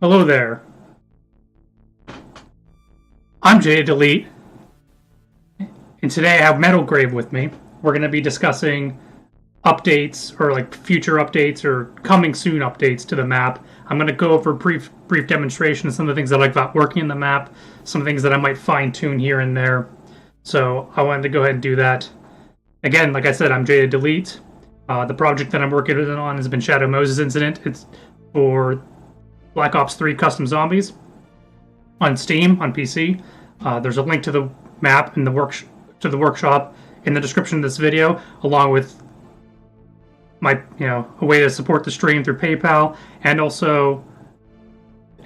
Hello there. I'm Jay Delete, and today I have Metal Grave with me. We're going to be discussing updates, or like future updates, or coming soon updates to the map. I'm going to go over a brief demonstration of some of the things that I like about working in the map, some things that I might fine tune here and there. So I wanted to go ahead and do that. Again, like I said, I'm Jay Delete. The project that I'm working on has been Shadow Moses Incident. It's for Black Ops 3 Custom Zombies on Steam, on PC. There's a link to the map and the workshop in the description of this video, along with my, a way to support the stream through PayPal, and also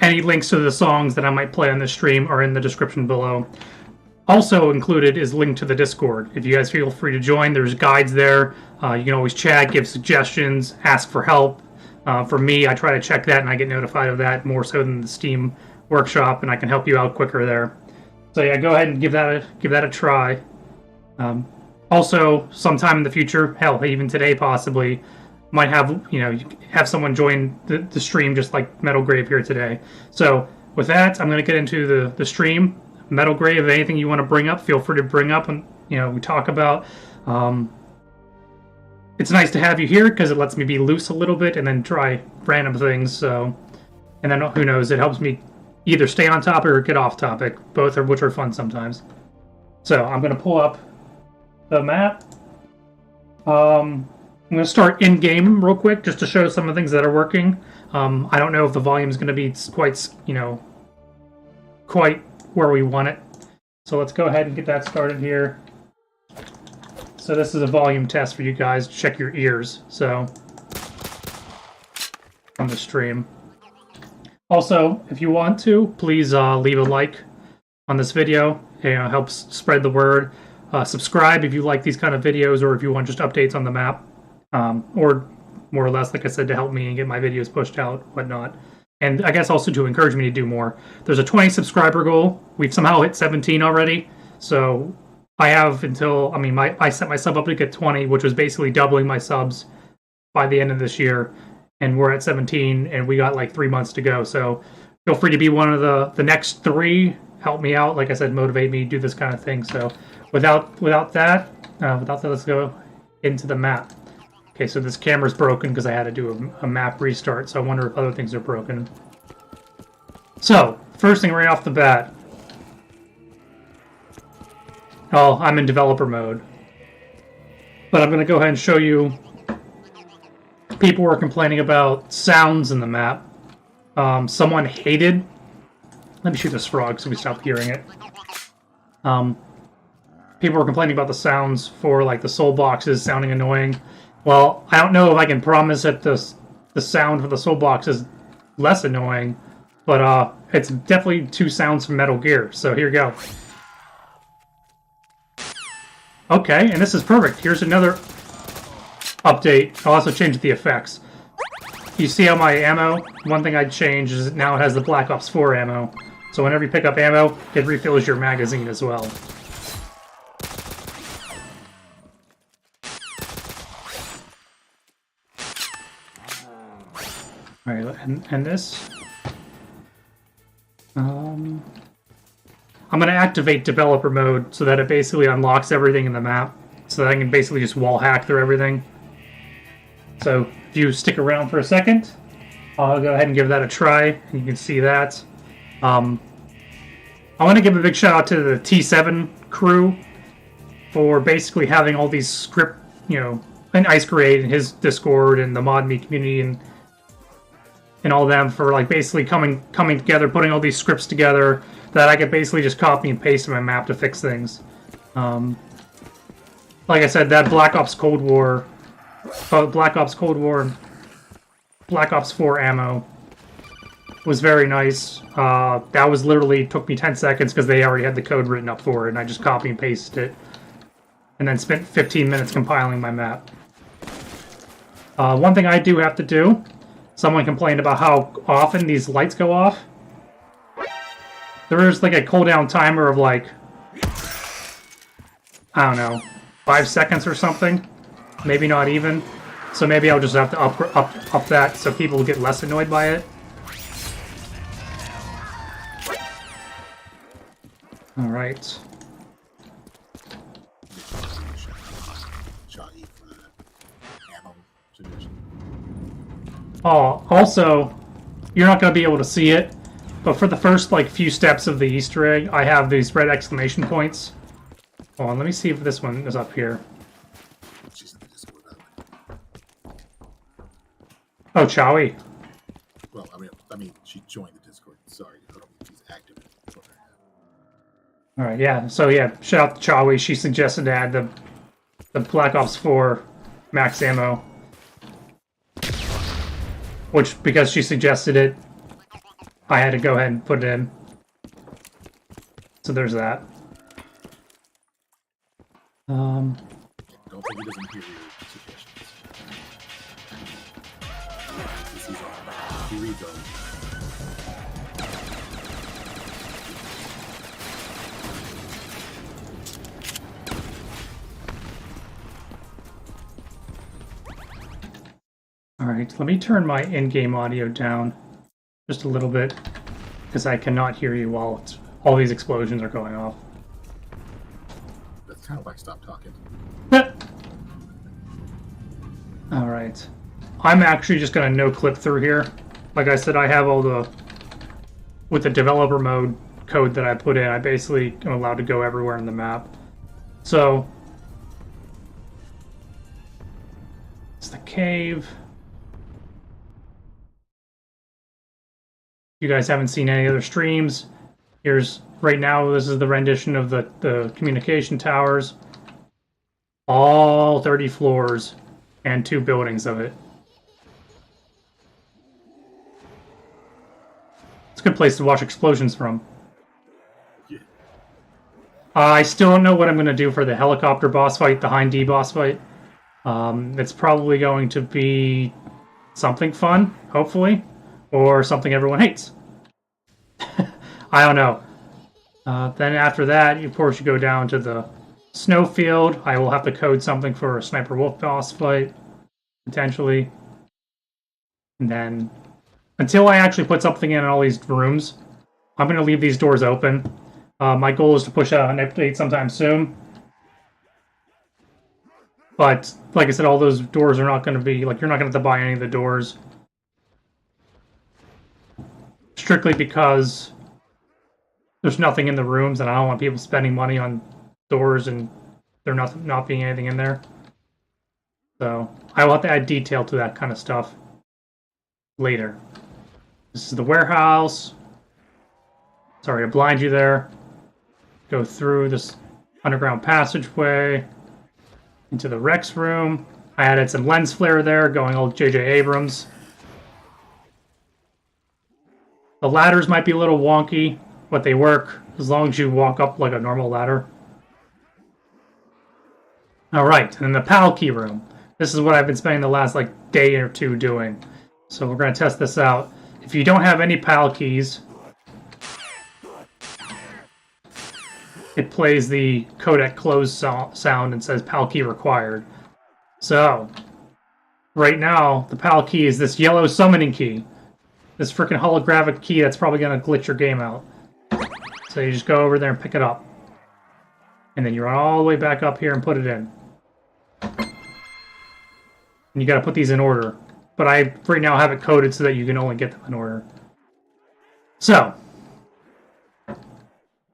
any links to the songs that I might play on the stream are in the description below. Also included is link to the Discord. If you guys feel free to join, there's guides there. You can always chat, give suggestions, ask for help. For me, I try to check that and I get notified of that more so than the Steam workshop, and I can help you out quicker there. So yeah, go ahead and give that a try. Also, sometime in the future, hell, even today possibly, might have have someone join the stream just like Metal Grave here today. So with that, I'm going to get into the stream. Metal Grave, anything you want to bring up, feel free to bring up, and we talk about. It's nice to have you here because it lets me be loose a little bit and then try random things. So, and then who knows, it helps me either stay on topic or get off topic, both of which are fun sometimes. So I'm going to pull up the map. I'm going to start in game real quick just to show some of the things that are working. I don't know if the volume is going to be quite where we want it. So let's go ahead and get that started here. So this is a volume test for you guys. Check your ears. So on the stream. Also, if you want to, please leave a like on this video. It helps spread the word. Subscribe if you like these kind of videos, or if you want just updates on the map, or more or less, like I said, to help me and get my videos pushed out, whatnot. And I guess also to encourage me to do more. There's a 20 subscriber goal. We've somehow hit 17 already. So I have until, I set myself up to get 20, which was basically doubling my subs by the end of this year. And we're at 17, and we got like 3 months to go. So feel free to be one of the next 3. Help me out. Like I said, motivate me to do this kind of thing. So without that, let's go into the map. Okay, so this camera's broken because I had to do a map restart. So I wonder if other things are broken. So first thing right off the bat. Oh, I'm in developer mode. But I'm going to go ahead and show you. People were complaining about sounds in the map. Someone hated... Let me shoot this frog so we stop hearing it. People were complaining about the sounds for like the soul boxes sounding annoying. Well, I don't know if I can promise that the sound for the soul box is less annoying, but it's definitely 2 sounds from Metal Gear. So here we go. Okay, and this is perfect. Here's another update. I'll also change the effects. You see how my ammo, one thing I'd change is now it has the Black Ops 4 ammo. So whenever you pick up ammo, it refills your magazine as well. Alright, and this. I'm going to activate developer mode so that it basically unlocks everything in the map. So that I can basically just wall hack through everything. So if you stick around for a second, I'll go ahead and give that a try, and you can see that. I want to give a big shout out to the T7 crew for basically having all these script, and Ice Grade and his Discord and the Mod Me community and all them for like basically coming together, putting all these scripts together that I could basically just copy and paste in my map to fix things. Like I said, that Black Ops Cold War and Black Ops 4 ammo was very nice. That was literally took me 10 seconds because they already had the code written up for it, and I just copy and pasted it, and then spent 15 minutes compiling my map. One thing I do have to do, someone complained about how often these lights go off. There is like a cooldown timer of like, I don't know, 5 seconds or something. Maybe not even. So maybe I'll just have to up that so people get less annoyed by it. All right. Oh, also, you're not going to be able to see it, but for the first like few steps of the Easter egg, I have these red exclamation points. Hold on, let me see if this one is up here. Oh, Chowie. Well, I mean, she joined the Discord. Sorry, I don't mean she's active. All right, yeah. So yeah, shout out to Chowie. She suggested to add the Black Ops 4 max ammo, which because she suggested it, I had to go ahead and put it in. So there's that. Don't think he doesn't hear your suggestions. He reads them. Alright, let me turn my in-game audio down just a little bit, because I cannot hear you while all these explosions are going off. That's kind of like stop talking. Alright. I'm actually just going to no-clip through here. Like I said, I have all the... With the developer mode code that I put in, I basically am allowed to go everywhere in the map. So... It's the cave... You guys haven't seen any other streams. Here's, right now, this is the rendition of the communication towers. All 30 floors and 2 buildings of it. It's a good place to watch explosions from. Yeah. I still don't know what I'm going to do for the helicopter boss fight, the Hind D boss fight. It's probably going to be something fun, hopefully. Or something everyone hates. I don't know. Then after that, of course, you go down to the snowfield. I will have to code something for a Sniper Wolf boss fight, potentially. And then, until I actually put something in all these rooms, I'm going to leave these doors open. My goal is to push out an update sometime soon. But, like I said, all those doors are not going to be, like, you're not going to have to buy any of the doors. Strictly because there's nothing in the rooms, and I don't want people spending money on doors and there not being anything in there. So I will have to add detail to that kind of stuff later. This is the warehouse. Sorry to blind you there. Go through this underground passageway into the Rex room. I added some lens flare there, going old J.J. Abrams. The ladders might be a little wonky, but they work as long as you walk up like a normal ladder. Alright, and then the PAL key room. This is what I've been spending the last day or two doing. So we're going to test this out. If you don't have any PAL keys, it plays the codec close sound and says PAL key required. So, right now, the PAL key is this yellow summoning key. This freaking holographic key that's probably going to glitch your game out. So you just go over there and pick it up. And then you run all the way back up here and put it in. And you got to put these in order. But I right now have it coded so that you can only get them in order. So,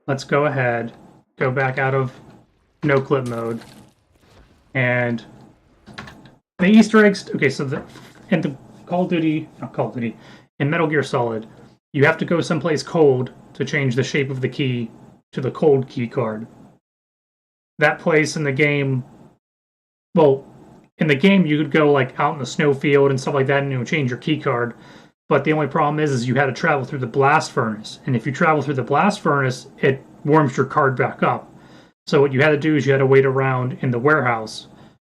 let's go ahead, go back out of no clip mode. And the Easter eggs, okay, so in the in Metal Gear Solid, you have to go someplace cold to change the shape of the key to the cold key card. That place in the game, well, in the game you could go out in the snowfield and stuff like that and change your key card. But the only problem is you had to travel through the blast furnace. And if you travel through the blast furnace, it warms your card back up. So what you had to do is you had to wait around in the warehouse.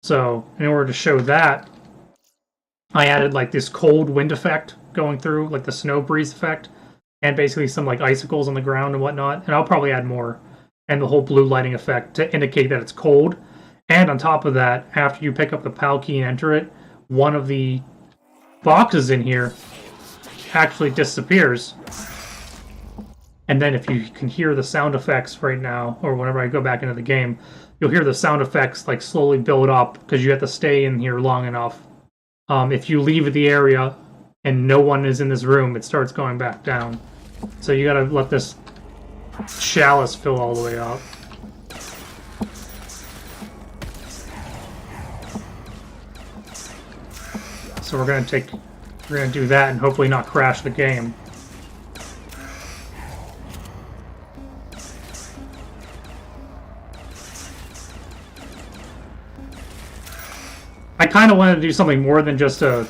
So in order to show that, I added this cold wind effect going through, the snow breeze effect, and basically some icicles on the ground and whatnot. And I'll probably add more. And the whole blue lighting effect to indicate that it's cold. And on top of that, after you pick up the PAL key and enter it, one of the boxes in here actually disappears. And then if you can hear the sound effects right now, or whenever I go back into the game, you'll hear the sound effects like slowly build up because you have to stay in here long enough. If you leave the area and no one is in this room, it starts going back down. So you gotta let this chalice fill all the way up. So we're gonna do that and hopefully not crash the game. I kind of wanted to do something more than just a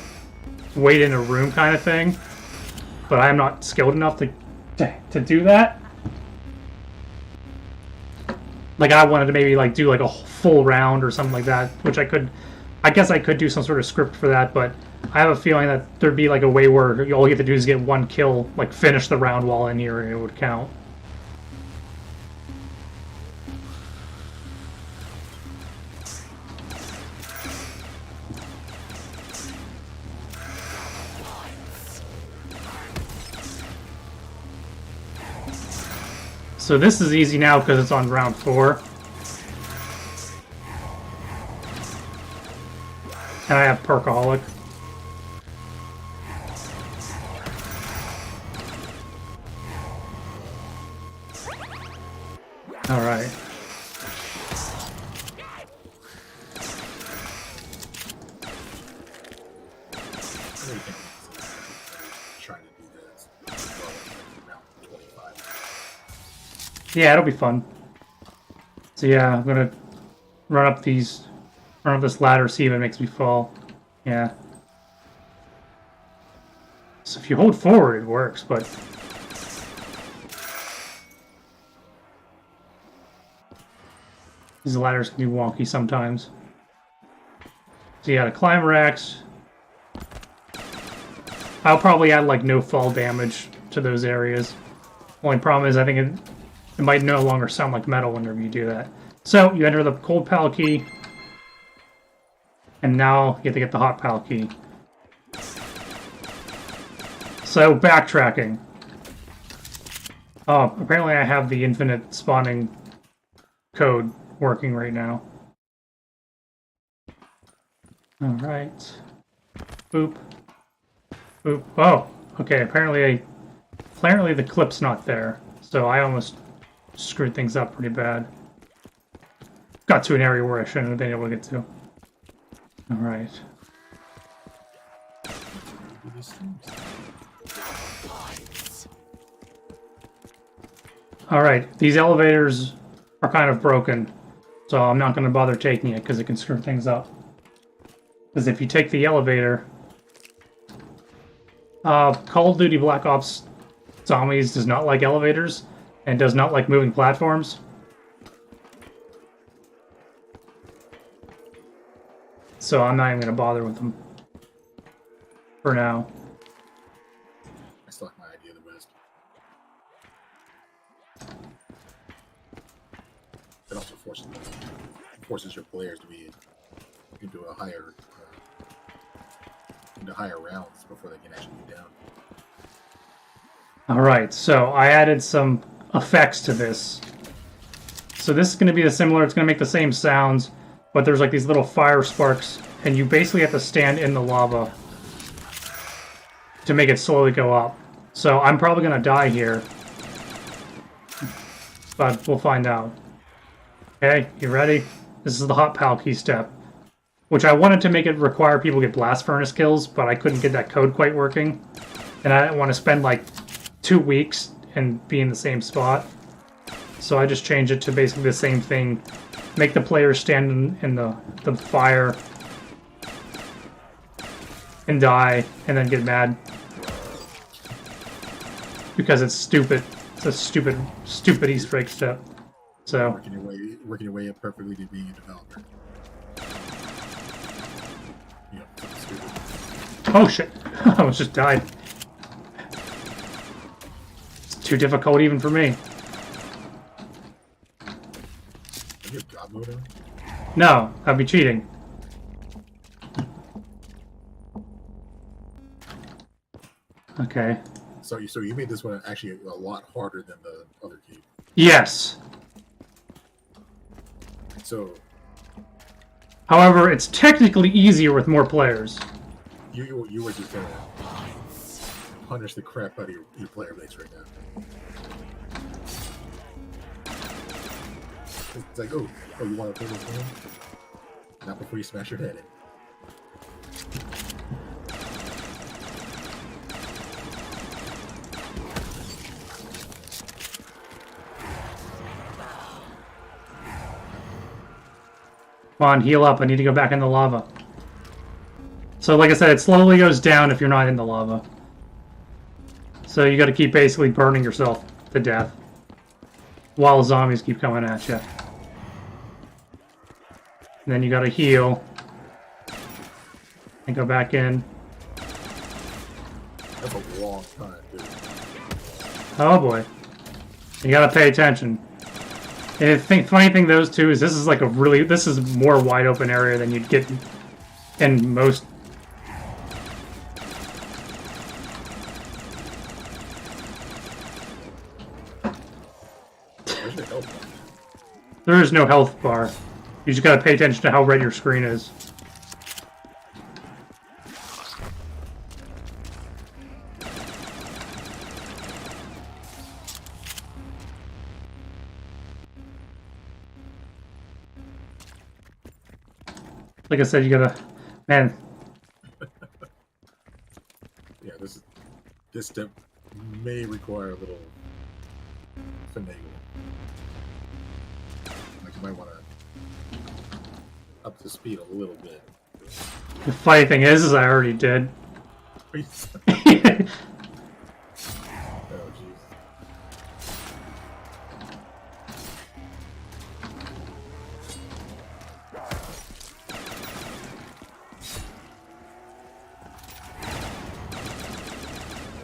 wait in a room kind of thing, but I'm not skilled enough to do that. Like I wanted to maybe like do like a full round or something like that, which I guess I could do some sort of script for that, but I have a feeling that there'd be like a way where all you have to do is get one kill, like finish the round while in here, and it would count. So this is easy now because it's on round 4. And I have Perkaholic. Alright. Yeah, it'll be fun. So yeah, I'm gonna run up this ladder, see if it makes me fall. Yeah. So if you hold forward, it works, but these ladders can be wonky sometimes. So you gotta climb racks. I'll probably add like no fall damage to those areas. Only problem is I think it might no longer sound like metal whenever you do that. So you enter the cold PAL key, and now you have to get the hot PAL key. So backtracking. Oh, apparently I have the infinite spawning code working right now. Alright. Boop. Boop. Oh, okay, apparently the clip's not there. So I almost screwed things up pretty bad. Got to an area where I shouldn't have been able to get to. Alright. Alright, these elevators are kind of broken, so I'm not going to bother taking it because it can screw things up. Because if you take the elevator... Call of Duty Black Ops Zombies does not like elevators, and does not like moving platforms. So I'm not even going to bother with them. For now. I still like my idea the best. It also forces your players to be into higher rounds before they can actually get down. Alright, so I added some effects to this. So this is going to be similar, it's going to make the same sounds, but there's like these little fire sparks, and you basically have to stand in the lava to make it slowly go up. So I'm probably going to die here, but we'll find out. Okay, you ready? This is the hot PAL key step, which I wanted to make it require people to get blast furnace kills, but I couldn't get that code quite working, and I didn't want to spend like 2 weeks and be in the same spot. So I just changed it to basically the same thing. Make the player stand in the fire and die, and then get mad. Because it's stupid. It's a stupid Easter egg step. So working your way up perfectly to being a developer. Yeah, that's stupid. Oh shit. I almost just died. It's too difficult even for me. Are you a god mode on? No, I'd be cheating. Okay. So you made this one actually a lot harder than the other cave. Yes. So, however, it's technically easier with more players. you were just gonna punish the crap out of your player base right now. It's like, oh, you want to play this game? Not before you smash your head in. Come on, heal up. I need to go back in the lava. So, like I said, it slowly goes down if you're not in the lava. So you got to keep basically burning yourself to death while zombies keep coming at you. And then you got to heal and go back in. That's a long time, dude. Oh boy, you got to pay attention. And the funny thing, those two is this is more wide open area than you'd get in most. There is no health bar. You just gotta pay attention to how red your screen is. Like I said, you gotta, man. Yeah, this step may require a little finagle. Like you might want to up the speed a little bit. The funny thing is I already did. Oh jeez.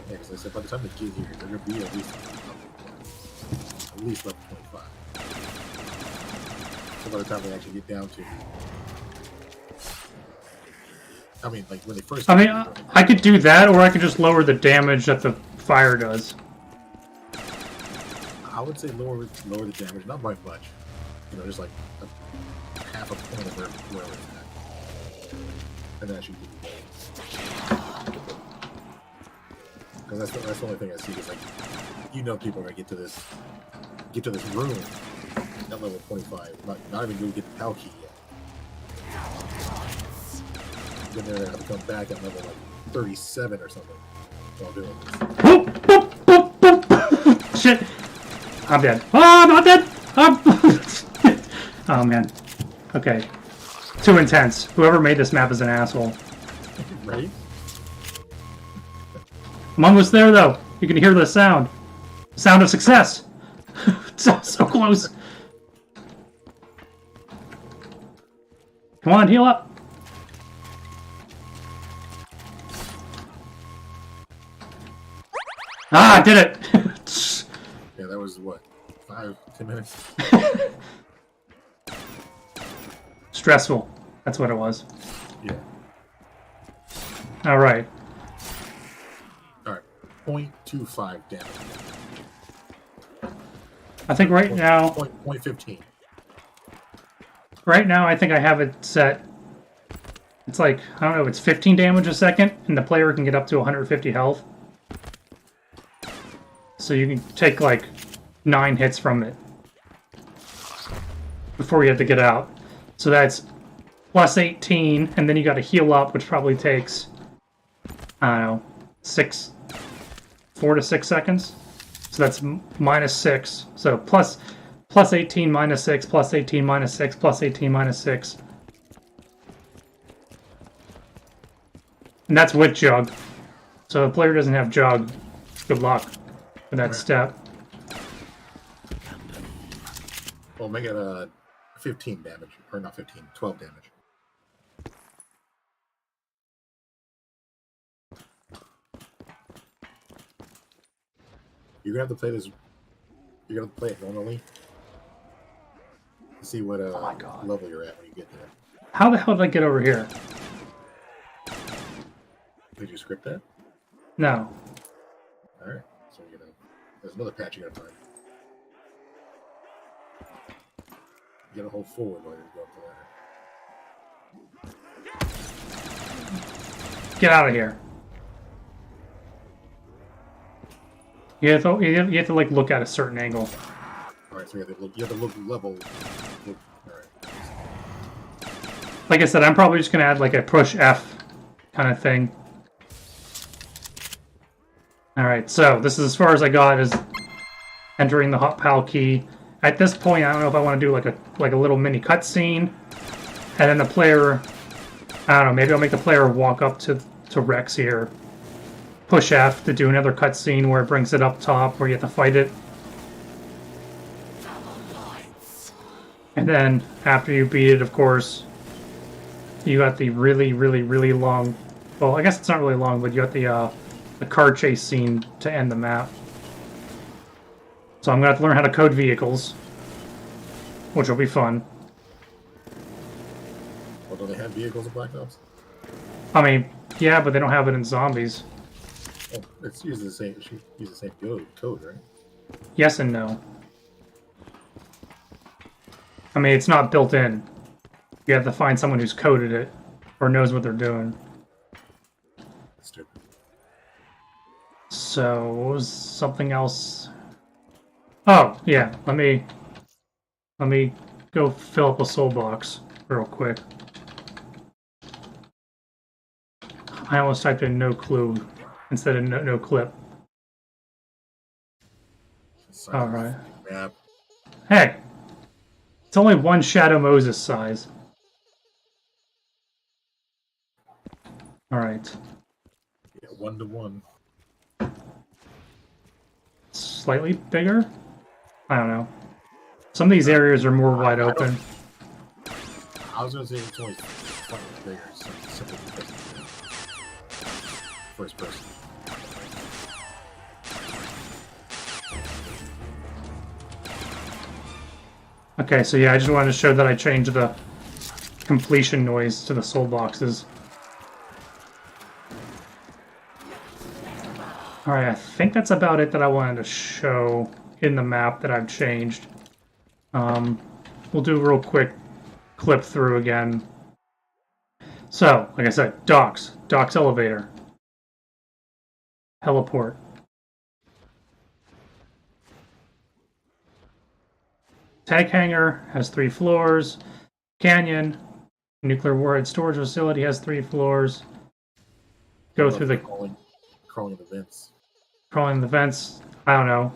Yeah, because I said by the time they get here, they're gonna be at least level 25. So by the time they actually get down to, I mean, like when they first. I mean, I could do that, or I could just lower the damage that the fire does. I would say lower the damage, not by much. You know, just like a half a point of where it's at, and that should give you gold. Because that's the only thing I see is like, you know, people are gonna get to this room at level 25, not even gonna get the PAL key yet. Then they're gonna have to come back at level like 37 or something while doing this. Shit! I'm dead. Oh, I'm not dead! Oh man. Okay. Too intense. Whoever made this map is an asshole. Right? I'm almost there though. You can hear the sound. Sound of success. So close. Come on, heal up. Ah, I did it. Yeah, that was what, 5-10 minutes? Stressful. That's what it was. Yeah. All right. All right. 0.25 damage. I think right now. 0.15. Right now, I think I have it set. It's like, I don't know, it's 15 damage a second, and the player can get up to 150 health. So you can take like 9 hits from it before you have to get out. So that's plus 18, and then you got to heal up, which probably takes, I don't know, 4 to 6 seconds. So that's minus 6. So plus 18 minus 6, plus 18 minus 6, plus 18 minus 6. And that's with Jug. So if the player doesn't have Jug, good luck with that step. Well, make it 15 damage. Or not 15, 12 damage. You're going to have to play this. You're going to play it normally. To see what oh my God. level you're at when you get there. How the hell did I get over here? Did you script that? No. Alright, so there's another patch you gotta find. You gotta hold forward while you go up the ladder. Get out of here. You have to like look at a certain angle. Alright, so you have to look level. Alright. Like I said, I'm probably just gonna add like a push F kind of thing. Alright, so this is as far as I got, is entering the hot PAL key. At this point, I don't know if I want to do like a little mini cutscene, and then the player, I don't know, maybe I'll make the player walk up to Rex here. Push F to do another cutscene where it brings it up top, where you have to fight it. And then, after you beat it, of course, you got the really, really, really long... Well, I guess it's not really long, but you got the car chase scene to end the map. So I'm going to have to learn how to code vehicles, which will be fun. Well, do they have vehicles in Black Ops? I mean, yeah, but they don't have it in zombies. Oh, it's usually the same code, right? Yes and no. I mean, it's not built in. You have to find someone who's coded it or knows what they're doing. Stupid. So, what was something else? Oh, yeah. Let me go fill up a soul box real quick. I almost typed in no clue instead of no clip. All right. Map. Hey, it's only one Shadow Moses size. All right. Yeah, 1-to-1. Slightly bigger? I don't know. Some of these areas are more wide open. I was going to say it's only slightly bigger, simply because of first person. Okay, so yeah, I just wanted to show that I changed the completion noise to the soul boxes. Alright, I think that's about it that I wanted to show in the map that I've changed. We'll do a real quick clip through again. So, like I said, docks elevator, heliport, tag hangar has 3 floors, canyon, nuclear warhead storage facility has 3 floors. Go through the crawling the vents. Crawling the vents, I don't know.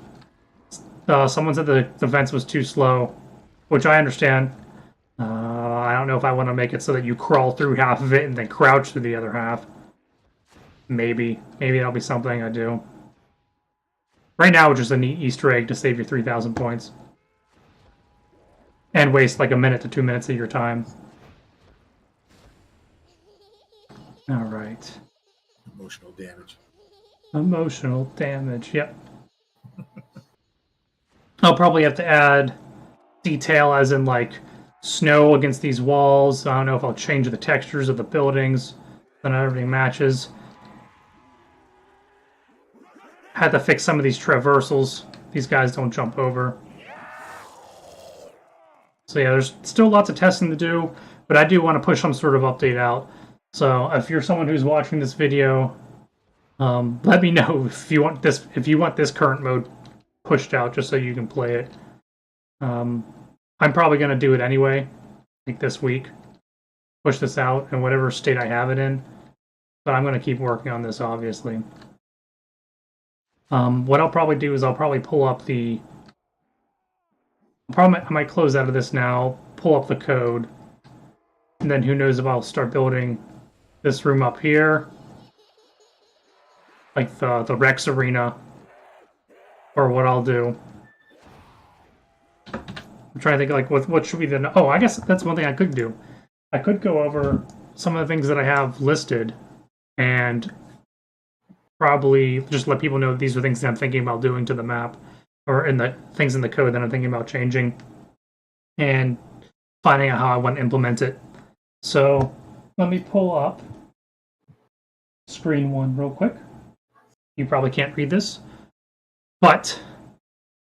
Someone said the vents was too slow, which I understand. I don't know if I want to make it so that you crawl through half of it and then crouch through the other half. Maybe that'll be something I do. Right now, it's just a neat Easter egg to save your 3,000 points. And waste like 1 to 2 minutes of your time. Alright. Emotional damage. Emotional damage, yep. I'll probably have to add detail as in like snow against these walls. I don't know if I'll change the textures of the buildings so not everything matches. Had to fix some of these traversals. These guys don't jump over. So yeah, there's still lots of testing to do, but I do want to push some sort of update out. So if you're someone who's watching this video, let me know if you want this current mode pushed out just so you can play it. I'm probably going to do it anyway, like this week. Push this out in whatever state I have it in. But I'm going to keep working on this, obviously. What I'll probably do is I'll probably pull up the... I might close out of this now, pull up the code, and then who knows if I'll start building this room up here, like the Rex Arena, or what I'll do. I'm trying to think like what should we then... Oh, I guess that's one thing I could do. I could go over some of the things that I have listed and probably just let people know these are things that I'm thinking about doing to the map, or in the things in the code that I'm thinking about changing, and finding out how I want to implement it. So let me pull up screen 1 real quick. You probably can't read this, But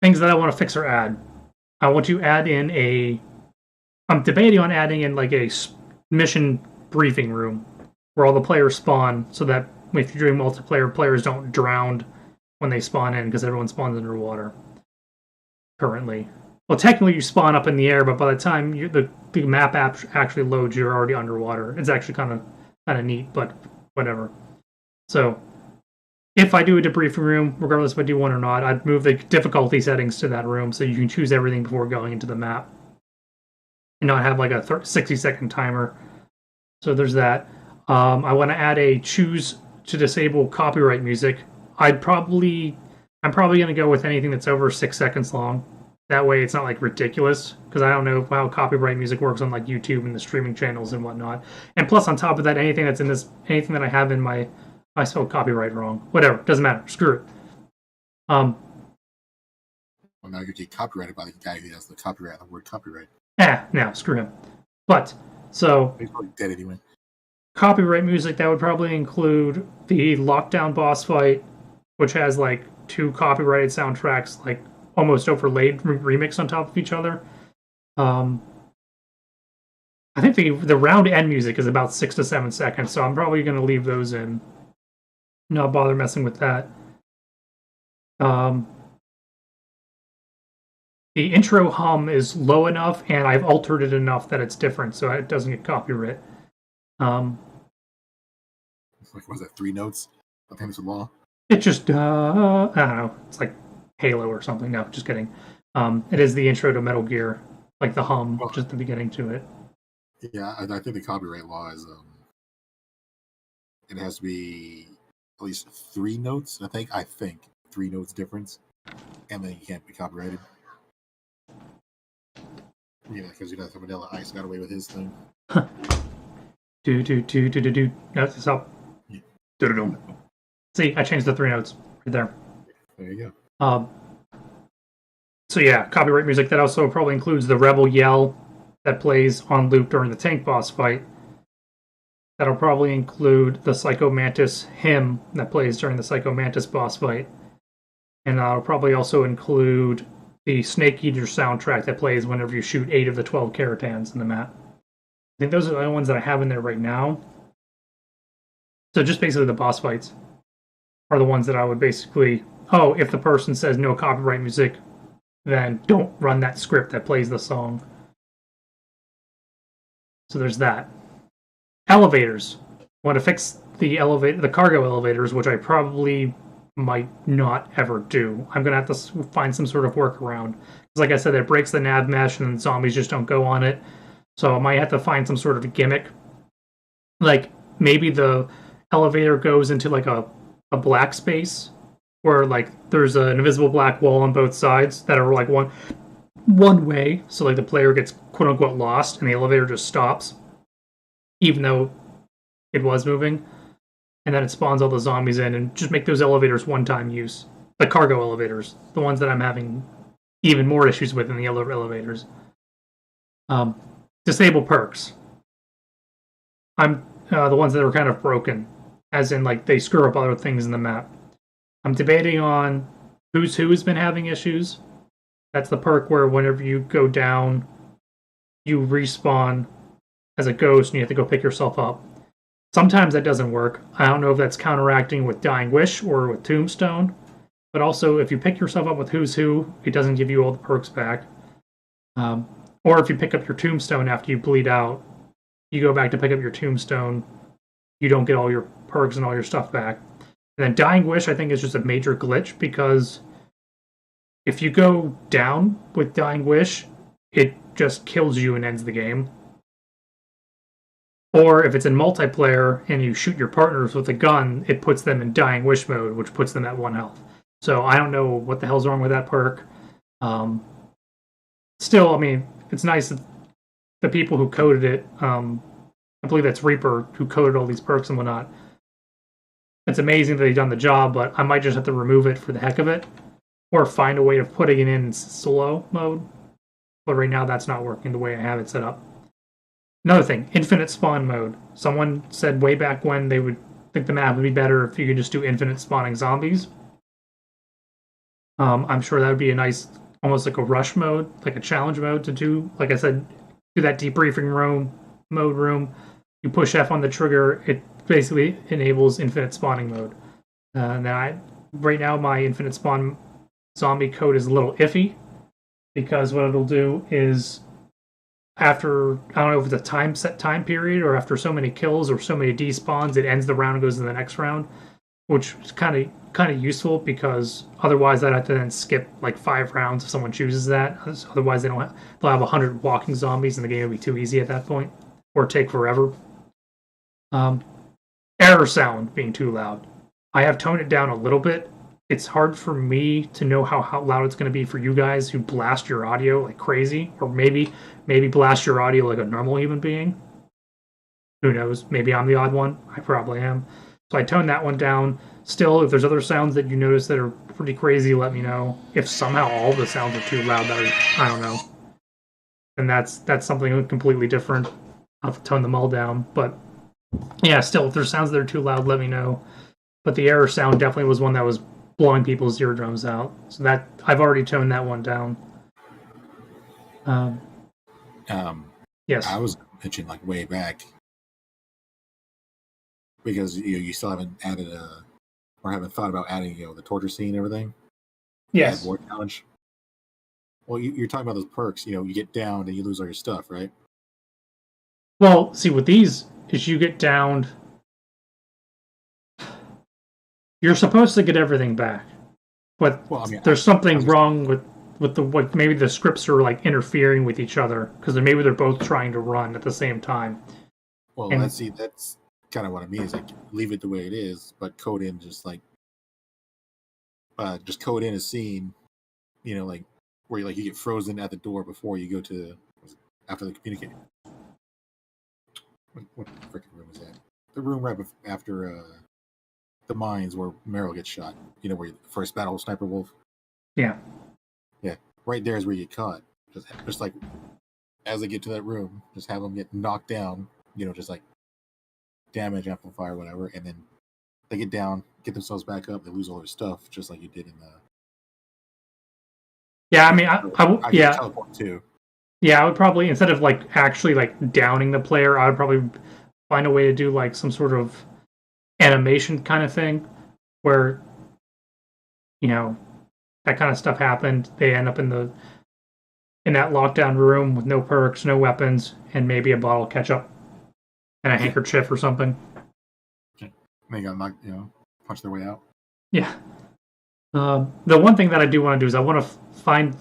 things that I want to fix or add. I want to add in I'm debating on adding in like a mission briefing room where all the players spawn, so that if you're doing multiplayer, players don't drown when they spawn in because everyone spawns underwater. Currently, well, technically you spawn up in the air, but by the time the map app actually loads, you're already underwater. It's actually kind of neat, but whatever. So if I do a debriefing room, regardless if I do one or not, I'd move the difficulty settings to that room so you can choose everything before going into the map and not have like a 60-second timer. So there's that. I want to add a choose to disable copyright music. I'm probably going to go with anything that's over 6 seconds long. That way it's not like ridiculous, because I don't know how copyright music works on like YouTube and the streaming channels and whatnot. And plus, on top of that, anything that I have in my, I spelled copyright wrong. Whatever, doesn't matter. Screw it. Well, now you get copyrighted by the guy who has the copyright on the word copyright. No, screw him. But so he's probably dead anyway. Copyright music, that would probably include the Lockdown boss fight, which has like 2 copyrighted soundtracks, like almost overlaid remix on top of each other. I think the round end music is about 6 to 7 seconds, so I'm probably going to leave those in. Not bother messing with that. The intro hum is low enough, and I've altered it enough that it's different, so it doesn't get copyright. It's like, was that 3 notes? I think it's a law. It just, I don't know. It's like Halo or something. No, just kidding. It is the intro to Metal Gear, like the hum, just the beginning to it. Yeah, I think the copyright law is, it has to be at least 3 notes. I think 3 notes difference, and then you can't be copyrighted. Yeah, because the Vanilla Ice got away with his thing. Do. No, stop. Yeah. Do. See, I changed the 3 notes right there. There you go. So yeah, copyright music. That also probably includes the Rebel Yell that plays on loop during the tank boss fight. That'll probably include the Psycho Mantis hymn that plays during the Psycho Mantis boss fight. And that'll probably also include the Snake Eater soundtrack that plays whenever you shoot 8 of the 12 Karatans in the map. I think those are the only ones that I have in there right now. So just basically the boss fights are the ones that I would basically... Oh, if the person says no copyright music, then don't run that script that plays the song. So there's that. Elevators. I want to fix the cargo elevators, which I probably might not ever do. I'm going to have to find some sort of workaround. Because like I said, it breaks the nav mesh and zombies just don't go on it. So I might have to find some sort of gimmick. Like, maybe the elevator goes into like a black space where like there's an invisible black wall on both sides that are like one way. So like the player gets quote unquote lost and the elevator just stops. Even though it was moving. And then it spawns all the zombies in, and just make those elevators one-time use. The cargo elevators. The ones that I'm having even more issues with than the other elevators. Disable perks. I'm the ones that are kind of broken. As in, like, they screw up other things in the map. I'm debating on Who's Who has been having issues. That's the perk where whenever you go down, you respawn as a ghost and you have to go pick yourself up. Sometimes that doesn't work. I don't know if that's counteracting with Dying Wish or with Tombstone. But also, if you pick yourself up with Who's Who, it doesn't give you all the perks back. Or if you pick up your Tombstone after you bleed out, you go back to pick up your Tombstone, you don't get all your perks and all your stuff back. And then Dying Wish, I think, is just a major glitch, because if you go down with Dying Wish, it just kills you and ends the game. Or if it's in multiplayer and you shoot your partners with a gun, it puts them in Dying Wish mode, which puts them at 1 health. So I don't know what the hell's wrong with that perk. Still, I mean, it's nice that the people who coded it, I believe that's Reaper who coded all these perks and whatnot. It's amazing that they've done the job, but I might just have to remove it for the heck of it, or find a way of putting it in solo mode. But right now that's not working the way I have it set up. Another thing, infinite spawn mode. Someone said way back when they would think the map would be better if you could just do infinite spawning zombies. I'm sure that would be a nice, almost like a rush mode, like a challenge mode to do. Like I said, do that debriefing room. You push F on the trigger, it basically enables infinite spawning mode. And then right now my infinite spawn zombie code is a little iffy because what it'll do is after I don't know if it's a set time period or after so many kills or so many despawns, it ends the round and goes to the next round, which is kind of useful because otherwise I'd have to then skip like 5 rounds if someone chooses that. Otherwise they'll have 100 walking zombies and the game will be too easy at that point or take forever. Error sound being too loud. I have toned it down a little bit. It's hard for me to know how loud it's going to be for you guys who blast your audio like crazy, or maybe blast your audio like a normal human being. Who knows? Maybe I'm the odd one. I probably am. So I toned that one down. Still, if there's other sounds that you notice that are pretty crazy, let me know. If somehow all the sounds are too loud, I don't know. And that's something completely different. I'll have to tone them all down. But yeah, still, if there's sounds that are too loud, let me know. But the error sound definitely was one that was blowing people's eardrums out. So that I've already toned that one down. Yes. I was pitching like way back because you still haven't added or haven't thought about adding the torture scene and everything. Yes. War challenge. Well, you're talking about those perks. You get downed and you lose all your stuff, right? Well, see, with these, is you get downed, you're supposed to get everything back, but there's something wrong with what maybe the scripts are like interfering with each other because maybe they're both trying to run at the same time. Well, that's kind of what I mean. Is like leave it the way it is, but code in just code in a scene, like where you get frozen at the door before you go to after the communicator. What freaking room is that? The room right after the mines where Meryl gets shot. Where you first battle with Sniper Wolf. Yeah. Yeah. Right there is where you get caught. Just like as they get to that room, just have them get knocked down. Just like damage amplifier or whatever, and then they get down, get themselves back up, they lose all their stuff, just like you did in the. Yeah, I mean, I yeah. Teleport too. Yeah, I would probably, instead of like actually like downing the player, I would probably find a way to do like some sort of animation kind of thing where that kind of stuff happened. They end up in that lockdown room with no perks, no weapons, and maybe a bottle of ketchup and a handkerchief or something. They got knocked, punch their way out. Yeah. The one thing that I do want to do is I want to find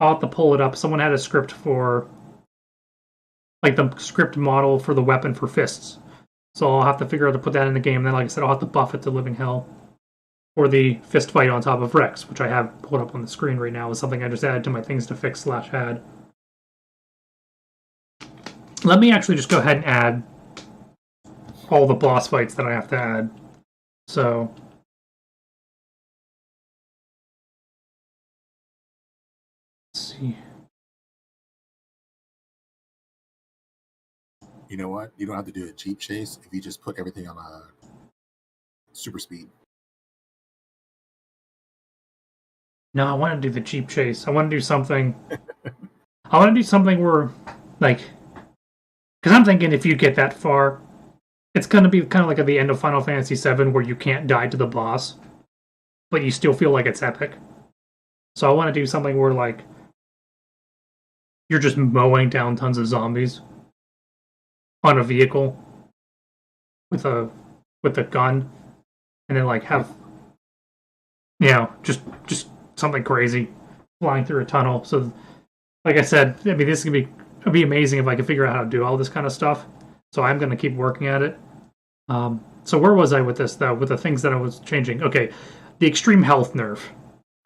I'll have to pull it up. Someone had a script for like the script model for the weapon for fists. So I'll have to figure out to put that in the game. Then, like I said, I'll have to buff it to living hell. Or the fist fight on top of Rex, which I have pulled up on the screen right now, is something I just added to my things to fix /had. Let me actually just go ahead and add all the boss fights that I have to add. So let's see. You know what? You don't have to do a Jeep chase if you just put everything on a super speed. No, I want to do the Jeep chase. I want to do something. I want to do something where, like, because I'm thinking if you get that far, it's going to be kind of like at the end of Final Fantasy VII where you can't die to the boss, but you still feel like it's epic. So I want to do something where, like, you're just mowing down tons of zombies on a vehicle with a gun, and then like have just something crazy flying through a tunnel. So, like I said, I mean, this it'd be amazing if I could figure out how to do all this kind of stuff. So I'm going to keep working at it. So where was I with this though? With the things that I was changing. Okay, the extreme health nerf.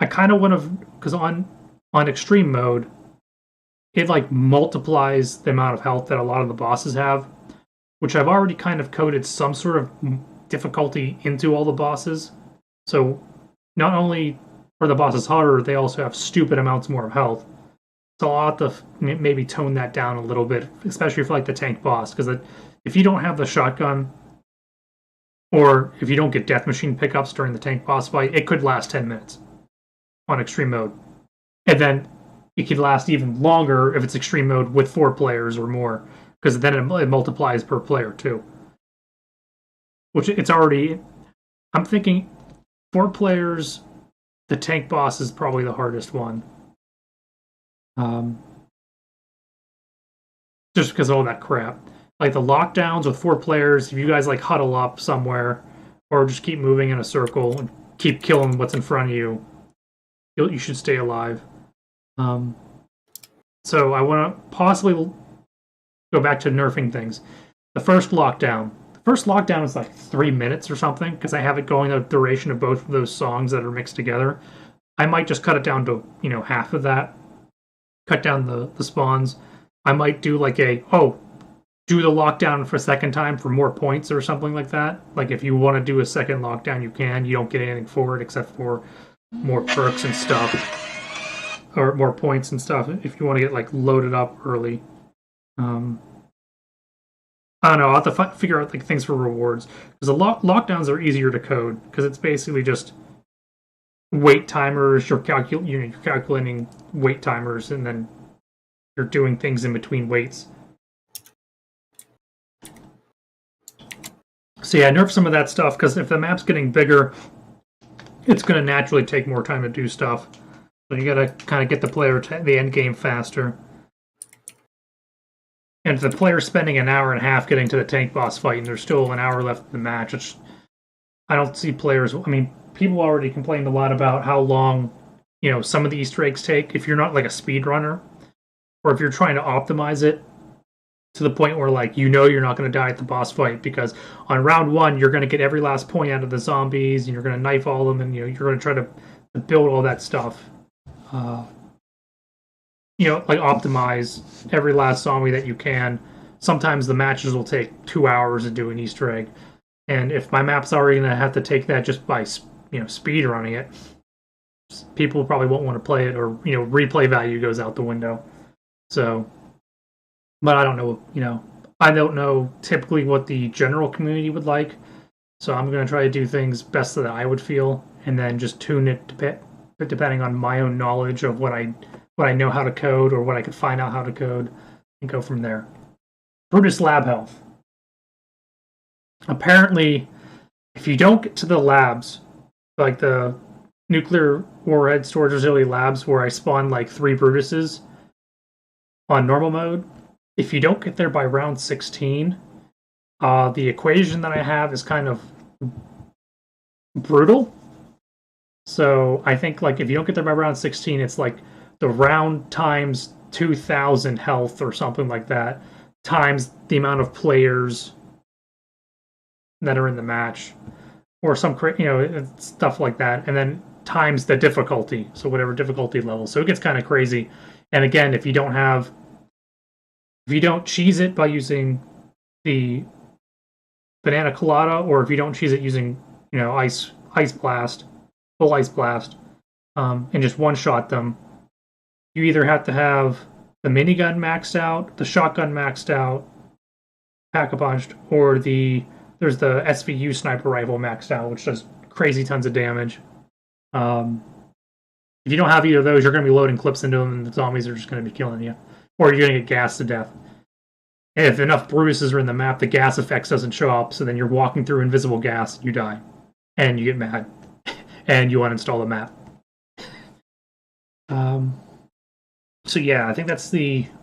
I kind of want to, because on extreme mode, it like multiplies the amount of health that a lot of the bosses have, which I've already kind of coded some sort of difficulty into all the bosses. So not only are the bosses harder, they also have stupid amounts more of health. So I'll have to maybe tone that down a little bit, especially for like the tank boss, because if you don't have the shotgun, or if you don't get death machine pickups during the tank boss fight, it could last 10 minutes. on extreme mode, and then it can last even longer if it's extreme mode with 4 players or more, because then it multiplies per player too. Which it's already. I'm thinking 4 players. The tank boss is probably the hardest one. Just because of all that crap. Like the lockdowns with 4 players, if you guys like huddle up somewhere or just keep moving in a circle and keep killing what's in front of you, you should stay alive. So I want to possibly go back to nerfing things. The first lockdown. The first lockdown is like 3 minutes or something because I have it going the duration of both of those songs that are mixed together. I might just cut it down to, half of that. Cut down the spawns. I might do like do the lockdown for a second time for more points or something like that. Like if you want to do a second lockdown, you can. You don't get anything for it except for more perks and stuff, or more points and stuff. If you want to get like loaded up early, I don't know. I'll have to figure out like things for rewards because the lockdowns are easier to code because it's basically just wait timers. You're calculating wait timers, and then you're doing things in between waits. So yeah, nerf some of that stuff because if the map's getting bigger, it's going to naturally take more time to do stuff. So you got to kind of get the player to the end game faster. And if the player's spending an hour and a half getting to the tank boss fight and there's still an hour left in the match, I don't see players. I mean, people already complained a lot about how long, some of the Easter eggs take if you're not like a speedrunner, or if you're trying to optimize it to the point where like you're not going to die at the boss fight because on round 1 you're going to get every last point out of the zombies and you're going to knife all of them and you're going to try to build all that stuff. Like optimize every last zombie that you can. Sometimes the matches will take 2 hours to do an Easter egg, and if my map's already going to have to take that just by speed running it, people probably won't want to play it, or replay value goes out the window. So, but I don't know. I don't know typically what the general community would like. So I'm going to try to do things best that I would feel, and then just tune it depending on my own knowledge of what I know how to code or what I could find out how to code, and go from there. Brutus Lab Health. Apparently, if you don't get to the labs, like the nuclear warhead storage facility labs where I spawn like 3 Brutuses on normal mode, if you don't get there by round 16, the equation that I have is kind of brutal. So I think like if you don't get there by round 16, it's like the round times 2,000 health or something like that, times the amount of players that are in the match, or some stuff like that, and then times the difficulty, so whatever difficulty level. So it gets kind of crazy. And again, if you don't cheese it by using the banana colada, or if you don't cheese it using ice blast, full ice blast, and just one shot them, you either have to have the minigun maxed out, the shotgun maxed out, pack-a-punched, or there's the SVU sniper rifle maxed out, which does crazy tons of damage. If you don't have either of those, you're going to be loading clips into them, and the zombies are just going to be killing you, or you're going to get gassed to death. And if enough Brutuses are in the map, the gas effects doesn't show up, so then you're walking through invisible gas, and you die, and you get mad, and you uninstall the map. So yeah, I think that's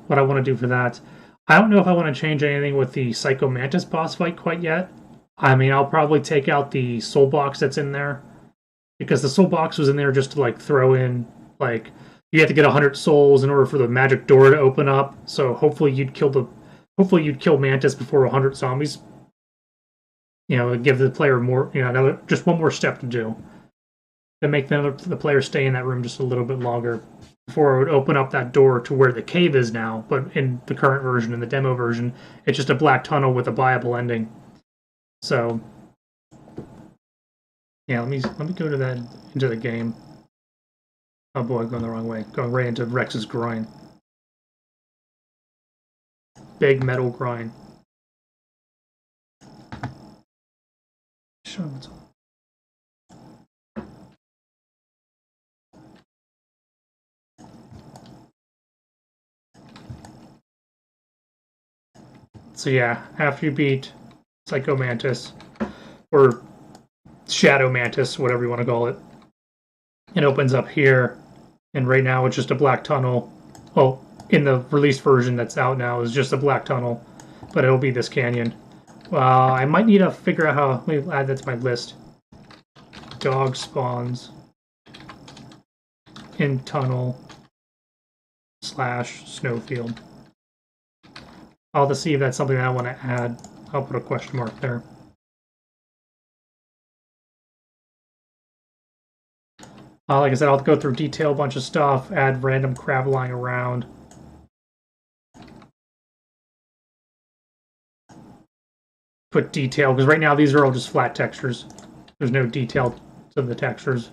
what I want to do for that. I don't know if I want to change anything with the Psycho Mantis boss fight quite yet. I mean, I'll probably take out the soul box that's in there, because the soul box was in there just to like throw in, like, you have to get 100 souls in order for the magic door to open up. So hopefully you'd kill Mantis before 100 zombies. Give the player more, just one more step to do, to make the player stay in that room just a little bit longer before it would open up that door to where the cave is now. But in the current version, in the demo version, it's just a black tunnel with a viable ending. So yeah, let me go to that, into the game. Oh boy, going the wrong way. Going right into Rex's groin. Big metal groin. Show what's up. So yeah, after you beat Psycho Mantis, or Shadow Mantis, whatever you want to call it, it opens up here, and right now it's just a black tunnel. Well, in the released version that's out now, is just a black tunnel, but it'll be this canyon. I might need to figure out how. Let me add that to my list. Dog spawns in tunnel / snowfield. I'll have to see if that's something that I want to add. I'll put a question mark there. Like I said, I'll go through detail a bunch of stuff, add random crap lying around. Put detail, because right now these are all just flat textures. There's no detail to the textures.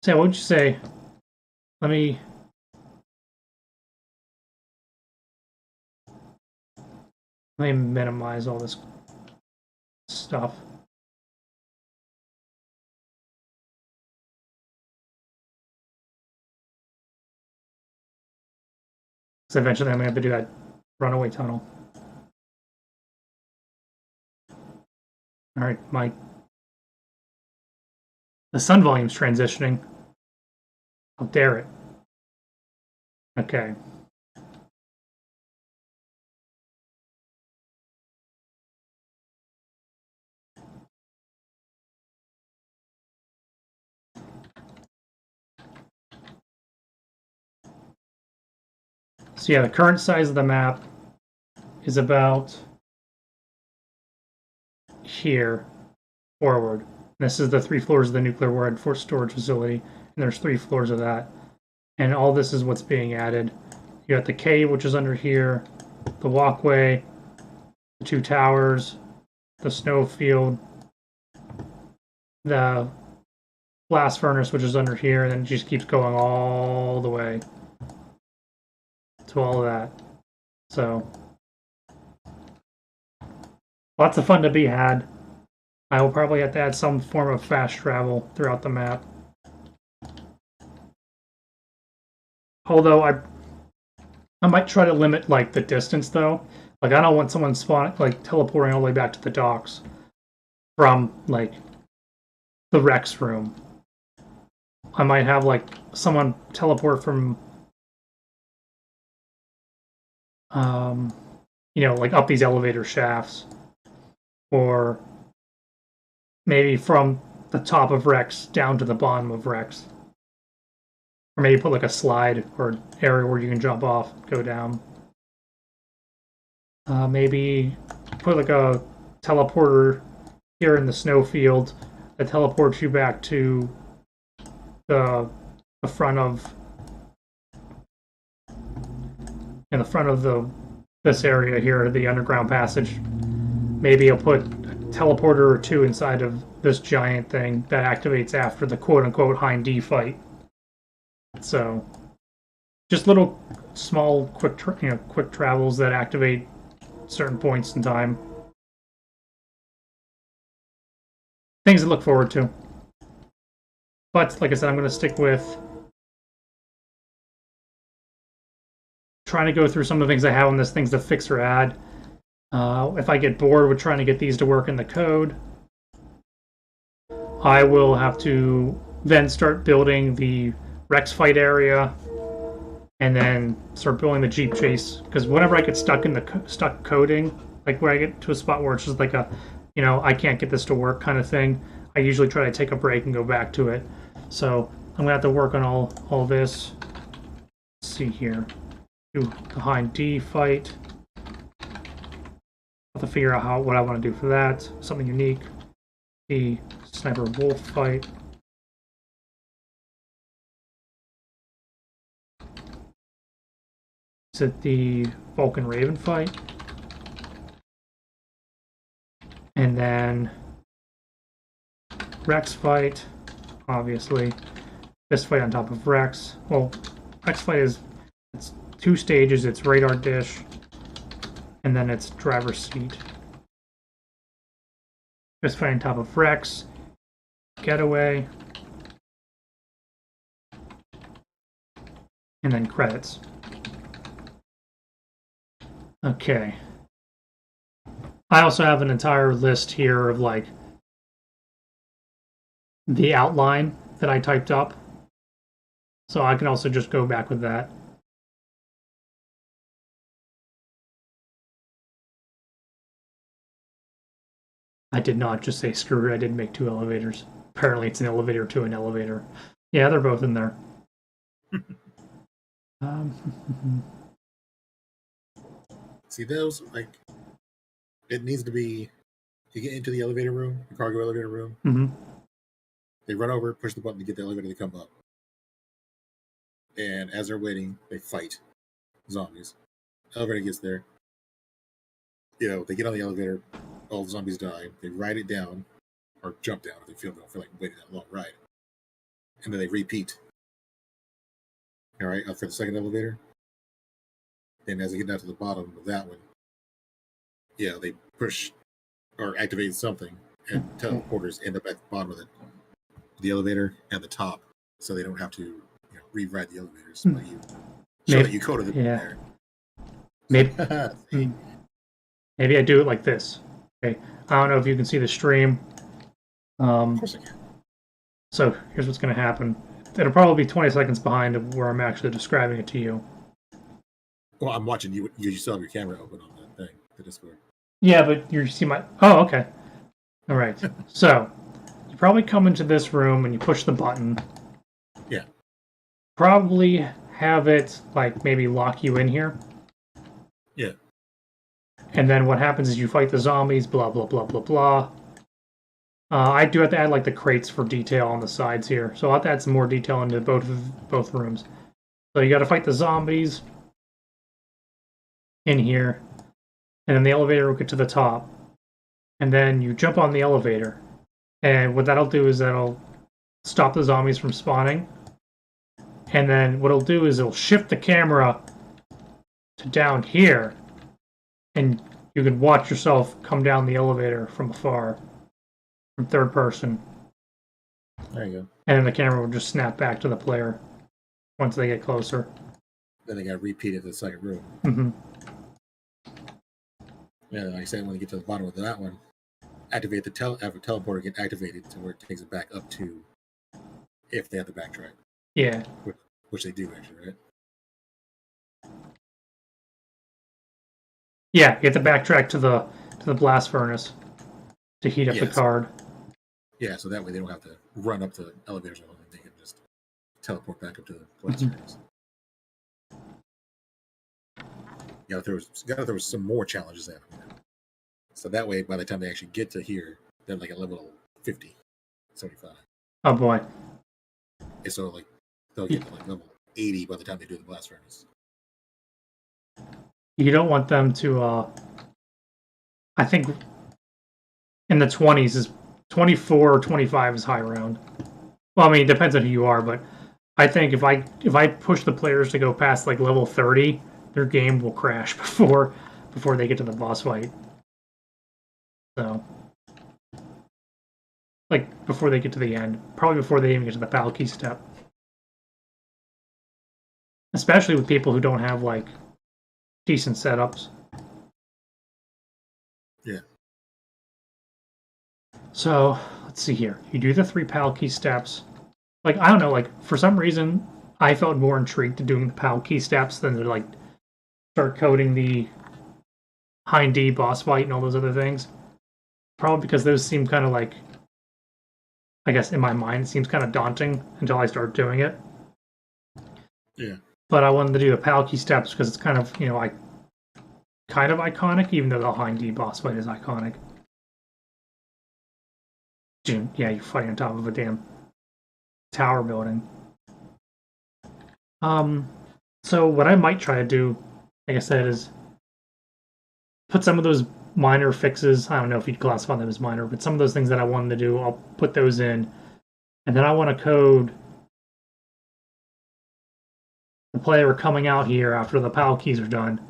So what would you say? Let me minimize all this stuff. Because eventually I'm going to have to do that runaway tunnel. All right, the sun volume's transitioning. How dare it? Okay. So yeah, the current size of the map is about here forward. This is the 3 floors of the nuclear warhead for storage facility, and there's 3 floors of that. And all this is what's being added. You got the cave, which is under here, the walkway, the 2 towers, the snowfield, the blast furnace, which is under here, and then it just keeps going all the way to all of that. So lots of fun to be had. I will probably have to add some form of fast travel throughout the map. Although I might try to limit like the distance though. Like I don't want someone teleporting all the way back to the docks from like the Rex room. I might have like someone teleport from like up these elevator shafts, or maybe from the top of Rex down to the bottom of Rex. Or maybe put like a slide or area where you can jump off, go down. Maybe put like a teleporter here in the snowfield that teleports you back to the front of this area here, the underground passage. Maybe I'll put a teleporter or 2 inside of this giant thing that activates after the quote-unquote Hind D fight. So, just little, small, quick travels that activate certain points in time. Things to look forward to. But, like I said, I'm going to stick with trying to go through some of the things I have on this, things to fix or add. If I get bored with trying to get these to work in the code, I will have to then start building the Rex fight area, and then start building the Jeep chase. Because whenever I get stuck in the coding, like where I get to a spot where it's just like I can't get this to work kind of thing, I usually try to take a break and go back to it. So I'm gonna have to work on all this. Let's see here. Do the Hind D fight. Have to figure out what I want to do for that. Something unique. The Sniper Wolf fight. Is it the Vulcan Raven fight? And then Rex fight, obviously. This fight on top of Rex. Well, Rex fight it's 2 stages. It's radar dish, and then it's driver's seat. This fight on top of Rex. Getaway. and then credits. Okay. I also have an entire list here of like the outline that I typed up. So I can also just go back with that. I did not just say screw it, I did make 2 elevators. Apparently it's an elevator to an elevator. Yeah, they're both in there. See those, like, it needs to be, you get into the elevator room, the cargo elevator room, they run over, push the button to get the elevator to come up. And as they're waiting, they fight zombies. Elevator gets there. They get on the elevator, all the zombies die, they ride it down, or jump down if they don't feel like waiting that long ride. And then they repeat. Alright, up for the second elevator. And as they get down to the bottom of that one, they push or activate something, and teleporters end up at the bottom of the elevator and the top, so they don't have to rewrite the elevators. But you show that you coded them there. Maybe I do it like this. Okay, I don't know if you can see the stream. Of course I can. So here's what's going to happen. It'll probably be 20 seconds behind of where I'm actually describing it to you. Well, I'm watching you. You still have your camera open on that thing, the Discord. Yeah, but you see my... Oh, okay. All right. So, you probably come into this room and you push the button. Yeah. Probably have it, like, maybe lock you in here. Yeah. And then what happens is you fight the zombies, blah, blah, blah, blah, blah. I do have to add, like, the crates for detail on the sides here. So I'll have to add some more detail into both rooms. So you got to fight the zombies in here. And then the elevator will get to the top. And then you jump on the elevator. And what that'll do is that'll stop the zombies from spawning. And then what it'll do is it'll shift the camera to down here. And you can watch yourself come down the elevator from afar. From third person. There you go. And then the camera will just snap back to the player once they get closer. Then they got to repeat it in the second room. Mm-hmm. Yeah, like I said, when you get to the bottom of that one, activate have a teleporter get activated to where it takes it back up to, if they have to backtrack. Yeah. Which they do, actually, right? Yeah, you have to backtrack to the blast furnace to heat up the card. Yeah, so that way they don't have to run up the elevators or anything. They can just teleport back up to the blast furnace. There was some more challenges in. So that way, by the time they actually get to here, they're like at level 50, 75. Oh boy. And so like they'll get to like level 80 by the time they do the blast furnace. You don't want them to I think in the 20s is 24 or 25 is high round. Well, I mean, it depends on who you are, but I think if I push the players to go past like level 30, their game will crash before they get to the boss fight. So, like, before they get to the end. Probably before they even get to the Palki step. Especially with people who don't have, like, decent setups. Yeah. So, let's see here. You do the 3 Palki steps. Like, I don't know, like, for some reason, I felt more intrigued to doing the Palki steps than to, like, start coding the Hind D boss fight and all those other things. Probably because those seem kind of like, I guess in my mind, it seems kind of daunting until I start doing it. Yeah. But I wanted to do the Palki steps because it's kind of, kind of iconic, even though the Hind D boss fight is iconic. Yeah, you're fighting on top of a damn tower building. So what I might try to do, like I said, is put some of those minor fixes. I don't know if you'd classify them as minor, but some of those things that I wanted to do, I'll put those in. And then I want to code the player coming out here after the PAL keys are done,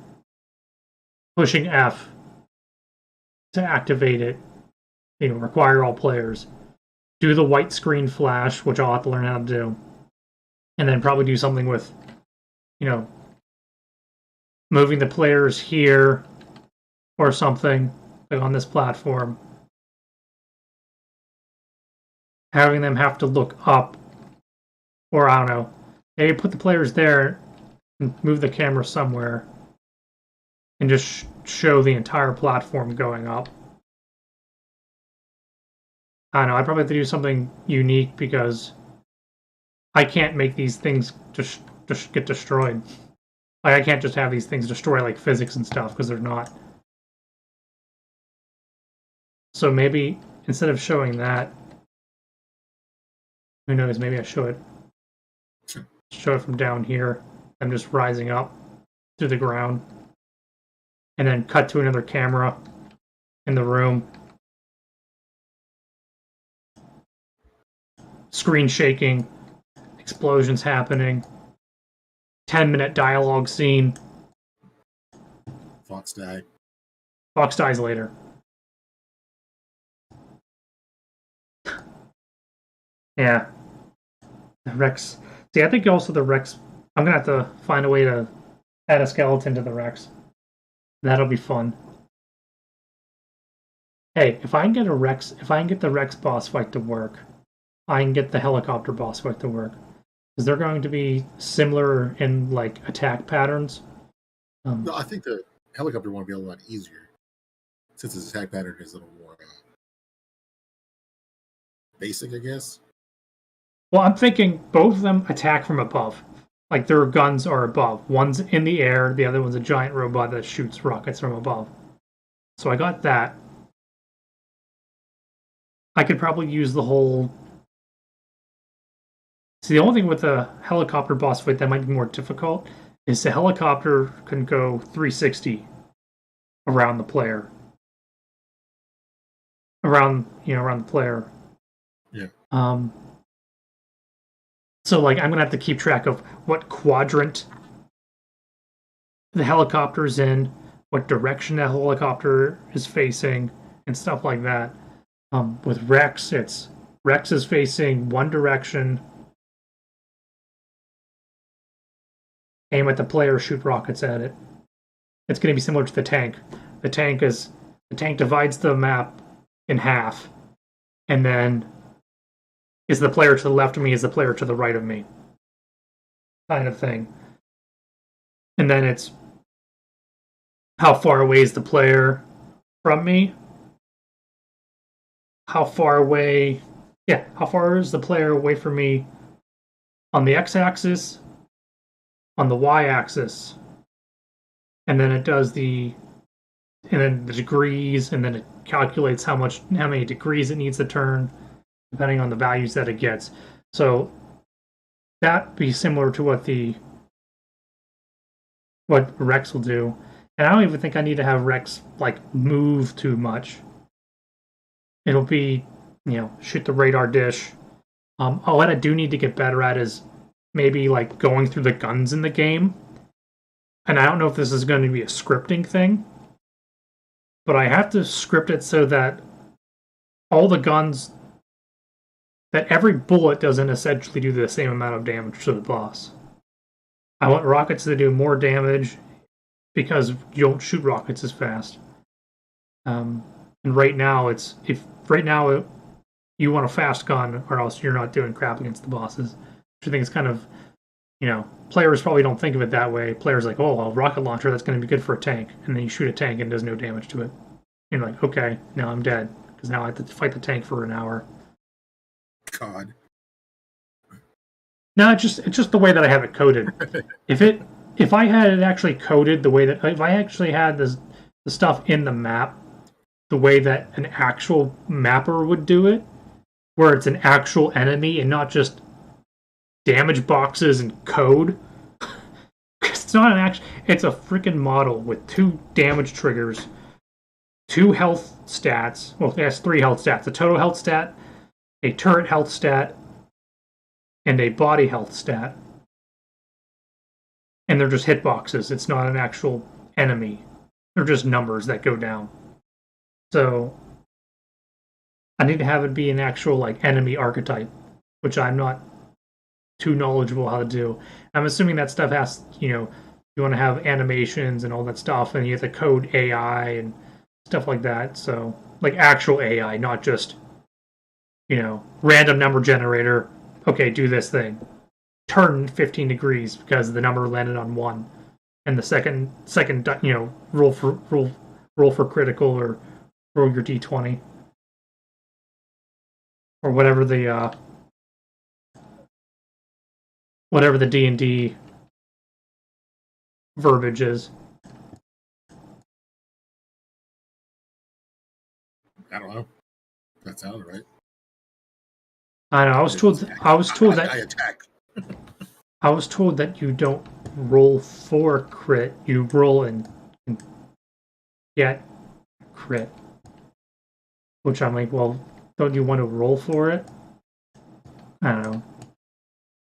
pushing F to activate it, require all players, do the white screen flash, which I'll have to learn how to do, and then probably do something with you know, moving the players here or something, like on this platform. Having them have to look up, or I don't know, maybe put the players there and move the camera somewhere and just show the entire platform going up. I don't know, I'd probably have to do something unique because I can't make these things just get destroyed. Like, I can't just have these things destroy, like, physics and stuff, because they're not. So maybe, instead of showing that, who knows, maybe I show it from down here. I'm just rising up through the ground. And then cut to another camera in the room. Screen shaking. Explosions happening. 10-minute dialogue scene. Fox die. Fox dies later. Yeah. The Rex. See, I think also the Rex. I'm gonna have to find a way to add a skeleton to the Rex. That'll be fun. Hey, if I can get the Rex boss fight to work, I can get the helicopter boss fight to work. Because they're going to be similar in, like, attack patterns. No, I think the helicopter one will be a lot easier. Since its attack pattern is a little more basic, I guess. Well, I'm thinking both of them attack from above. Like, their guns are above. One's in the air, the other one's a giant robot that shoots rockets from above. So I got that. I could probably use the whole... See, the only thing with the helicopter boss fight that might be more difficult is the helicopter can go 360 around the player. Around the player. Yeah. So, like, I'm gonna have to keep track of what quadrant the helicopter's in, what direction the helicopter is facing, and stuff like that. With Rex, Rex is facing one direction. Aim at the player, shoot rockets at it. It's going to be similar to the tank. The tank divides the map in half, and then is the player to the left of me, is the player to the right of me, kind of thing. And then it's how far away is the player from me? How far is the player away from me on the x-axis? On the y-axis, and then it does the degrees, and then it calculates how many degrees it needs to turn, depending on the values that it gets. So that'd be similar to what Rex will do. And I don't even think I need to have Rex like move too much. It'll be, shoot the radar dish. What I do need to get better at is maybe like going through the guns in the game. And I don't know if this is going to be a scripting thing, but I have to script it so that all the guns, that every bullet doesn't essentially do the same amount of damage to the boss. I want rockets to do more damage because you don't shoot rockets as fast. And right now, you want a fast gun or else you're not doing crap against the bosses. I think it's kind of, players probably don't think of it that way. Players like, oh, a rocket launcher, that's going to be good for a tank. And then you shoot a tank and it does no damage to it. And you're like, okay, now I'm dead. Because now I have to fight the tank for an hour. God. No, it's just the way that I have it coded. If I had it actually coded the way that, if I actually had the stuff in the map, the way that an actual mapper would do it, where it's an actual enemy and not just damage boxes and code. It's not it's a freaking model with 2 damage triggers, 2 health stats. Well, it has 3 health stats: a total health stat, a turret health stat, and a body health stat. And they're just hitboxes. It's not an actual enemy. They're just numbers that go down. So I need to have it be an actual like enemy archetype, which I'm not too knowledgeable how to do. I'm assuming that stuff has, you want to have animations and all that stuff, and you have to code AI and stuff like that. So, like actual AI, not just, random number generator. Okay, do this thing. Turn 15 degrees because the number landed on 1. And the second, roll for critical or roll your d20 or whatever the D&D verbiage is. I don't know. That sounded right. I know. I was told that I attack. I was told that you don't roll for crit. You roll and get crit. Which I'm like, well, don't you want to roll for it? I don't know.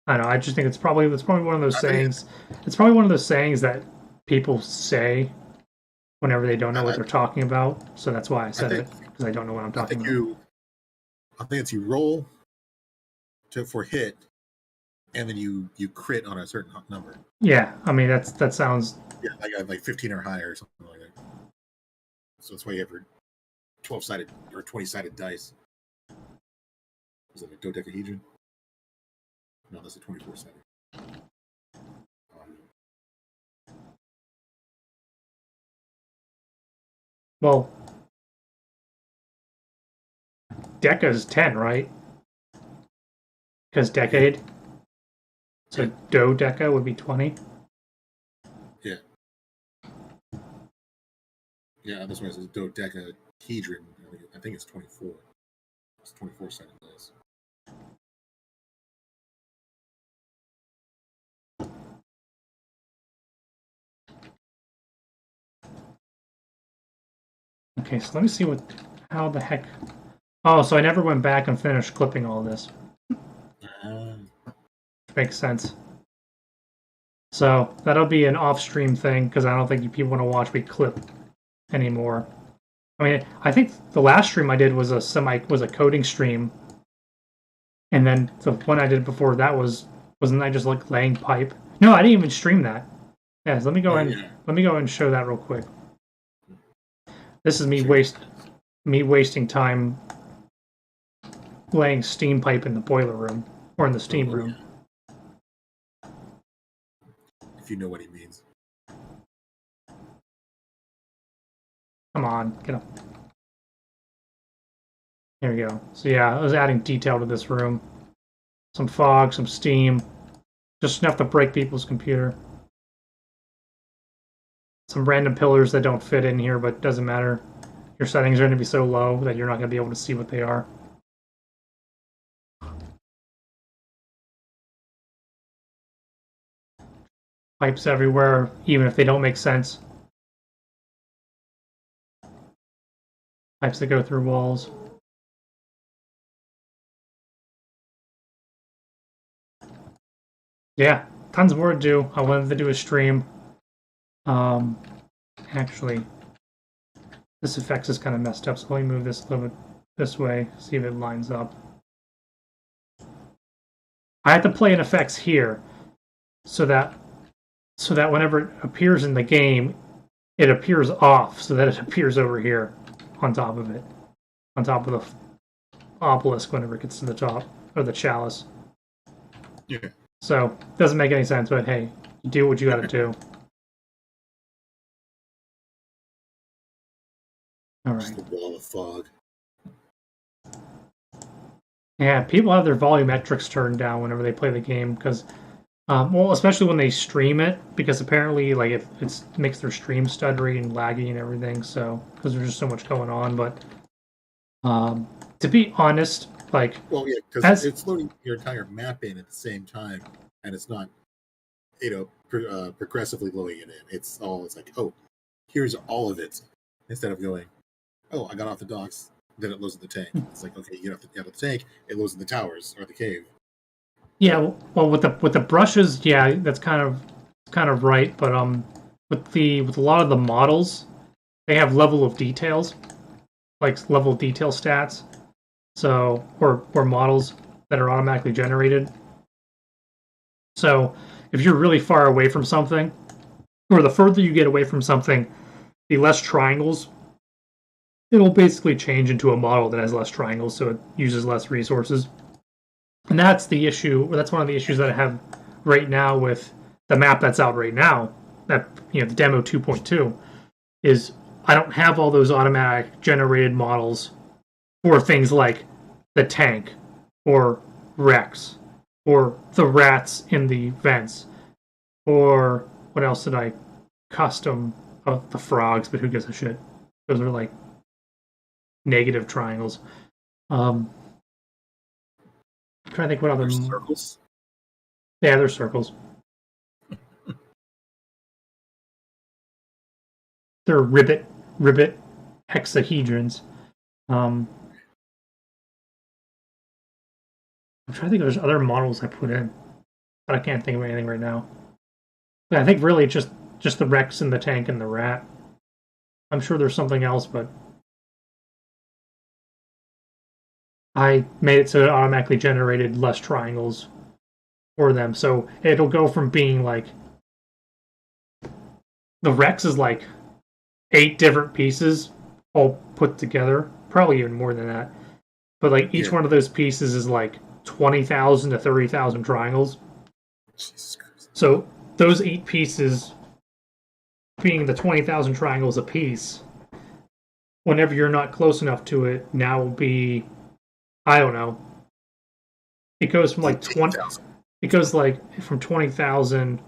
I just think it's probably one of those sayings. It's probably one of those sayings that people say whenever they don't know what they're talking about. So that's why I said it, because I don't know what I'm talking about. I think it's you roll for hit, and then you crit on a certain number. Yeah, I mean that sounds. Yeah, like 15 or higher or something like that. So that's why you have your 12-sided or 20-sided dice. Is it a dodecahedron? No, that's a 24-sided. Well, Deca is 10, right? Because decade. So dodeca would be 20. Yeah. Yeah, that's why it says dodecahedron. I think it's 24. It's 24-sided dice. Okay, so let me see how the heck. Oh, so I never went back and finished clipping all this. Makes sense. So that'll be an off-stream thing because I don't think people want to watch me clip anymore. I mean, I think the last stream I did was a coding stream, and then the one I did before that wasn't I just like laying pipe? No, I didn't even stream that. Yeah, so let me go and show that real quick. This is me wasting time laying steam pipe in the boiler room or in the steam room. If you know what he means. Come on, get up. There we go. So yeah, I was adding detail to this room. Some fog, some steam. Just enough to break people's computer. Some random pillars that don't fit in here, but doesn't matter. Your settings are going to be so low that you're not going to be able to see what they are. Pipes everywhere, even if they don't make sense. Pipes that go through walls. Yeah, tons more to do. I wanted to do a stream. Actually, this effects is kind of messed up, so let me move this a little bit this way, see if it lines up. I have to play in effects here, so that whenever it appears in the game, it appears off, so that it appears over here, on top of it, on top of the obelisk whenever it gets to the top, or the chalice. Yeah. So, it doesn't make any sense, but hey, you do what you gotta do. All right. Just a wall of fog. Yeah, people have their volumetrics turned down whenever they play the game because, well, especially when they stream it, because apparently, like, it makes their stream stuttery and laggy and everything. So, because there's just so much going on. But to be honest, like, well, yeah, because it's loading your entire map in at the same time, and it's not, progressively loading it in. It's like, oh, here's all of it, instead of going, oh, I got off the docks, then it loads in the tank. It's like, okay, you get out of the tank, it loads in the towers or the cave. Yeah, well, with the brushes, yeah, that's kind of right. But with a lot of the models, they have level of details, like level of detail stats. So or models that are automatically generated. So if you're really far away from something, or the further you get away from something, the less triangles, it'll basically change into a model that has less triangles, so it uses less resources. And that's the issue. That's one of the issues that I have right now with the map that's out right now. That the demo 2.2 is I don't have all those automatic generated models for things like the tank or Rex or the rats in the vents or what else did I custom? Oh, the frogs, but who gives a shit? Those are like negative triangles. I'm trying to think what other circles. Yeah, they're circles. They're ribbit hexahedrons. I'm trying to think if there's other models I put in, but I can't think of anything right now. But I think really just the Rex and the tank and the rat. I'm sure there's something else, but I made it so it automatically generated less triangles for them. So it'll go from being like the Rex is like 8 different pieces all put together, probably even more than that. But like each one of those pieces is like 20,000 to 30,000 triangles. Jesus Christ. So those 8 pieces being the 20,000 triangles a piece, whenever you're not close enough to it, now will be, I don't know. It goes from like 20. It goes like from 20,000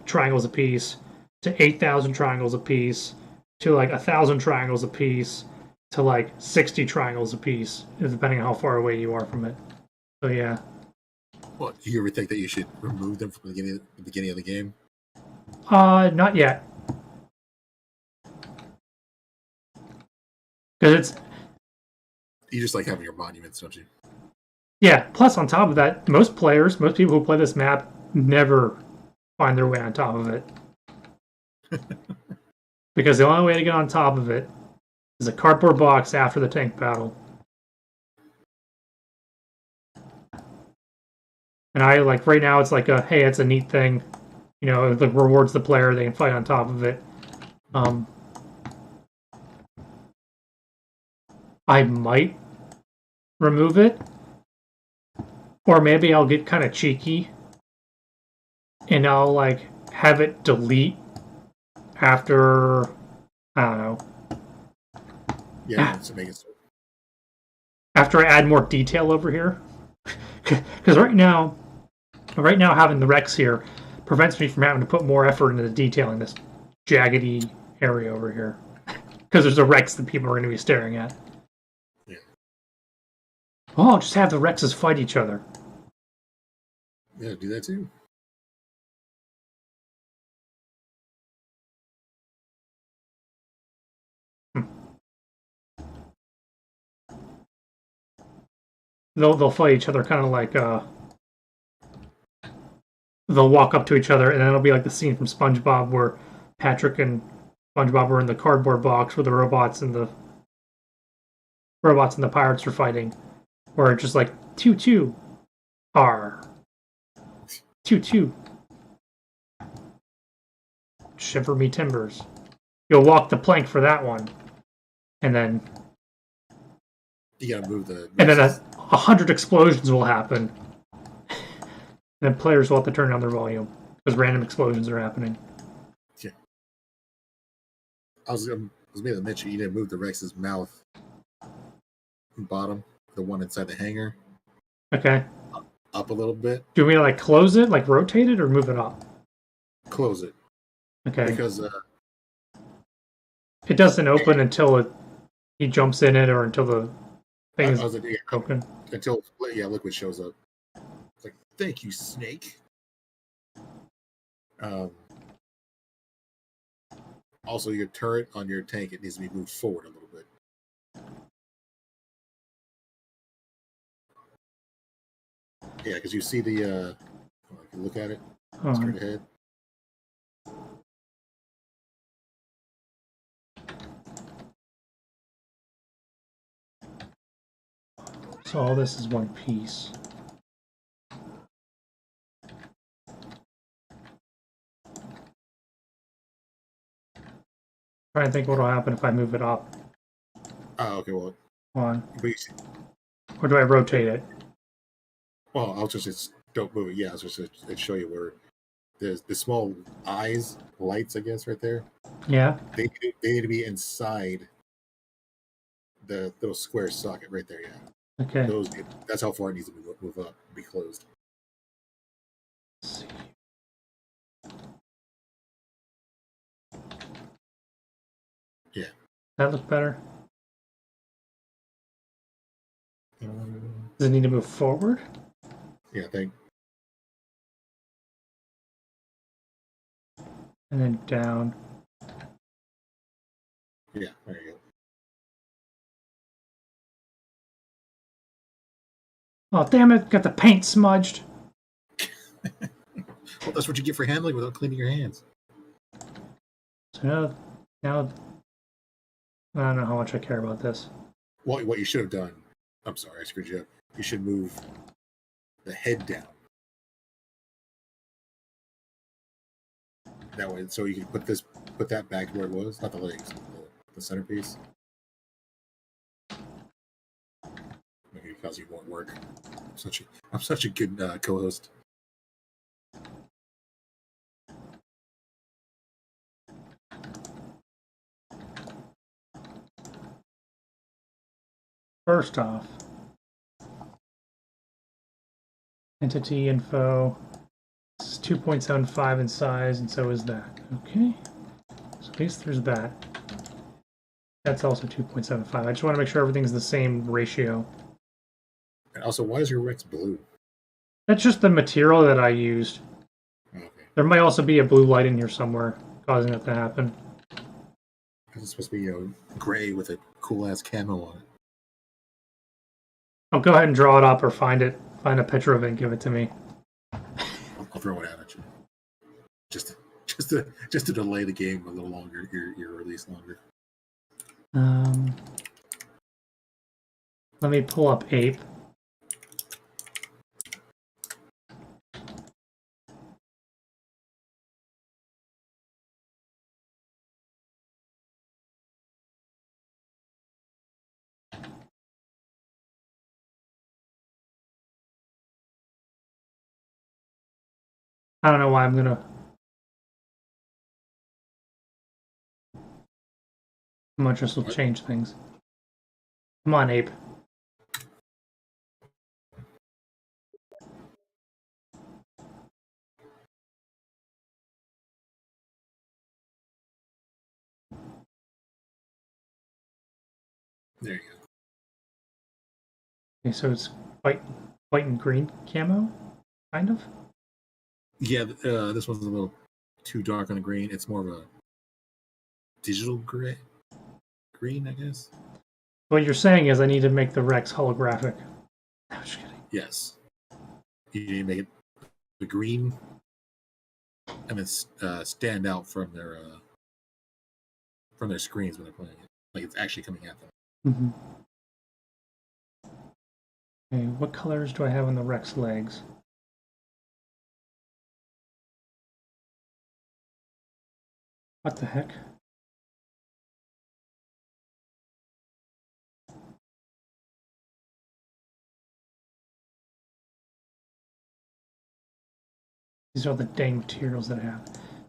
triangles a piece to 8,000 triangles a piece to like 1,000 triangles a piece to like 60 triangles a piece, depending on how far away you are from it. So yeah. Well, do you ever think that you should remove them from the beginning of the game? Not yet. Because it's... You just like having your monuments, don't you? Yeah, plus on top of that, most people who play this map never find their way on top of it. Because the only way to get on top of it is a cardboard box after the tank battle. And I like right now it's like hey, it's a neat thing. It rewards the player, they can fight on top of it. I might remove it. Or maybe I'll get kind of cheeky and I'll like have it delete after, I don't know. Yeah, to make it so. After I add more detail over here. Because right now having the Rex here prevents me from having to put more effort into detailing this jaggedy area over here. Because there's a Rex that people are going to be staring at. Yeah. Oh, I'll just have the Rexes fight each other. Yeah, do that too. They'll fight each other kind of like they'll walk up to each other and then it'll be like the scene from SpongeBob where Patrick and SpongeBob were in the cardboard box where the robots and the pirates are fighting, where it's just like 2-2 R 2-2 shiver me timbers. You'll walk the plank for that one, and then you gotta move the. And then 100 explosions will happen, and then players will have to turn down their volume because random explosions are happening. Yeah. I was going to mention you didn't move the Rex's mouth bottom, the one inside the hangar. Okay. Up a little bit. Do you want me to like close it, like rotate it, or move it up? Close it. Okay. Because it doesn't open until he jumps in it, or until the thing is open. Until liquid shows up. It's like, thank you, Snake. Also, your turret on your tank, it needs to be moved forward a little bit. Yeah, because you see the if you look at it straight ahead. So all this is one piece. Trying to think what'll happen if I move it up. Oh, okay. Well, On. but you see, Or do I rotate it? well, I'll just don't move it. Yeah, I was just to show you where there's the small eyes, lights, I guess, right there. Yeah. They need to be inside the little square socket right there. Yeah, Okay. those. That's how far it needs to move up, be closed. Let's see. Yeah. That look better? Um, Does it need to move forward? yeah, I think. And then down. Yeah, there you go. Oh, damn it. Got the paint smudged. Well, that's what you get for handling without cleaning your hands. So now, I don't know how much I care about this. Well, what you should have done. I'm sorry, I screwed you up. You should move the head down. That way, so you can put that back where it was, not the legs, the centerpiece. Maybe because you won't work. I'm such a good co-host. First off, entity info. This is 2.75 in size, and so is that. Okay. So at least there's that. That's also 2.75. I just want to make sure everything's the same ratio. And also, why is your Rex blue? That's just the material that I used. Okay. There might also be a blue light in here somewhere causing that to happen. It's supposed to be gray with a cool ass camo on it. I'll go ahead and draw it up or find it. Find a picture of it and give it to me. I'll throw it out at you. Just to delay the game a little longer, your release longer. Let me pull up Ape. I don't know why I'm gonna. How much this will change things. Come on, Ape. There you go. Okay, so it's white and green camo, kind of. Yeah, this one's a little too dark on the green. It's more of a digital green, I guess. What you're saying is I need to make the Rex holographic. No, just kidding. Yes, you need to make it the green, and then stand out from their screens when they're playing it, like it's actually coming at them. Mm-hmm. Okay, what colors do I have on the Rex legs? What the heck? These are the dang materials that I have.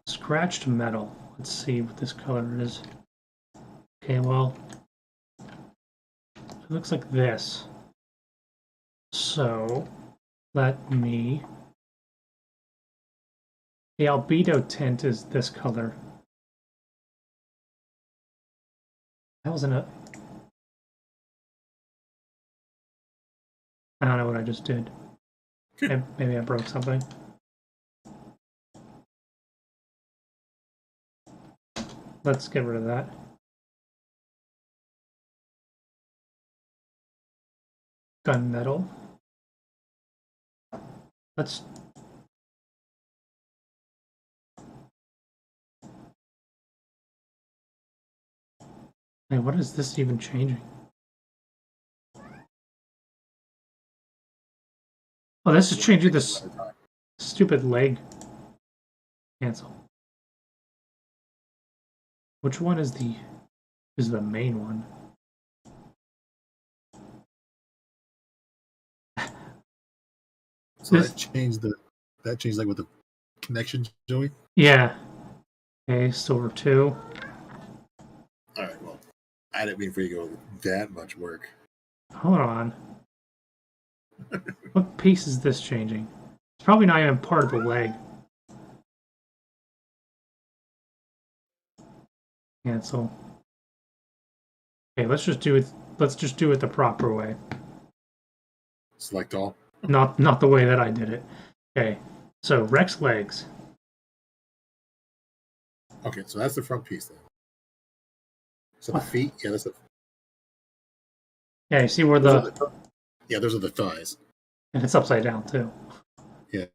Scratched metal. Let's see what this color is. Okay, well, it looks like this. So, let me... The albedo tint is this color. That wasn't a... I don't know what I just did. Maybe I broke something. Let's get rid of that. Gunmetal. Let's... Hey, what is this even changing? Oh, this is changing this stupid leg. Cancel. Which one is the main one? So that changed like with the connection, Joey. Yeah. Okay, silver 2. All right. Well, I didn't mean for you to go that much work. Hold on. What piece is this changing? It's probably not even part of the leg. Cancel. Okay, let's just do it. Let's just do it the proper way. Select all. Not the way that I did it. Okay. So Rex legs. Okay, so that's the front piece then. So the feet, yeah, that's the. Yeah, you see where those are the thighs. And it's upside down too. Yeah.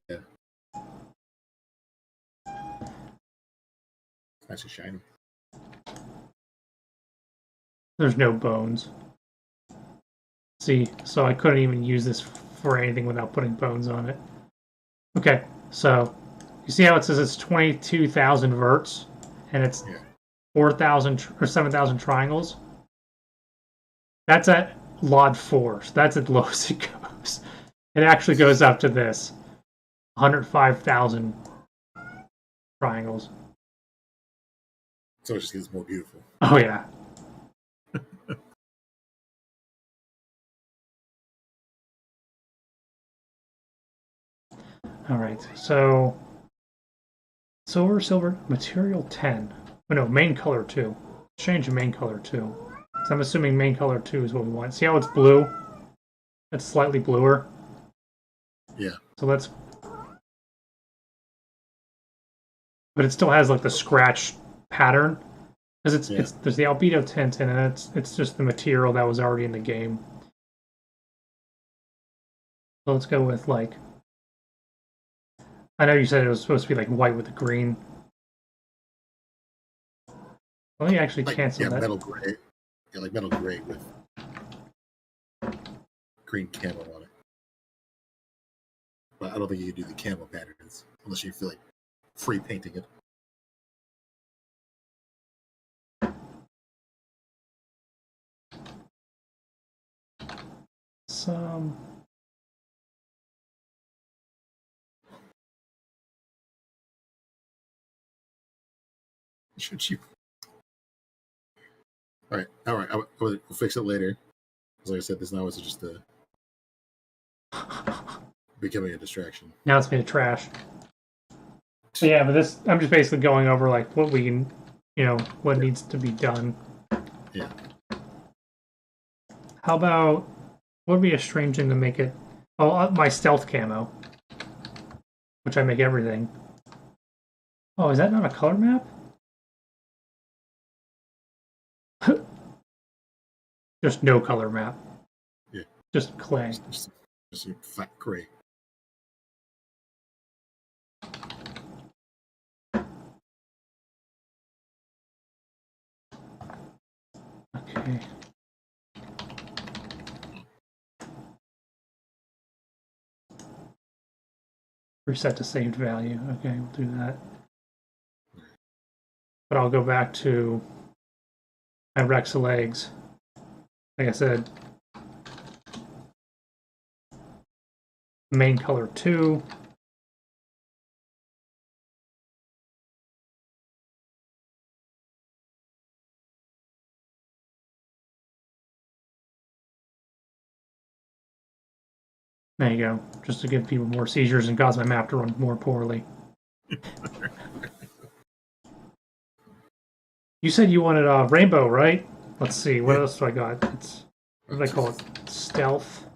Nice and shiny. There's no bones. See, so I couldn't even use this for anything without putting bones on it. Okay, so you see how it says it's 22,000 verts and it's 4,000 or 7,000 triangles? That's at LOD 4, so that's as low as it goes. It actually goes up to this 105,000 triangles. So it just gets more beautiful. Oh, yeah. All right, so silver, material 10. Oh, no, main color 2. Change the main color 2. So I'm assuming main color 2 is what we want. See how it's blue? It's slightly bluer. Yeah. So let's... But it still has like the scratch pattern. Because there's the albedo tint in it. It's just the material that was already in the game. So let's go with like... I know you said it was supposed to be like white with the green. Let me actually cancel that. Metal gray. Yeah, like metal gray with green camo on it. But I don't think you can do the camo patterns unless you feel like free painting it. Some... Should you? All right. We'll fix it later. Because like I said, this now is just becoming a distraction. Now it's being trash. But yeah, but this, I'm just basically going over like what we can, what needs to be done. Yeah. How about, what would be a strange thing to make it? Oh, my stealth camo, which I make everything. Oh, is that not a color map? Just no color map. Yeah. Just clay. Just flat gray. Okay. Reset to saved value. Okay, we'll do that. But I'll go back to my Rex legs. Like I said, main color 2. There you go. Just to give people more seizures and cause my map to run more poorly. You said you wanted a rainbow, right? Let's see. What else do I got? It's, what do I call it? Stealth.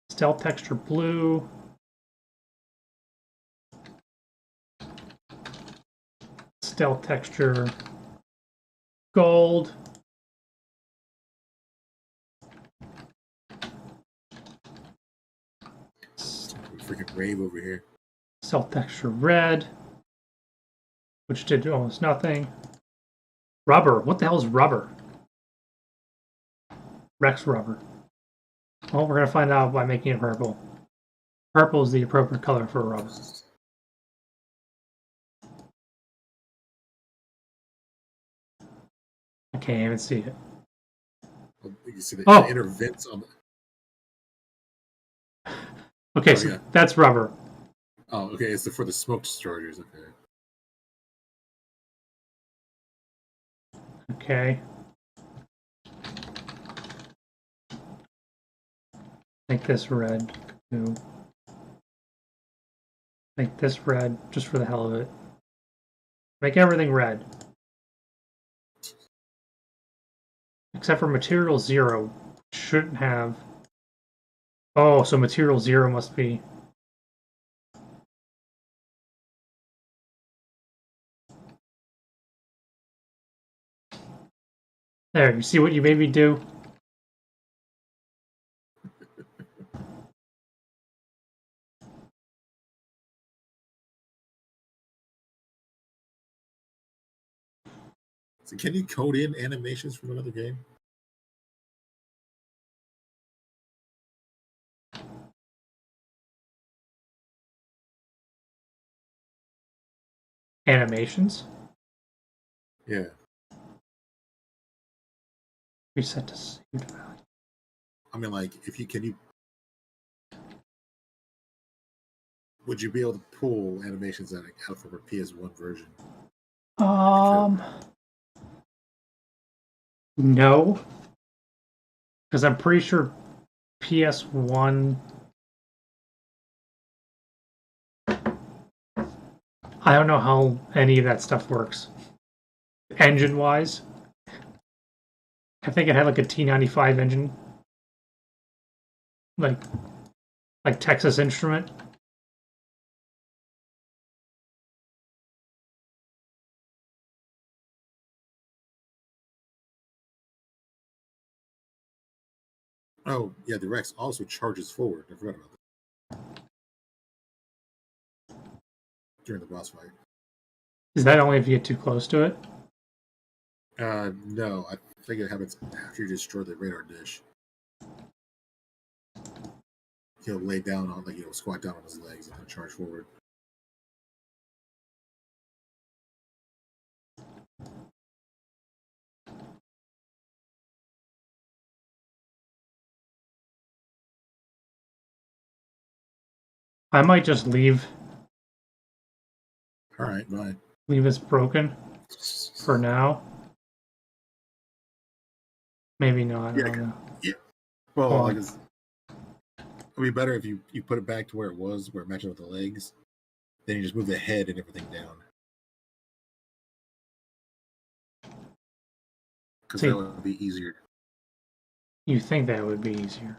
Stealth texture blue. Stealth texture gold. Freaking rave over here. Stealth texture red, which did almost nothing. Rubber. What the hell is rubber? Rex rubber. Well, we're going to find out by making it purple. Purple is the appropriate color for rubber. I can't even see it. You can see the Oh! inner vents on the... Okay, Oh, so yeah. that's rubber. Oh, okay. It's for the smoke dischargers. Okay. Okay. Make this red, too. Make this red, just for the hell of it. Make everything red. Except for material 0. Shouldn't have... Oh, so material 0 must be... There, you see what you made me do? So can you code in animations from another game? Animations? Yeah. Reset to saved value. I mean, like, if you can you... Would you be able to pull animations out from a PS1 version? No. Because I'm pretty sure PS1... I don't know how any of that stuff works. Engine-wise. I think it had like a T95 engine. Like Texas Instrument. Oh, yeah, the Rex also charges forward. I forgot about that. During the boss fight. Is that only if you get too close to it? No, I think it happens after you destroy the radar dish. He'll lay down on, like, squat down on his legs and then charge forward. I might just leave All right, bye. this broken for now. Maybe not. I don't know. Yeah. Well, it'd be better if you put it back to where it was, where it matches with the legs. Then you just move the head and everything down. Because that would be easier. You think that would be easier?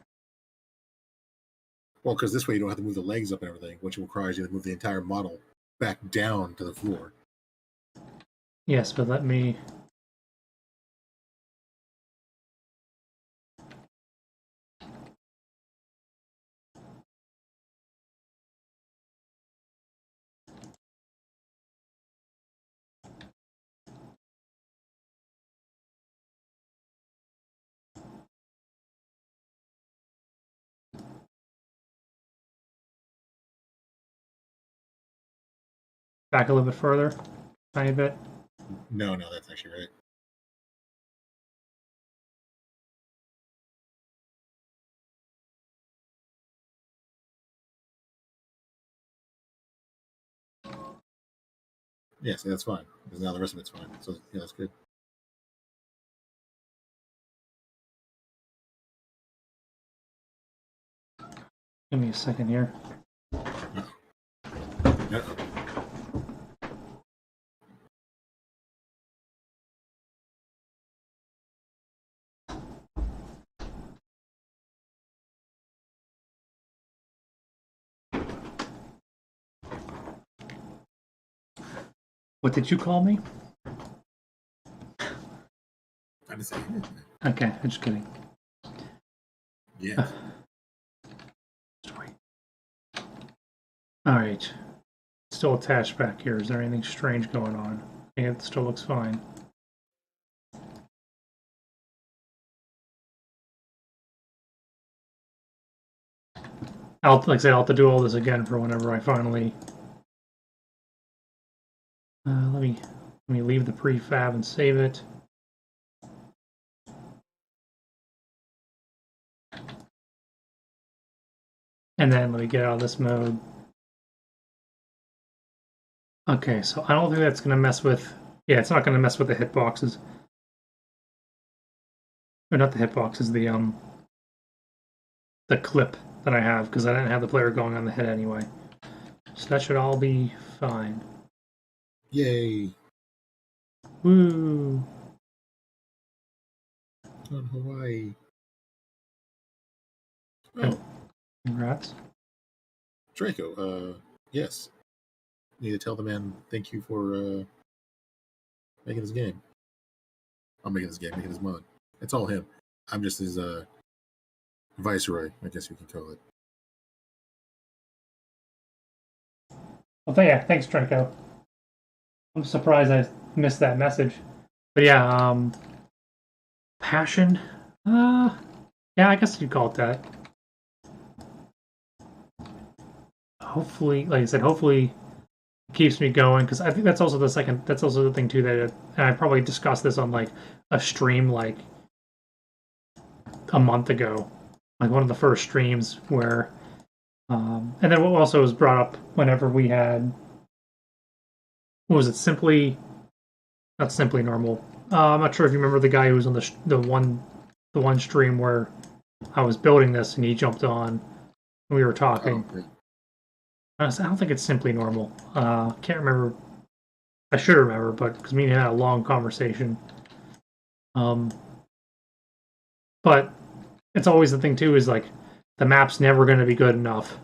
Well, because this way you don't have to move the legs up and everything, which requires you to move the entire model back down to the floor. Yes, but let me... Back a little bit further? Tiny bit? No, that's actually right. Yeah, so that's fine. Because now the rest of it's fine. So, yeah, that's good. Give me a second here. No. What did you call me? I didn't say anything. Okay, I'm just kidding. Yeah. Alright. Still attached back here. Is there anything strange going on? I think it still looks fine. Like I said, I'll have to do all this again for whenever I finally... let me leave the prefab and save it. And then let me get out of this mode. Okay, so I don't think that's going to mess with... Yeah, it's not going to mess with the hitboxes. Or not the hitboxes, the clip that I have, because I didn't have the player going on the head anyway. So that should all be fine. Yay! Woo! On Hawaii. Oh, Congrats. Draco, yes. Need to tell the man thank you for making this game. I'm making this game, making this mod. It's all him. I'm just his viceroy, I guess you can call it. Well, yeah, thanks, Draco. I'm surprised I missed that message. But yeah, passion? Yeah, I guess you'd call it that. Hopefully, like I said, hopefully it keeps me going, because I think that's also the thing too, that and I probably discussed this on like a stream like a month ago, like one of the first streams where and then what also was brought up whenever we had, what was it, not Simply Normal. I'm not sure if you remember the guy who was on the one stream where I was building this and he jumped on and we were talking. Oh, great. I don't think it's Simply Normal. Can't remember. I should remember, but because me and him had a long conversation. But it's always the thing too, is like the map's never going to be good enough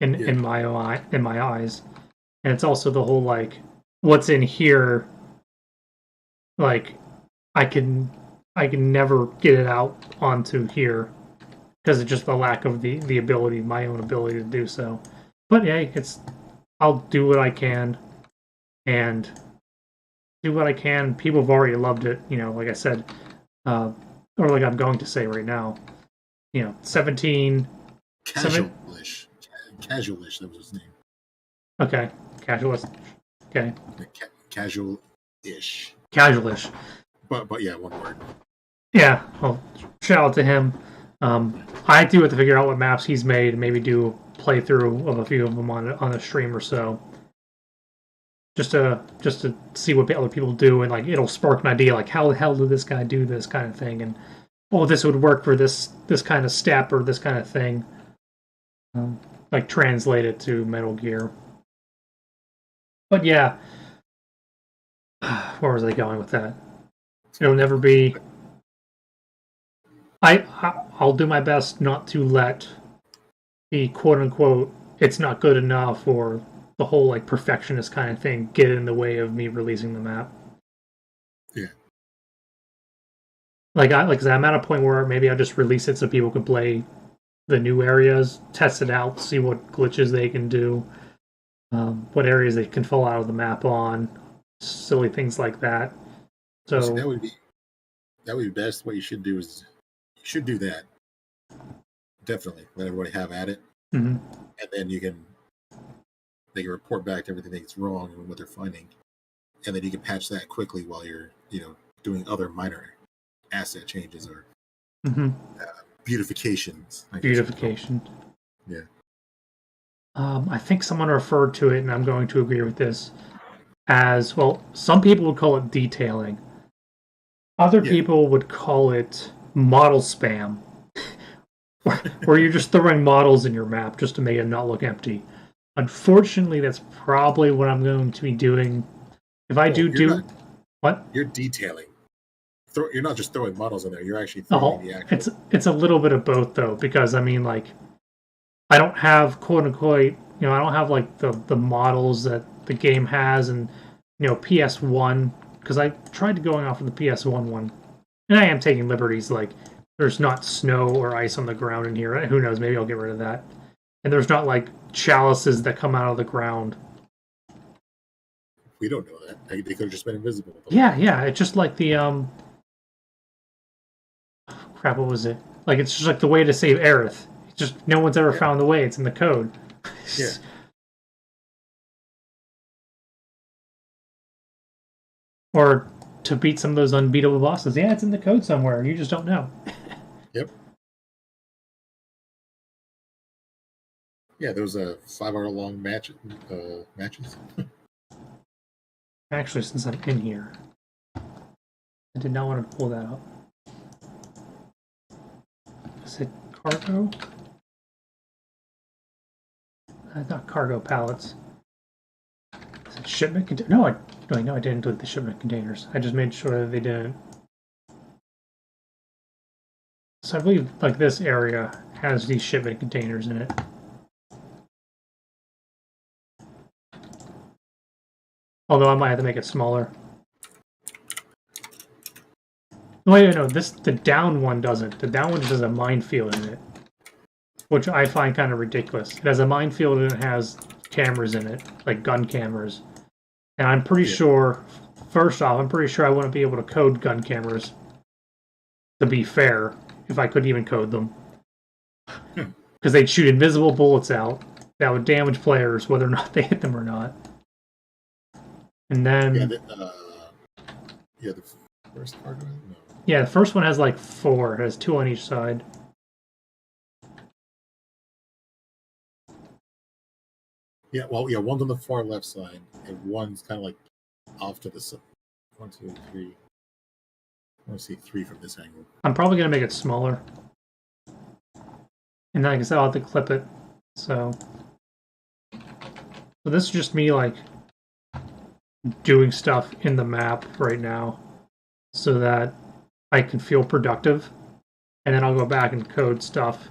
in my eyes, and it's also the whole like what's in here. Like I can never get it out onto here because it's just the lack of the ability, my own ability to do so. But yeah, I'll do what I can and do what I can. People have already loved it, like I said, or like I'm going to say right now, 17. Casualish. Casualish, that was his name. Okay, casualist. Okay. Casual-ish. Casualish. But yeah, one word. Yeah, well, shout out to him. I do have to figure out what maps he's made and maybe do a playthrough of a few of them on a stream or so. Just to see what other people do, and like it'll spark an idea, like how the hell did this guy do this kind of thing, and this would work for this kind of step or this kind of thing. Like translate it to Metal Gear. But yeah, where was I going with that? It'll never be. I'll do my best not to let the quote unquote it's not good enough or the whole like perfectionist kind of thing get in the way of me releasing the map. Yeah. I'm at a point where maybe I'll just release it so people can play the new areas, test it out, see what glitches they can do, what areas they can fall out of the map on, silly things like that. So that would be best. What you should do is you should do that. Definitely let everybody have at it, and then they can report back everything that's wrong and what they're finding, and then you can patch that quickly while you're doing other minor asset changes or beautifications. Beautification. Yeah. I think someone referred to it, and I'm going to agree with this, as, well, some people would call it detailing. Other people would call it model spam, where you're just throwing models in your map just to make it not look empty. Unfortunately, that's probably what I'm going to be doing. If I what? You're detailing. You're not just throwing models in there. You're actually throwing the actual. It's a little bit of both though, because I mean, like, I don't have quote unquote, I don't have like the models that the game has, and PS1, because I tried going off of the PS1 one, and I am taking liberties. Like, there's not snow or ice on the ground in here. Who knows? Maybe I'll get rid of that. And there's not like chalices that come out of the ground. We don't know that. They could have just been invisible. Yeah. It's just like the crap. What was it? Like, it's just like the way to save Aerith. It's just no one's ever found the way. It's in the code. Yeah. Or to beat some of those unbeatable bosses. Yeah, it's in the code somewhere. You just don't know. Yep. Yeah, there was a 5-hour long matches. Actually, since I'm in here, I did not want to pull that up. Is it cargo? Not cargo pallets. Is it shipment containers? No, I didn't delete the shipment containers. I just made sure that they didn't. So I believe like this area has these shipment containers in it. Although I might have to make it smaller. Wait, no, the down one doesn't. The down one just has a minefield in it, which I find kind of ridiculous. It has a minefield and it has cameras in it, like gun cameras. And I'm pretty sure, first off, I'm pretty sure I wouldn't be able to code gun cameras, to be fair, if I could even code them. Because they'd shoot invisible bullets out that would damage players whether or not they hit them or not. And then... the first cargo? No. Yeah, the first one has like 4. It has 2 on each side. Yeah, well, yeah, one's on the far left side, and one's kind of like off to the side. 1, 2, 3. I want to see 3 from this angle. I'm probably going to make it smaller. And then, like I said, I'll have to clip it. So this is just me, like, doing stuff in the map right now so that I can feel productive. And then I'll go back and code stuff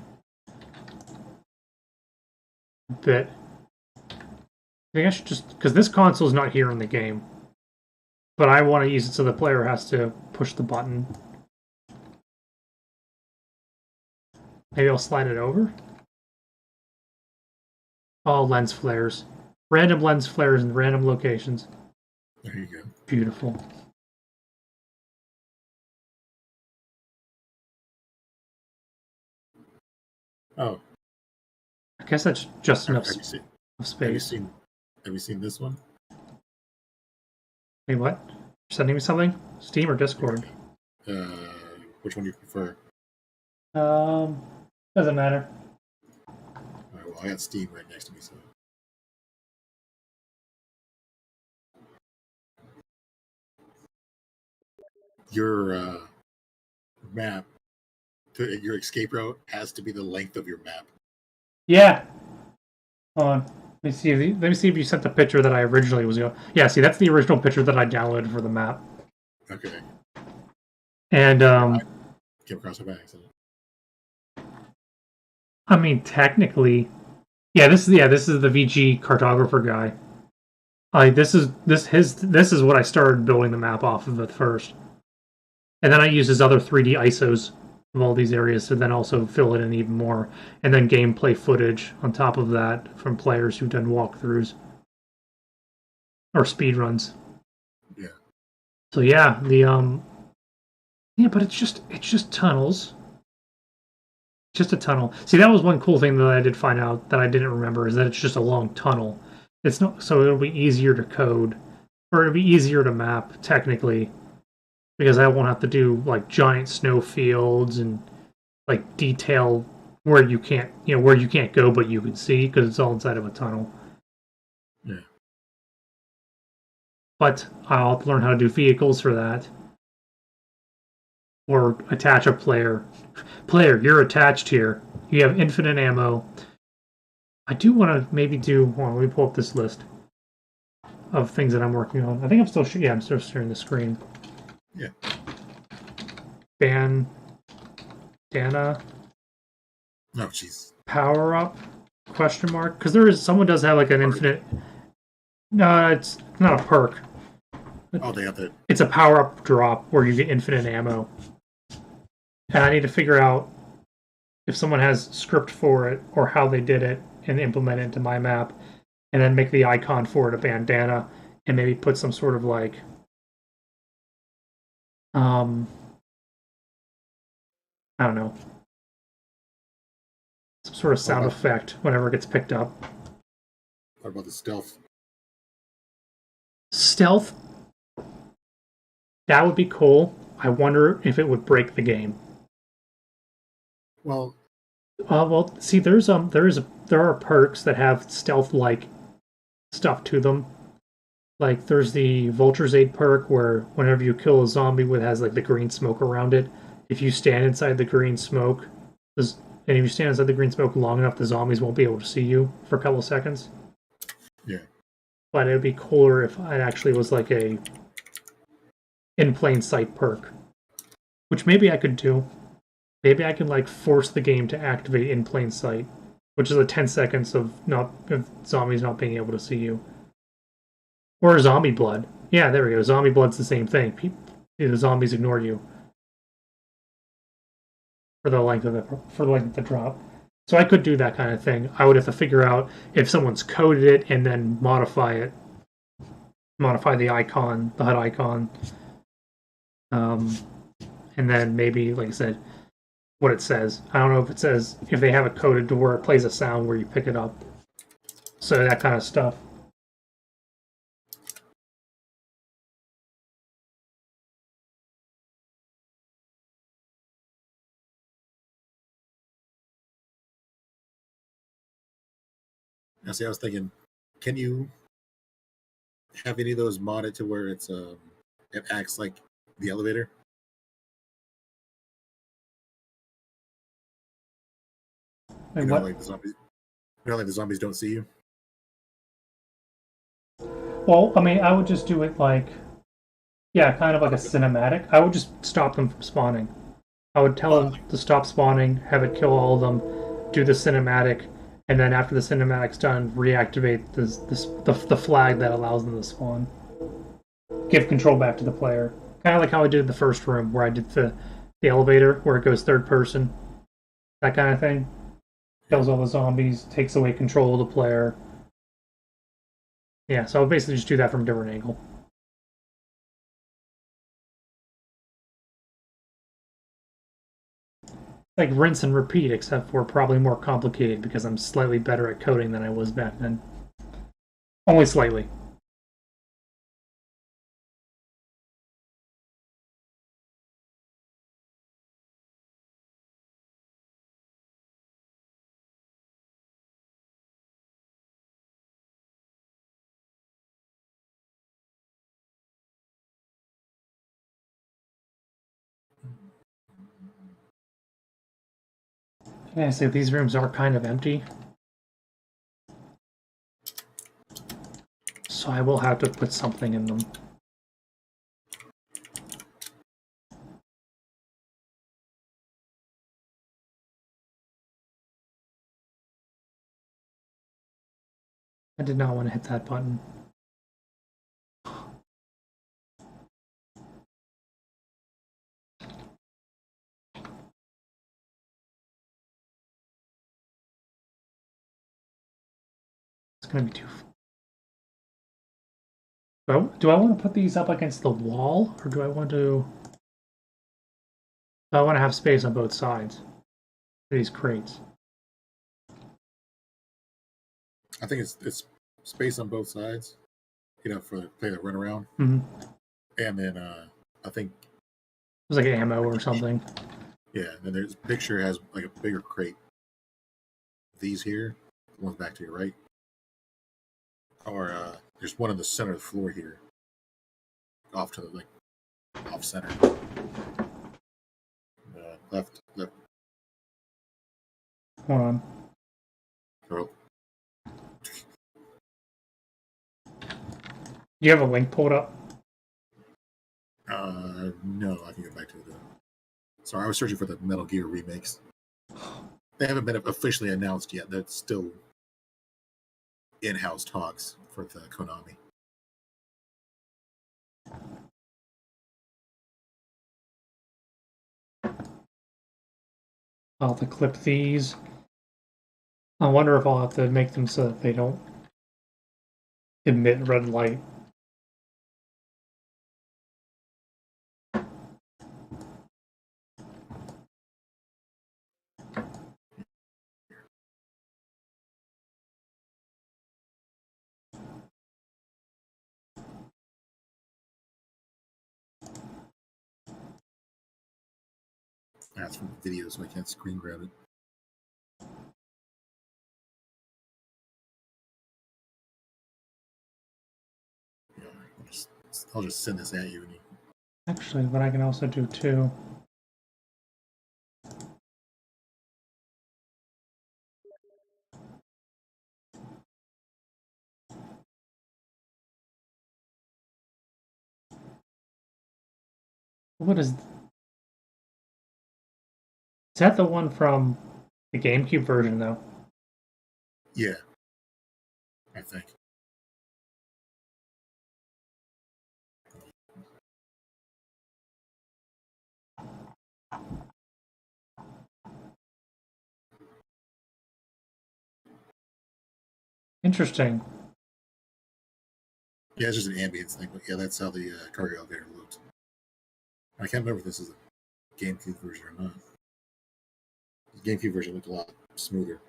that... I think I should just... Because this console is not here in the game. But I want to use it so the player has to push the button. Maybe I'll slide it over? Oh, lens flares. Random lens flares in random locations. There you go. Beautiful. Oh. I guess that's just enough space. Have you seen this one? Hey, what? You're sending me something? Steam or Discord? Which one do you prefer? Doesn't matter. Alright, well, I got Steam right next to me, so. Your map, your escape route has to be the length of your map. Yeah. Hold on. Let me see if you sent the picture that I originally was going. Yeah, see, that's the original picture that I downloaded for the map. Okay. And I came across it by accident. I mean, technically, this is the VG cartographer guy. This is what I started building the map off of at first, and then I used his other 3D ISOs of all these areas to then also fill it in even more, and then gameplay footage on top of that from players who've done walkthroughs or speedruns. Yeah. So yeah, but it's just tunnels. Just a tunnel. See, that was one cool thing that I did find out that I didn't remember, is that it's just a long tunnel. It's not, so it'll be easier to code, or it'll be easier to map technically, because I won't have to do like giant snow fields and like detail where you can't go but you can see, because it's all inside of a tunnel. Yeah. But I'll have to learn how to do vehicles for that, or attach a player. Player, you're attached here. You have infinite ammo. I do want to maybe do... Hold on, let me pull up this list of things that I'm working on. I think I'm still... Yeah, I'm still sharing the screen. Yeah. Dana. Oh, jeez. Power up? Question mark? Because someone does have like an infinite... No, it's not a perk. Oh, they have that. It's a power up drop where you get infinite ammo. And I need to figure out if someone has script for it or how they did it and implement it into my map, and then make the icon for it a bandana and maybe put some sort of like I don't know, some sort of sound effect whenever it gets picked up. What about the stealth? Stealth? That would be cool. I wonder if it would break the game. Well, Well, see, there are perks that have stealth like stuff to them. Like there's the Vulture's Aid perk where whenever you kill a zombie with has like the green smoke around it, if you stand inside the green smoke, and if you stand inside the green smoke long enough, the zombies won't be able to see you for a couple of seconds. Yeah. But it would be cooler if it actually was like a in plain sight perk, which maybe I could do. Maybe I can like force the game to activate in plain sight, which is a 10 seconds of zombies not being able to see you. Or zombie blood. Yeah, there we go. Zombie blood's the same thing. The zombies ignore you for the length of the drop. So I could do that kind of thing. I would have to figure out if someone's coded it and then modify the icon, the HUD icon, um, and then maybe, like I said, what it says. I don't know if it says if they have it coded to where it plays a sound where you pick it up. So that kind of stuff. Now, see, I was thinking, can you have any of those modded to where it acts like the elevator? And what? Like the zombies. Like the zombies don't see you. Well, I mean, I would just do it like, yeah, kind of like a cinematic. I would just stop them from spawning. I would tell them to stop spawning, have it kill all of them, do the cinematic, and then after the cinematic's done, reactivate the flag that allows them to spawn. Give control back to the player. Kind of like how I did the first room, where I did the elevator, where it goes third person. That kind of thing. Kills all the zombies, takes away control of the player. Yeah, so I would basically just do that from a different angle. Like rinse and repeat, except for probably more complicated because I'm slightly better at coding than I was back then. Only slightly. Yeah, so these rooms are kind of empty. So I will have to put something in them. I did not want to hit that button. It's going to be too... Do I want to put these up against the wall? Or do I want to... I want to have space on both sides for these crates. I think it's space on both sides. For the player to run around. Mm-hmm. And then I think It was like ammo or something. Yeah, and then there's picture has like a bigger crate. These here, the ones back to your right, or there's one in the center of the floor here, off to the off center, left. Hold on. Oh, Do you have a link pulled up? no, I can get back to it. Sorry, I was searching for the Metal Gear remix. They haven't been officially announced yet. That's still in-house talks for the Konami. I'll have to clip these. I wonder if I'll have to make them so that they don't emit red light. That's from the video, so I can't screen grab it. I'll just send this at you. And you... Actually, what I can also do too. What is that the one from the GameCube version though? Yeah, I think. Interesting. Yeah, it's just an ambience thing, but yeah, that's how the cargo elevator looked. I can't remember if this is a GameCube version or not. The GameCube version looked a lot smoother.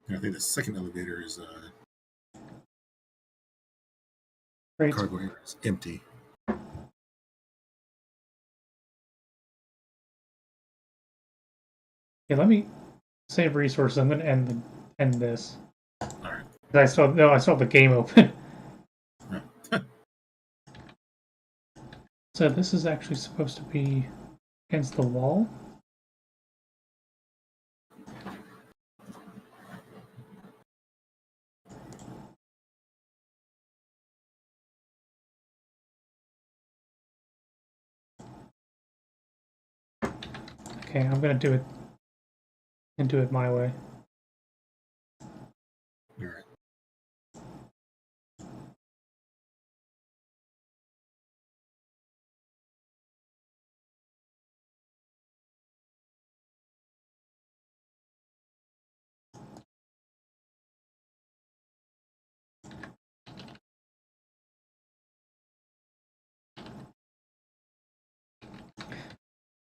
And I think the second elevator is Great. cargo area is empty. Yeah, let me save resources. I'm going to end this. All right. I still have the game open. So this is actually supposed to be against the wall. Okay, I'm gonna do it and do it my way. All right.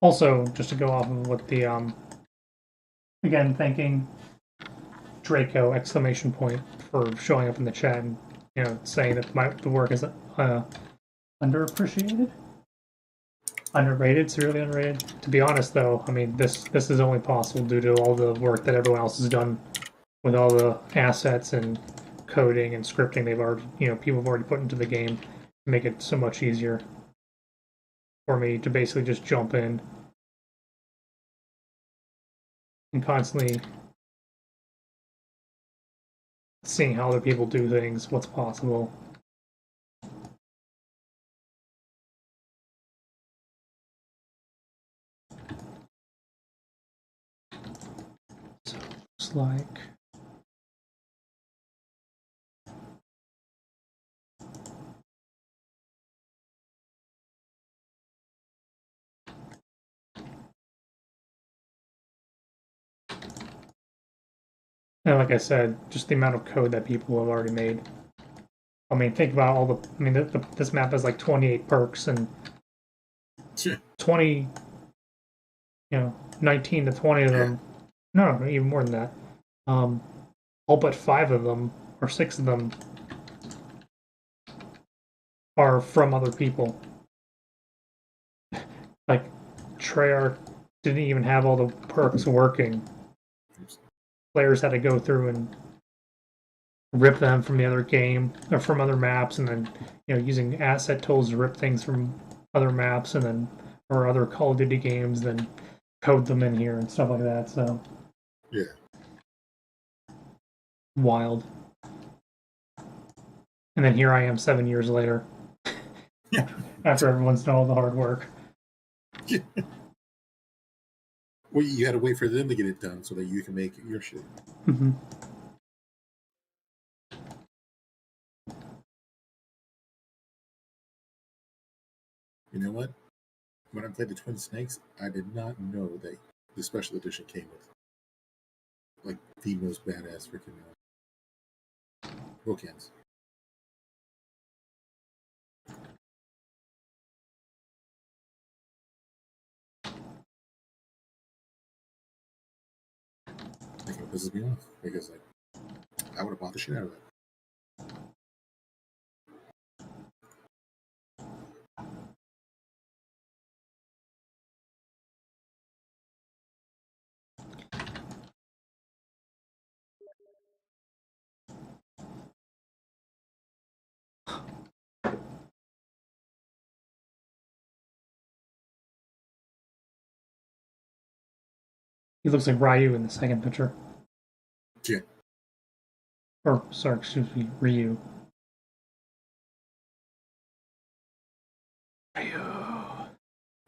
Also, just to go off of what the again, thanking Draco exclamation point for showing up in the chat and saying that the work is underappreciated, underrated, severely underrated. To be honest, though, I mean this is only possible due to all the work that everyone else has done with all the assets and coding and scripting they've already people have already put into the game to make it so much easier for me to basically just jump in and constantly seeing how other people do things, what's possible. So it looks like and like I said, just the amount of code that people have already made. I mean, think about all the. I mean, this map has like 28 perks and 20, 19 to 20 of them. No, even more than that. All but 5 of them or 6 of them are from other people. Like Treyarch didn't even have all the perks working. Players had to go through and rip them from the other game or from other maps, and then using asset tools to rip things from other maps, and then or other Call of Duty games, then code them in here and stuff like that. So yeah, wild. And then here I am 7 years later, after everyone's done all the hard work. Well, you had to wait for them to get it done so that you can make your shit. Mm-hmm. You know what? When I played the Twin Snakes, I did not know that the special edition came with like the most badass freaking bookends. pisses me off because like I would have bought the shit out of it. He looks like Ryu in the second picture. Yeah. Or, sorry, excuse me, Ryu. Ryu.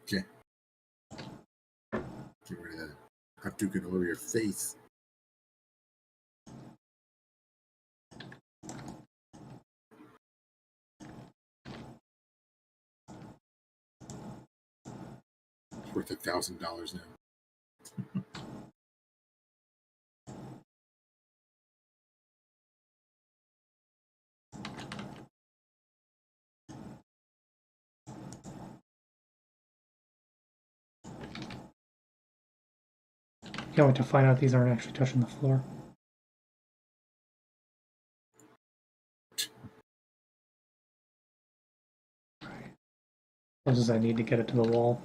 Okay. Get rid of that. I'm duking all over your face. It's worth $1,000 now. Can't wait to find out these aren't actually touching the floor. Close as I need to get it to the wall.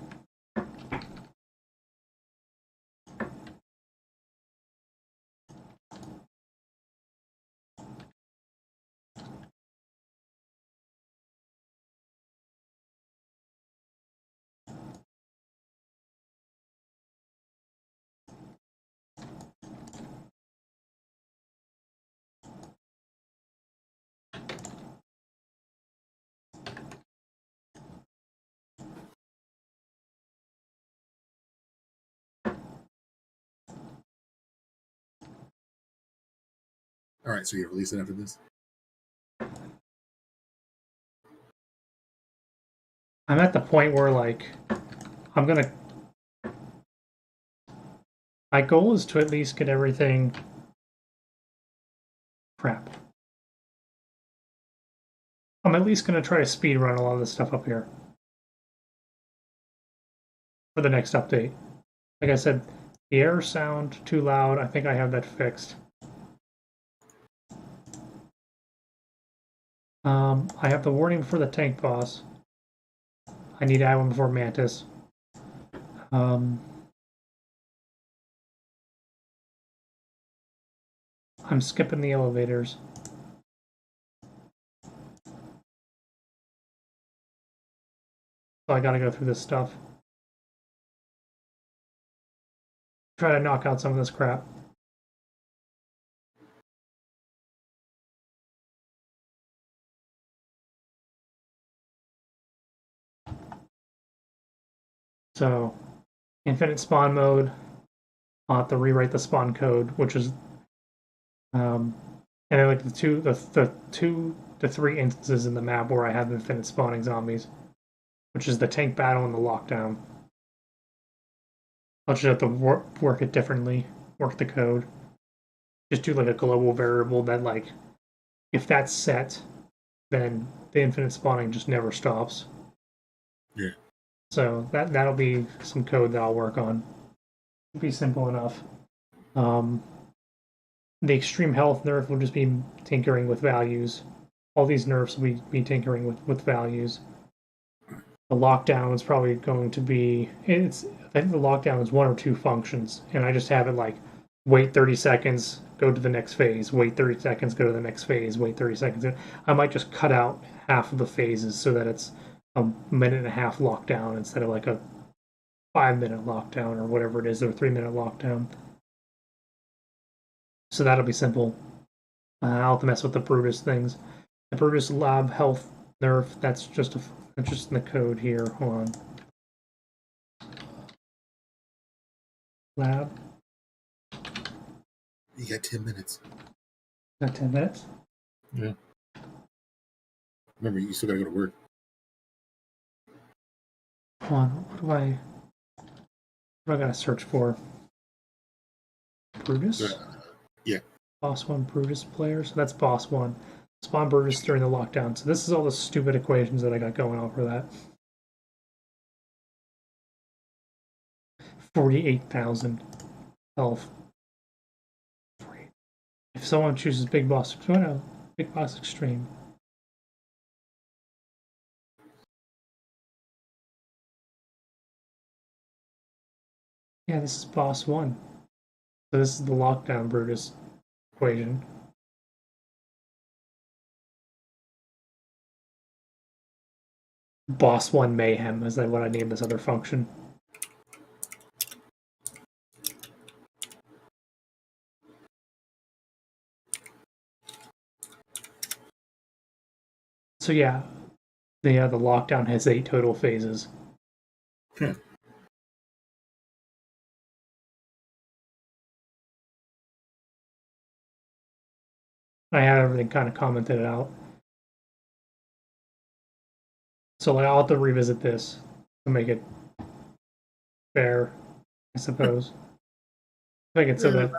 All right, so you release it after this? I'm at the point where, like, I'm gonna... My goal is to at least get everything... Crap. I'm at least gonna try to speed run a lot of this stuff up here. For the next update. Like I said, the air sound too loud. I think I have that fixed. I have the warning for the tank boss. I need to add one before Mantis. I'm skipping the elevators. So I gotta go through this stuff. Try to knock out some of this crap. So, infinite spawn mode. I'll have to rewrite the spawn code, which is, and then like the two to three instances in the map where I have infinite spawning zombies, which is the tank battle and the lockdown. I'll just have to work it differently, work the code. Just do like a global variable that, like, if that's set, then the infinite spawning just never stops. Yeah. So that'll be some code that I'll work on. It'll be simple enough. The extreme health nerf will just be tinkering with values. All these nerfs will be tinkering with values. The lockdown is probably going to be I think the lockdown is one or two functions, and I just have it like wait 30 seconds, go to the next phase, wait 30 seconds, go to the next phase, wait 30 seconds. I might just cut out half of the phases so that it's a minute and a half lockdown instead of like a 5-minute lockdown or whatever it is, or a 3-minute lockdown. So that'll be simple. I'll have to mess with the Brutus things. The Brutus lab health nerf, that's just in the code here. Hold on. Lab. You got 10 minutes. Got 10 minutes? Yeah. Remember, you still gotta go to work. Hold on, what do I gotta search for? Brutus? Yeah. Boss 1 Brutus player, so that's boss 1. Spawn Brutus during the lockdown. So this is all the stupid equations that I got going on for that. 48,000 health. If someone chooses Big Boss, oh no, Big Boss Extreme. Yeah, this is Boss 1. So this is the Lockdown Brutus equation. Boss 1 Mayhem is what I named this other function. So yeah, the lockdown has 8 total phases. I have everything kind of commented out. So like, I'll have to revisit this to make it fair, I suppose. Like it's so that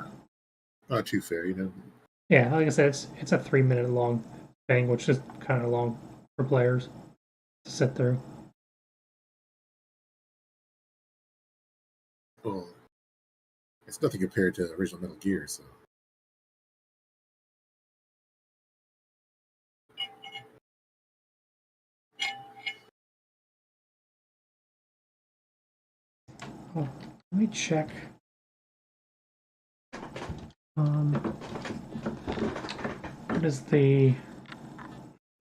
Not too fair, yeah, like I said, it's a 3 minute long thing, which is kind of long for players to sit through. Well, it's nothing compared to the original Metal Gear, so. Oh, let me check. What is the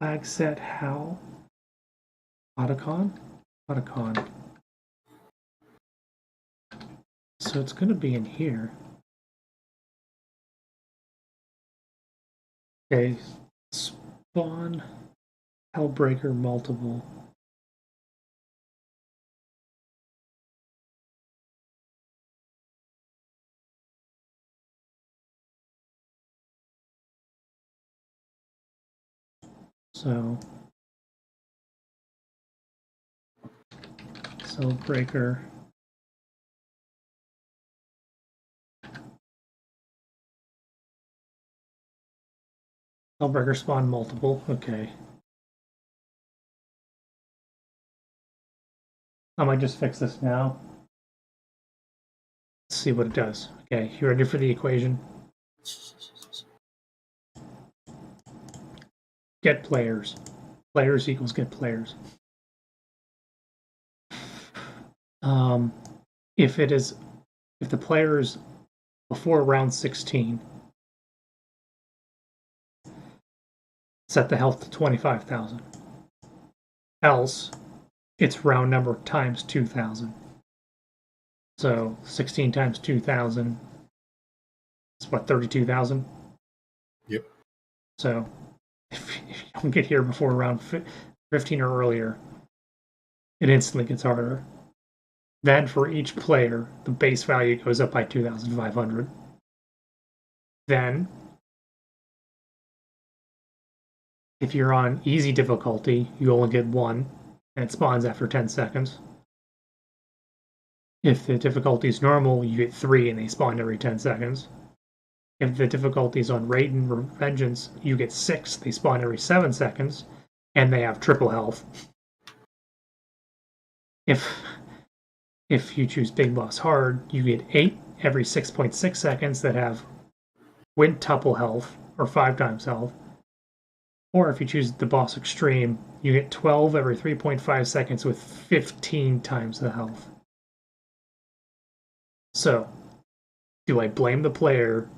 flag set? How? Otacon? Otacon. So it's going to be in here. Okay, spawn Hellbreaker multiple. So Cellbreaker. Hellbreaker spawn multiple. Okay. I might just fix this now. Let's see what it does. Okay, you ready for the equation? Get players. Players equals get players. Um, if the player is before round 16, set the health to 25,000. Else, it's round number times 2,000. So 16 times 2,000 is what, 32,000? Yep. So if you don't get here before round 15 or earlier, it instantly gets harder. Then for each player, the base value goes up by 2,500. Then, if you're on easy difficulty, you only get 1, and it spawns after 10 seconds. If the difficulty is normal, you get 3, and they spawn every 10 seconds. If the difficulty is on Raid and Vengeance, you get 6, they spawn every 7 seconds, and they have triple health. If you choose Big Boss Hard, you get 8 every 6.6 seconds that have quintuple health, or 5 times health. Or if you choose the Boss Extreme, you get 12 every 3.5 seconds with 15 times the health. So, do I blame the player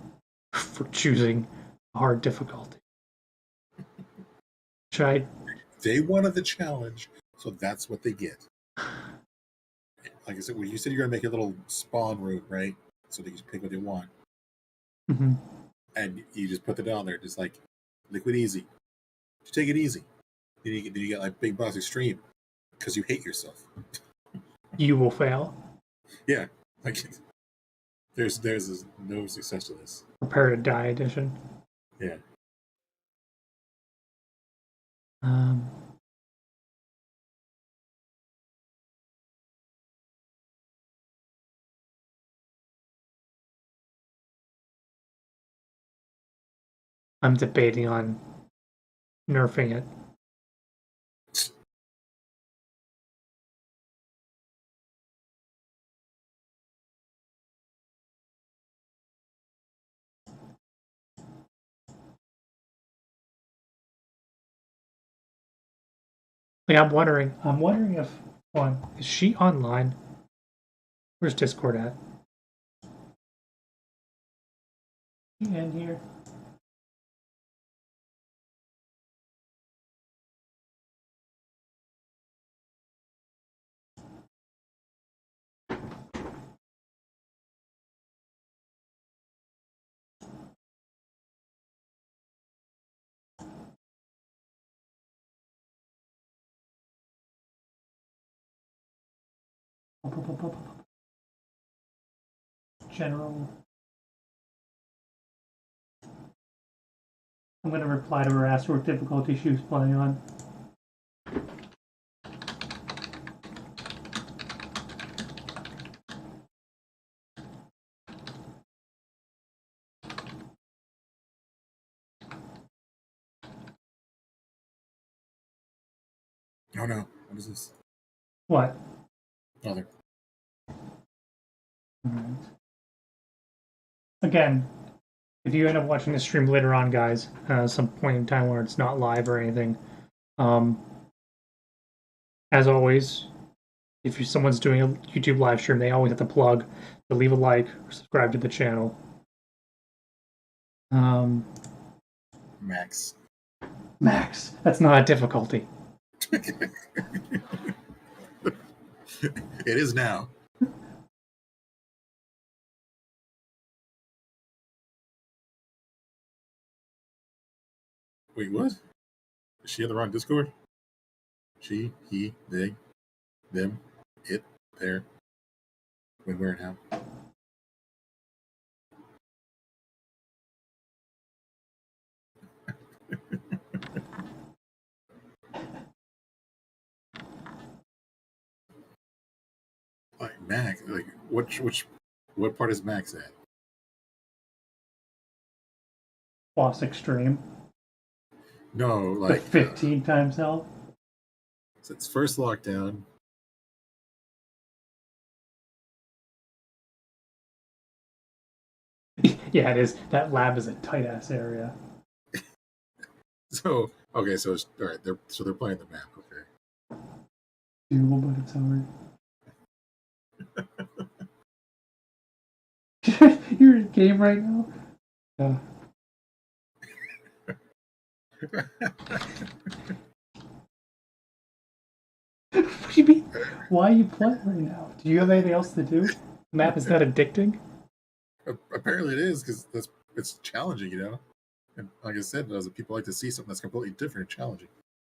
for choosing hard difficulty? Should I? They wanted the challenge, so that's what they get. Like I said, well, you said you're going to make a little spawn route, right? So they can pick what they want. Mm-hmm. And you just put it down there, just like liquid easy. Just take it easy. Then you get like Big Boss Extreme because you hate yourself. You will fail. Yeah, like there's no success to this. Prepare to die edition. Yeah. I'm debating on nerfing it. Like I'm wondering if one is she online? Where's Discord at? She in here? General. I'm gonna reply to her, ask her what difficulty she was playing on. Oh no! What is this? What? Nothing. Alright. Again, if you end up watching this stream later on, guys, some point in time where it's not live or anything, as always, if someone's doing a YouTube live stream, they always have to plug to leave a like or subscribe to the channel. Max. Max, that's not a difficulty. It is now. Wait, what? Is she in the wrong Discord? She, he, they, them, it, there. When, where, and how? Like Max, like what part is Max at? Boss Extreme. No, The like 15 times health. since first lockdown. Yeah, it is. That lab is a tight ass area. So okay, so it's all right. They're playing the map. Okay. Doable, but it's hard. You're in game right now. Yeah. What do you mean? Why are you playing right now? Do you have anything else to do? The map is that addicting? Apparently, it is because it's challenging, you know. And like I said, people like to see something that's completely different and challenging.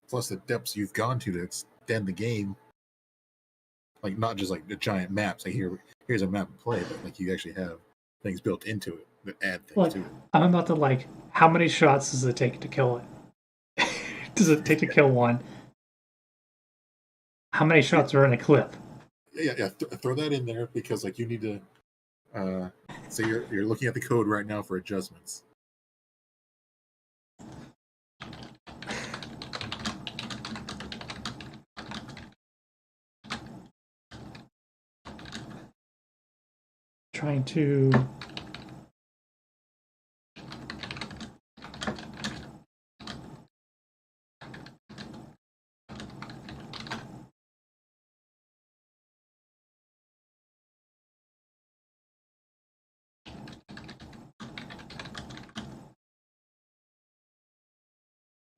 Plus, the depths you've gone to extend the game, like not just like the giant maps. Like here's a map to play, but like you actually have things built into it that add things to it. I'm about to how many shots does it take to kill it? Does it take to kill one? How many shots are in a clip? Yeah. Throw that in there because like you need to. So you're looking at the code right now for adjustments. Trying to.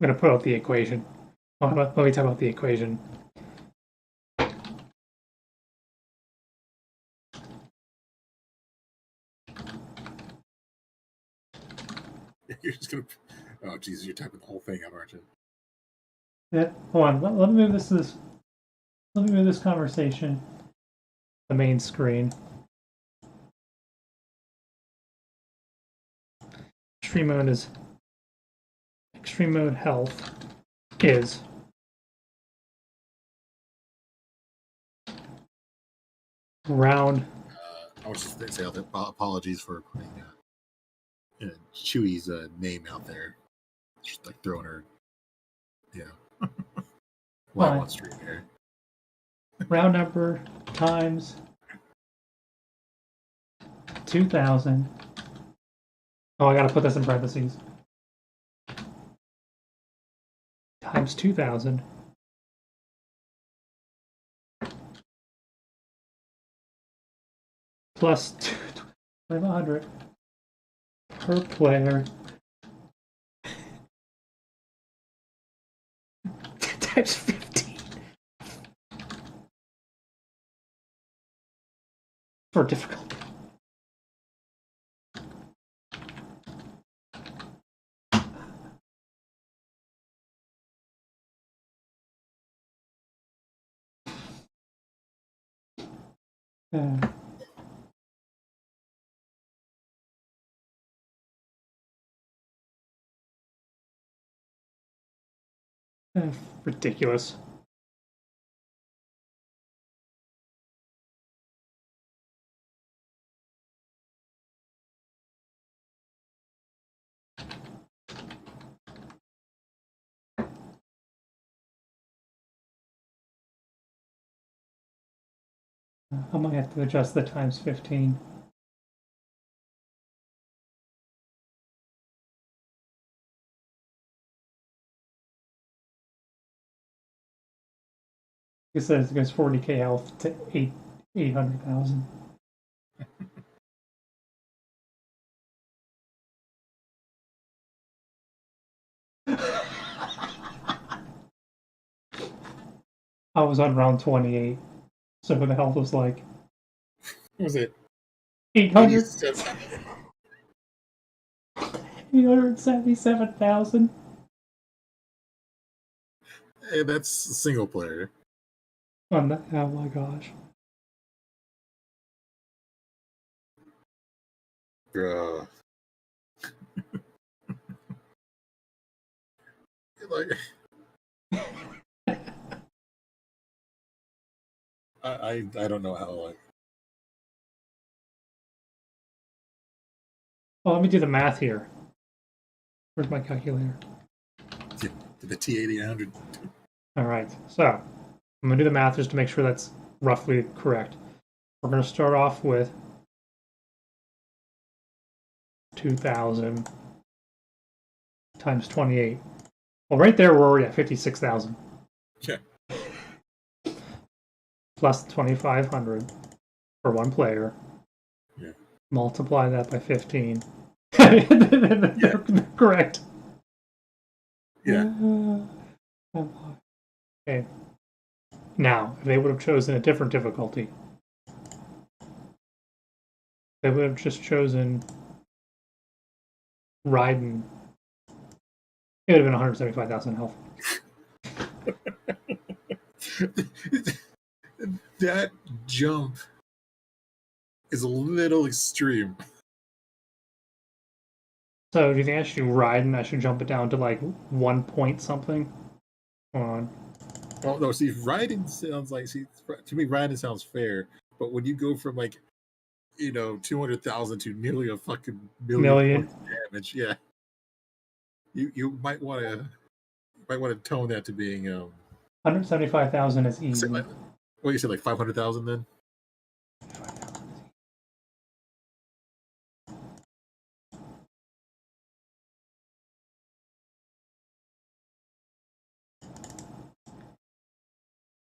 I'm going to put out the equation. Oh, let me talk about the equation. You're just gonna. Oh, Jesus, you're typing the whole thing out, aren't you? Yeah, hold on. Let me move this to this. Let me move this conversation. The main screen. Extreme mode health is round. I was just say apologies for putting Chewy's name out there. Just like throwing her, live on stream here. Round number times 2,000. Oh, I gotta put this in parentheses. Times 2,000 plus 500 per player times 15 for difficulty. Ridiculous. I might have to adjust the times 15. It says it goes 40k health to 800,000. I was on round 28, so the health was like. What was it? 800. 877,000. Hey, that's single player. Oh my gosh. Bruh. Like, I don't know how, like. Well, let me do the math here. Where's my calculator? The T8000. All right, so I'm going to do the math just to make sure that's roughly correct. We're going to start off with 2,000 times 28. Well, right there, we're already at 56,000. Yeah. Plus 2,500 for one player. Yeah. Multiply that by 15. They're correct. Yeah. Okay. Now, if they would have chosen a different difficulty, they would have just chosen Raiden. It would have been 175,000 health. That jump is a little extreme. So, do you think I should do Raiden? I should jump it down to like 1 point something? Hold on. Oh no! See, Raiden sounds like to me, Raiden sounds fair. But when you go from like, 200,000 to nearly a fucking million damage, yeah, you might want to tone that to being 175,000 is easy. What you said, like 500,000 then?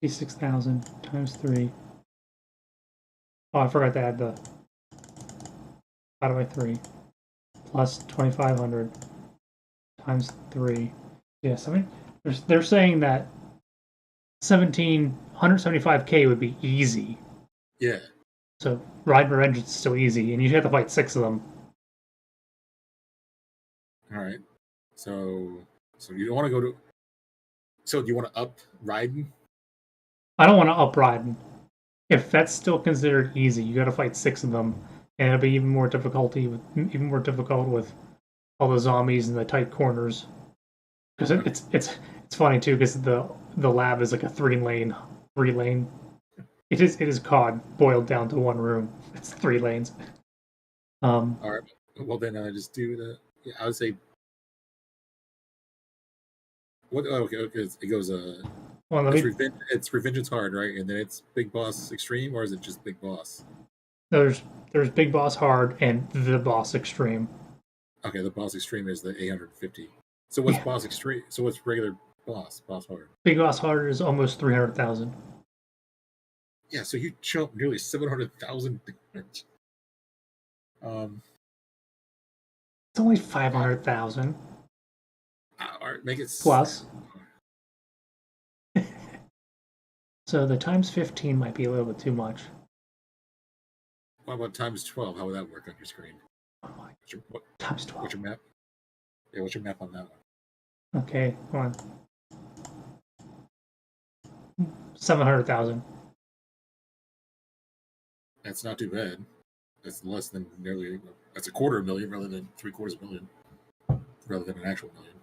$56,000 times 3. Oh, I forgot to add the divided by 3 plus 2,500 times 3. Yes, I mean they're saying that 175k would be easy. Yeah. So Raiden Revenge is still easy, and you have to fight 6 of them. All right. So you don't want to go to. So do you want to up Raiden? I don't want to up Raiden. If that's still considered easy, you got to fight 6 of them, and it'll be even more difficult with all the zombies in the tight corners. Because it's funny too, because the lab is like a 3-lane. It is COD boiled down to one room. It's 3 lanes. All right. Well, then I just do the. Yeah, I would say. What? Oh, okay. It goes. Well, it's Revengeance Hard, right? And then it's Big Boss Extreme, or is it just Big Boss? There's Big Boss Hard and the Boss Extreme. Okay, the Boss Extreme is the 850. So what's Boss Extreme? So what's regular Boss Hard? Big Boss Hard is almost 300,000. Yeah, so you jump nearly 700,000. Um, It's only 500,000 all right, make it plus. So the times 15 might be a little bit too much. What about times 12? How would that work on your screen? Oh my, What, times 12. what's your map? Yeah, what's your map on that one? Okay, hold on. 700,000. That's not too bad. That's less than nearly. That's a quarter of a million rather than 3/4 million, rather than an actual million.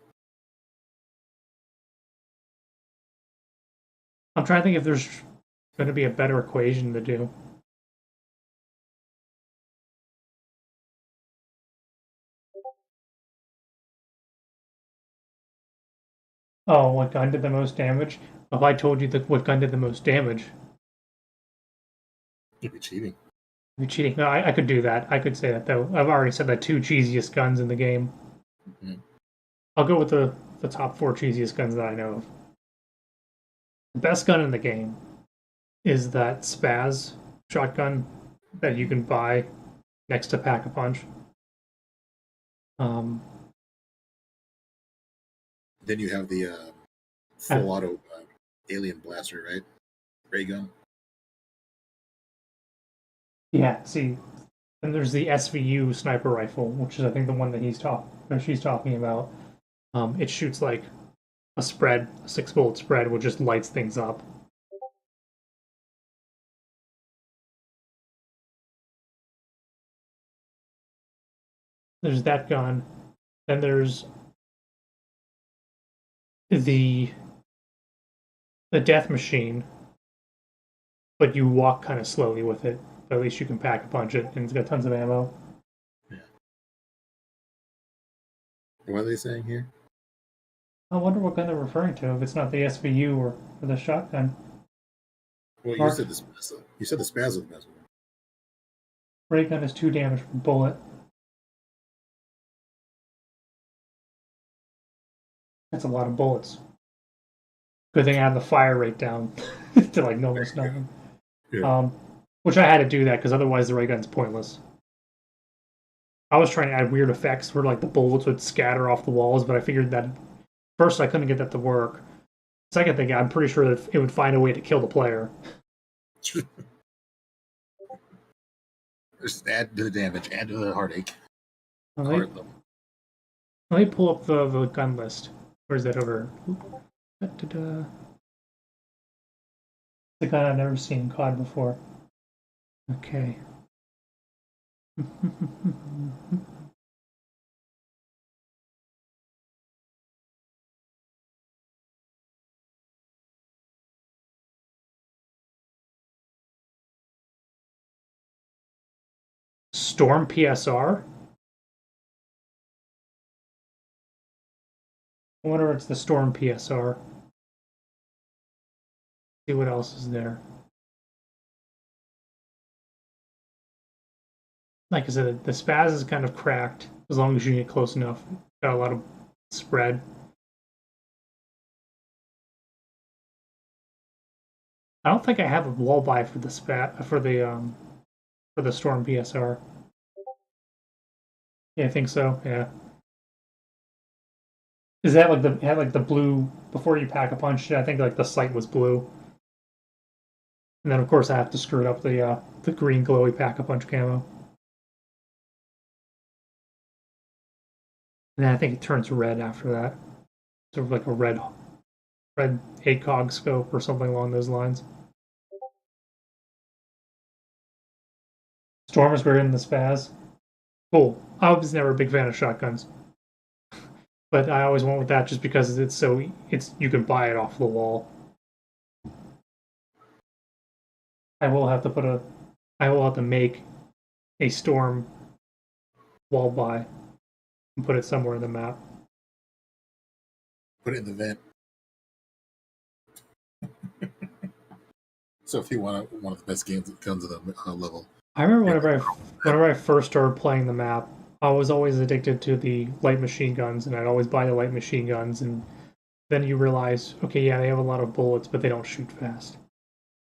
I'm trying to think if there's going to be a better equation to do. Oh, what gun did the most damage? If I told you what gun did the most damage, You'd be cheating. you're cheating. No, I could do that. I could say that though. I've already said the two cheesiest guns in the game. Mm-hmm. I'll go with the top four cheesiest guns that I know of. The best gun in the game is that Spaz shotgun that you can buy next to Pack-a-Punch. Um, Then you have the full auto alien blaster, right? Ray gun. yeah, see, and there's the SVU sniper rifle, which is I think the one that she's talking about. It shoots like a 6-bullet spread, which just lights things up. There's that gun. Then there's the death machine, but you walk kind of slowly with it. But at least you can pack a punch it, and it's got tons of ammo. Yeah. What are they saying here? I wonder what gun they're referring to. If it's not the SVU or the shotgun. Well, Mark. you said the spaz. You said the spaz was the best one. Ray gun is 2 damage per bullet. That's a lot of bullets. Good thing I have the fire rate down to like almost nothing. Yeah. Which I had to do that because otherwise the ray gun's pointless. I was trying to add weird effects where like the bullets would scatter off the walls, but I figured that first I couldn't get that to work. Second thing, I'm pretty sure that it would find a way to kill the player. Just add to the damage, add to the heartache. Let me pull up the gun list. Where's that over? Da-da-da. The gun I've never seen in COD before. Okay. Storm PSR? I wonder if it's the Storm PSR. See what else is there. Like I said, the spaz is kind of cracked as long as you get close enough. Got a lot of spread. I don't think I have a wall buy for the for the Storm PSR. Yeah, I think so. Yeah. Is that like the blue before you pack a punch? I think like the sight was blue, and then of course I have to screw it up the green glowy pack a punch camo. And then I think it turns red after that, sort of like a red ACOG scope or something along those lines. Storm is great in the spaz. Cool. I was never a big fan of shotguns, but I always went with that just because it's you can buy it off the wall. I will have to make a Storm wall buy and put it somewhere in the map. Put it in the vent. So if you want one of the best guns of the level. I remember whenever I first started playing the map, I was always addicted to the light machine guns, and I'd always buy the light machine guns, and then you realize, okay, yeah, they have a lot of bullets, but they don't shoot fast.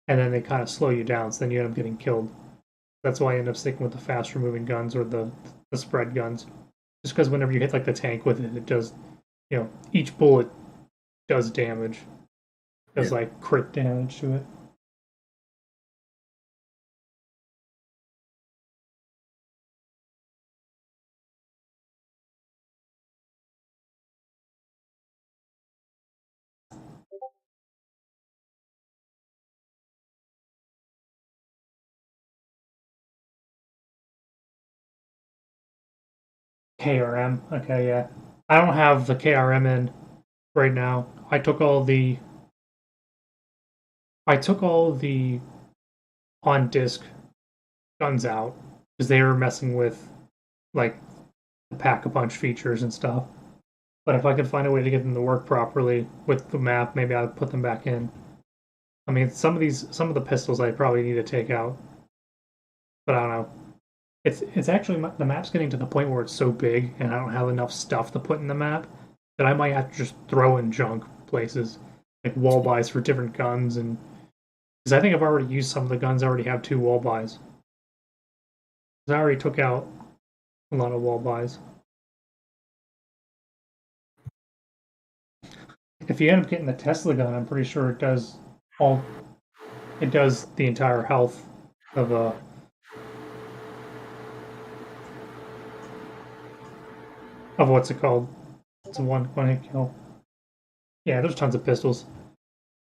And then they kind of slow you down, so then you end up getting killed. That's why I end up sticking with the faster moving guns or the spread guns. Just because whenever you hit like the tank with it, it does, each bullet does damage. Does Yeah. like crit damage to it. KRM. Okay, yeah. I don't have the KRM in right now. I took all the on disc guns out because they were messing with like the pack a punch features and stuff. But if I could find a way to get them to work properly with the map, maybe I'll put them back in. I mean, some of the pistols I probably need to take out, but I don't know. It's actually the map's getting to the point where it's so big and I don't have enough stuff to put in the map that I might have to just throw in junk places like wall buys for different guns and because I think I've already used some of the guns. I already have 2 wall buys. I already took out a lot of wall buys. If you end up getting the Tesla gun, I'm pretty sure all it does the entire health of what's it called? It's a one hit kill. Yeah, there's tons of pistols.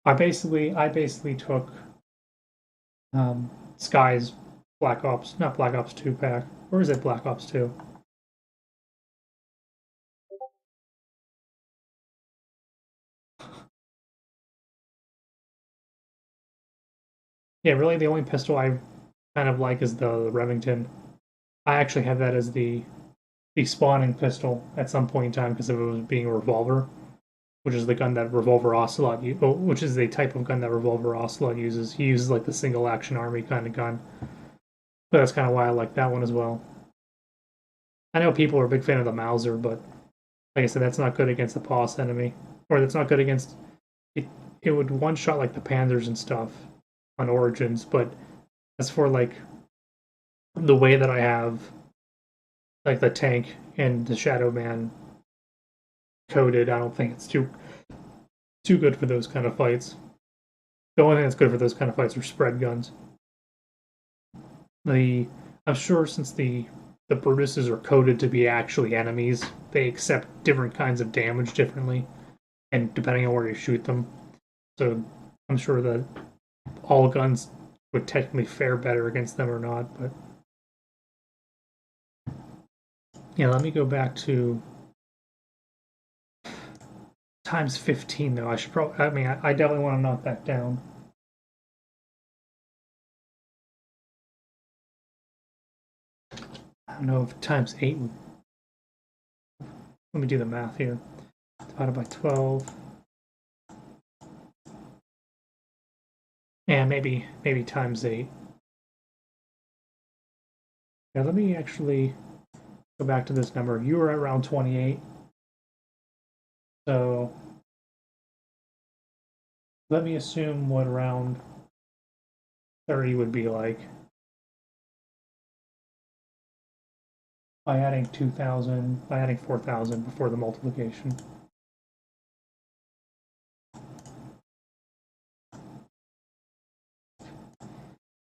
I basically took Sky's Black Ops, not Black Ops 2 pack. Or is it Black Ops 2? Yeah, really the only pistol I kind of like is the Remington. I actually have that as the spawning pistol at some point in time because of it was being a revolver, which is the gun that Revolver Ocelot, which is the type of gun that Revolver Ocelot uses. He uses like the single action army kind of gun, but that's kind of why I like that one as well. I know people are a big fan of the Mauser, but like I said, that's not good against the boss enemy, or that's not good against it. It would one shot like the Panzers and stuff on Origins, but as for like the way that I have like the tank and the Shadow Man coded, I don't think it's too good for those kind of fights. The only thing that's good for those kind of fights are spread guns. The I'm sure since the Brutuses are coded to be actually enemies, they accept different kinds of damage differently, and depending on where you shoot them. So I'm sure that all guns would technically fare better against them or not. But yeah, let me go back to times 15 though. I should probably. I mean, I definitely want to knock that down. I don't know if times 8 would. Let me do the math here. Divided by 12. And maybe times 8. Yeah, let me actually go back to this number. You were around 28. So let me assume what around 30 would be like by adding 2,000, by adding 4,000 before the multiplication.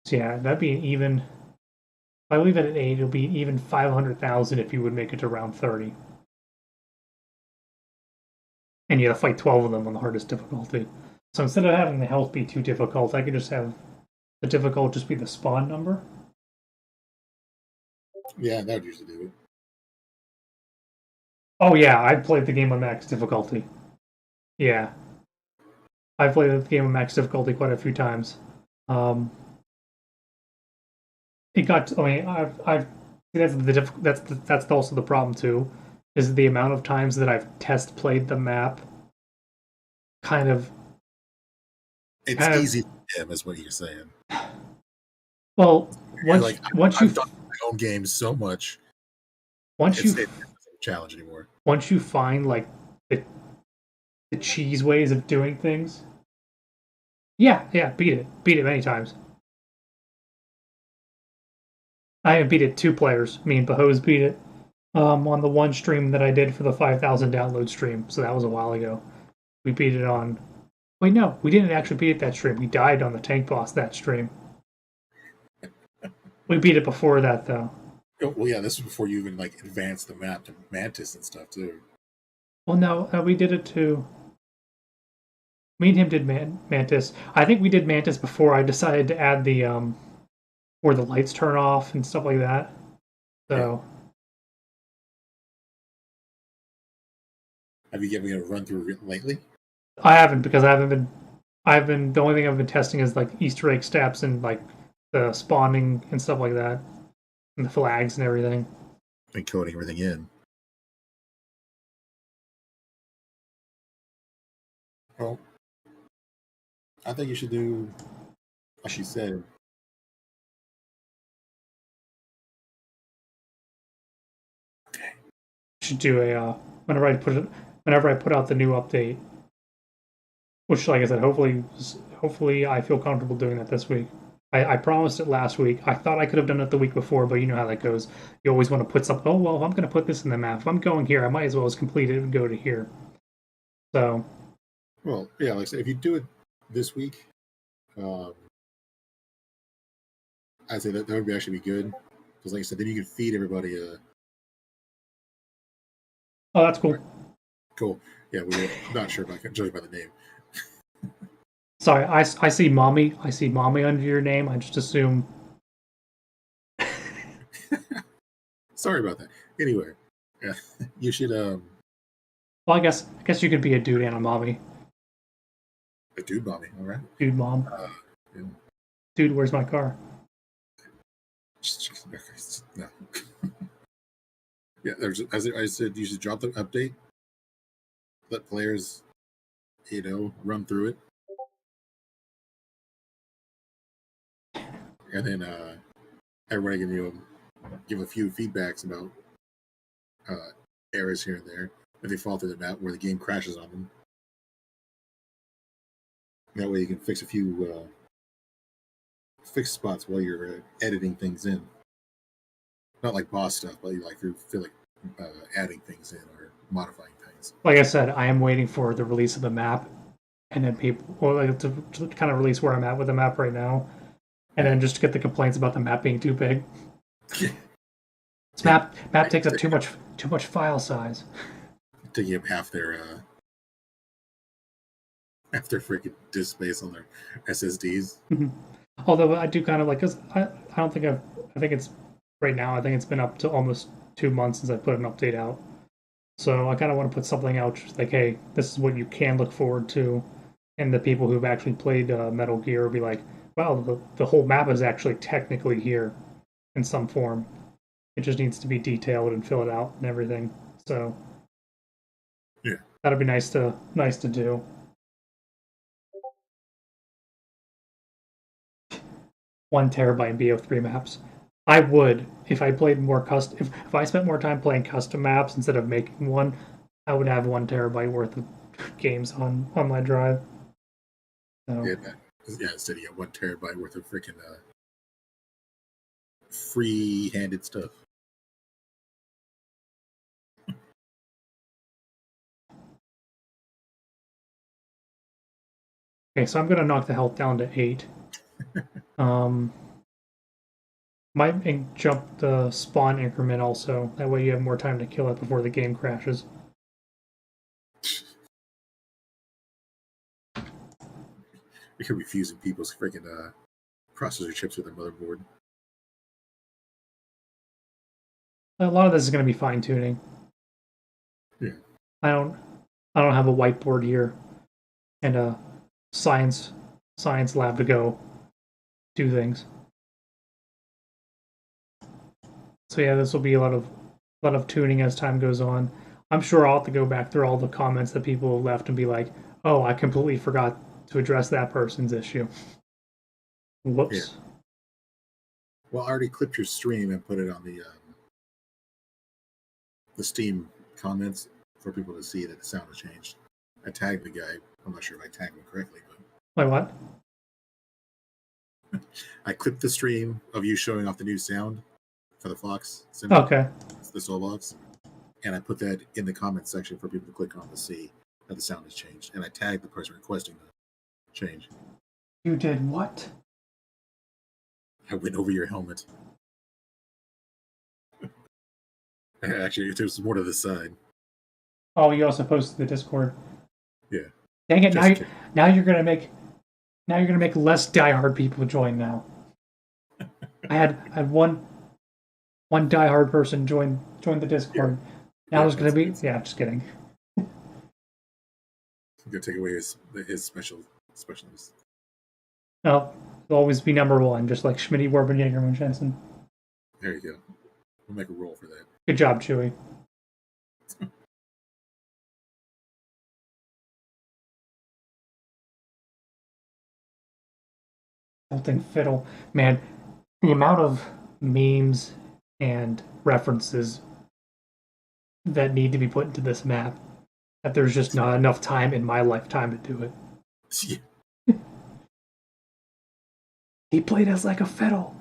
So yeah, that'd be an even. If I leave it at 8, it'll be even 500,000 if you would make it to round 30. And you have to fight 12 of them on the hardest difficulty. So instead of having the health be too difficult, I could just have the difficult just be the spawn number. Yeah, that would usually do it. Oh yeah, I've played the game on max difficulty. Yeah, I've played the game on max difficulty quite a few times. Um, it got. I mean, I've that's also the problem too, is the amount of times that I've test played the map. Kind of, It's kind of. easy for him, is what you're saying. Well, You're once like, once you I've done my own games so much, once you it's not a challenge anymore. once you find like the the cheese ways of doing things, yeah, beat it many times. I haven't beat it 2 players. Me and Bahose beat it on the one stream that I did for the 5,000 download stream. So that was a while ago. We beat it on. Wait, no, we didn't actually beat it that stream. We died on the tank boss that stream. We beat it before that though. Oh, well, yeah, this was before you even like advanced the map to Mantis and stuff too. Well, no, we did it too. Me and him did Mantis. I think we did Mantis before I decided to add the where the lights turn off and stuff like that. So. Yeah. Have you given it a run through lately? I haven't because I haven't been. I've been the only thing I've been testing is like Easter egg steps and like the spawning and stuff like that, and the flags and everything. And coding everything in. Well, I think you should do, like she said. Should do a whenever I put out the new update, which like I said, hopefully I feel comfortable doing that this week. I promised it last week. I thought I could have done it the week before, but you know how that goes. You always want to put something. Oh well, if I'm going to put this in the map, if I'm going here, I might as well just complete it and go to here. So. Well, yeah, like I said, if you do it this week, I'd say that would actually be good. Because, like I said, then you can feed everybody. Oh, that's cool. Cool. Yeah, we're not sure about judging by the name. Sorry, I see mommy. I see mommy under your name. I just assume. Sorry about that. Anyway, yeah, you should. Well, I guess you could be a dude and a mommy. A dude mommy, all right. Dude mom. Yeah. Dude, where's my car? No. Yeah, as I said, you should drop the update. Let players, run through it. And then everybody can give a few feedbacks about errors here and there if they fall through the map where the game crashes on them. That way you can fix a few fixed spots while you're editing things in. Not like boss stuff, but like you feel like adding things in or modifying things. Like I said, I am waiting for the release of the map, and then people, or like to kind of release where I'm at with the map right now, and then just to get the complaints about the map being too big. This map takes up too much file size. Taking up half their freaking disk space on their SSDs. Although I do kind of like, because I don't think I think it's right now. I think it's been up to almost 2 months since I put an update out. So I kind of want to put something out just like, hey, this is what you can look forward to, and the people who've actually played Metal Gear will be like, wow, the whole map is actually technically here in some form. It just needs to be detailed and fill it out and everything. So yeah, that'd be nice to do. 1 terabyte BO3 maps. I would if I played more custom. If I spent more time playing custom maps instead of making one, I would have 1 terabyte worth of games on my drive. So. Yeah, instead you got 1 terabyte worth of freaking free-handed stuff. Okay, so I'm gonna knock the health down to 8. Might jump the spawn increment also. That way you have more time to kill it before the game crashes. You could be fusing people's freaking processor chips with their motherboard. A lot of this is going to be fine tuning. Yeah. I don't have a whiteboard here and a science lab to go do things. So yeah, this will be a lot of tuning as time goes on. I'm sure I'll have to go back through all the comments that people have left and be like, "Oh, I completely forgot to address that person's issue." Whoops. Yeah. Well, I already clipped your stream and put it on the Steam comments for people to see that the sound has changed. I tagged the guy. I'm not sure if I tagged him correctly, but Like what? I clipped the stream of you showing off the new sound for the Fox symbol. Okay. It's the soul box. And I put that in the comment section for people to click on to see that the sound has changed. And I tagged the person requesting the change. You did what? I went over your helmet. Actually, there's more to the side. Oh, you also posted the Discord. Yeah. Dang it! Now you're gonna make less diehard people join now. I had one diehard person join the Discord. Yeah. Now there's gonna be just kidding. I'm gonna take away his specialness. No, he'll always be number one, just like Schmitty, Warben, Jaegerman, Jensen. There you go. We'll make a roll for that. Good job, Chewie. Tilting fiddle, man. The amount of memes and references that need to be put into this map, that there's just not enough time in my lifetime to do it. Yeah. He played us like a fiddle.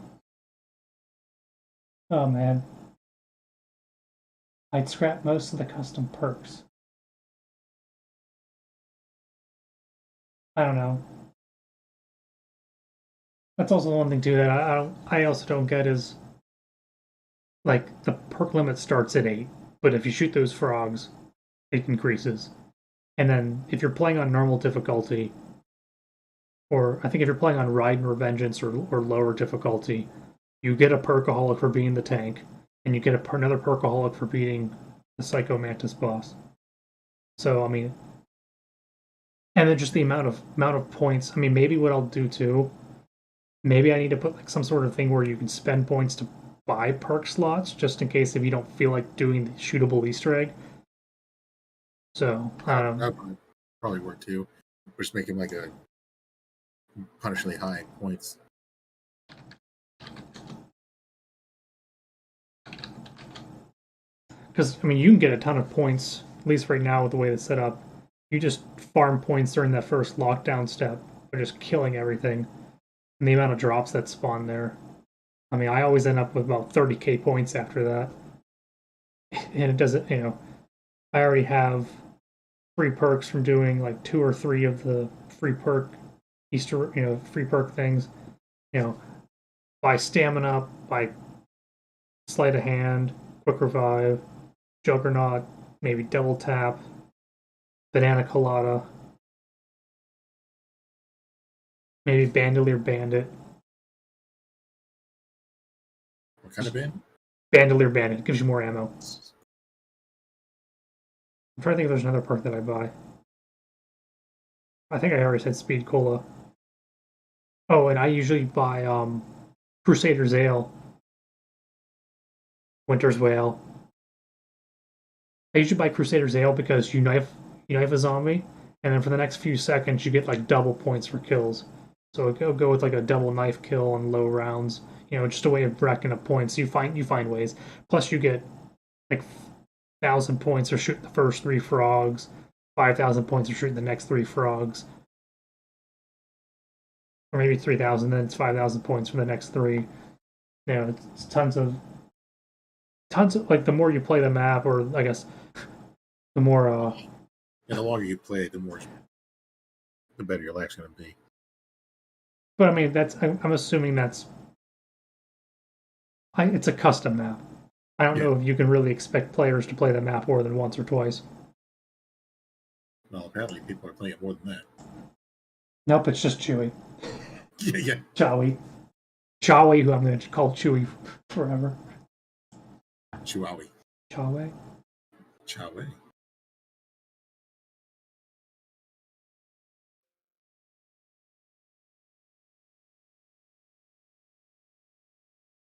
Oh man. I'd scrap most of the custom perks. I don't know. That's also one thing too that I also don't get is like the perk limit starts at 8, but if you shoot those frogs, it increases. And then if you're playing on normal difficulty, or I think if you're playing on Ride and Revengeance or lower difficulty, you get a perkaholic for beating the tank, and you get another perkaholic for beating the Psycho Mantis boss. So I mean, and then just the amount of points. I mean, maybe what I'll do too. Maybe I need to put like some sort of thing where you can spend points to buy perk slots, just in case if you don't feel like doing the shootable Easter egg. So that would probably work too. Just make him like a punishingly high points. Because I mean, you can get a ton of points, at least right now with the way it's set up. You just farm points during that first lockdown step by just killing everything. And the amount of drops that spawn there. I mean, I always end up with about 30k points after that. And it doesn't, I already have free perks from doing like 2 or 3 of the free perk free perk things. Buy stamina, buy sleight of hand, quick revive, juggernaut, maybe double tap, banana colada. Maybe Bandolier Bandit. What kind of band? Bandolier Bandit. It gives you more ammo. I'm trying to think if there's another perk that I buy. I think I already said Speed Cola. Oh, and I usually buy Crusader's Ale. Winter's Whale. I usually buy Crusader's Ale because you knife a zombie, and then for the next few seconds you get like double points for kills. So it'll go with like a double knife kill on low rounds. Just a way of racking up points. You find ways. Plus you get like 1,000 points for shooting the first 3 frogs, 5,000 points for shooting the next 3 frogs, or maybe 3,000. Then it's 5,000 points for the next 3. It's tons of like the more you play the map, or I guess the more. And the longer you play, the better your life's going to be. But I mean, I'm assuming it's a custom map. I don't know if you can really expect players to play the map more than once or twice. Well, apparently people are playing it more than that. Nope, it's just Chewie. Yeah. Chawi, who I'm going to call Chewie forever. Chihuahua. Chawi.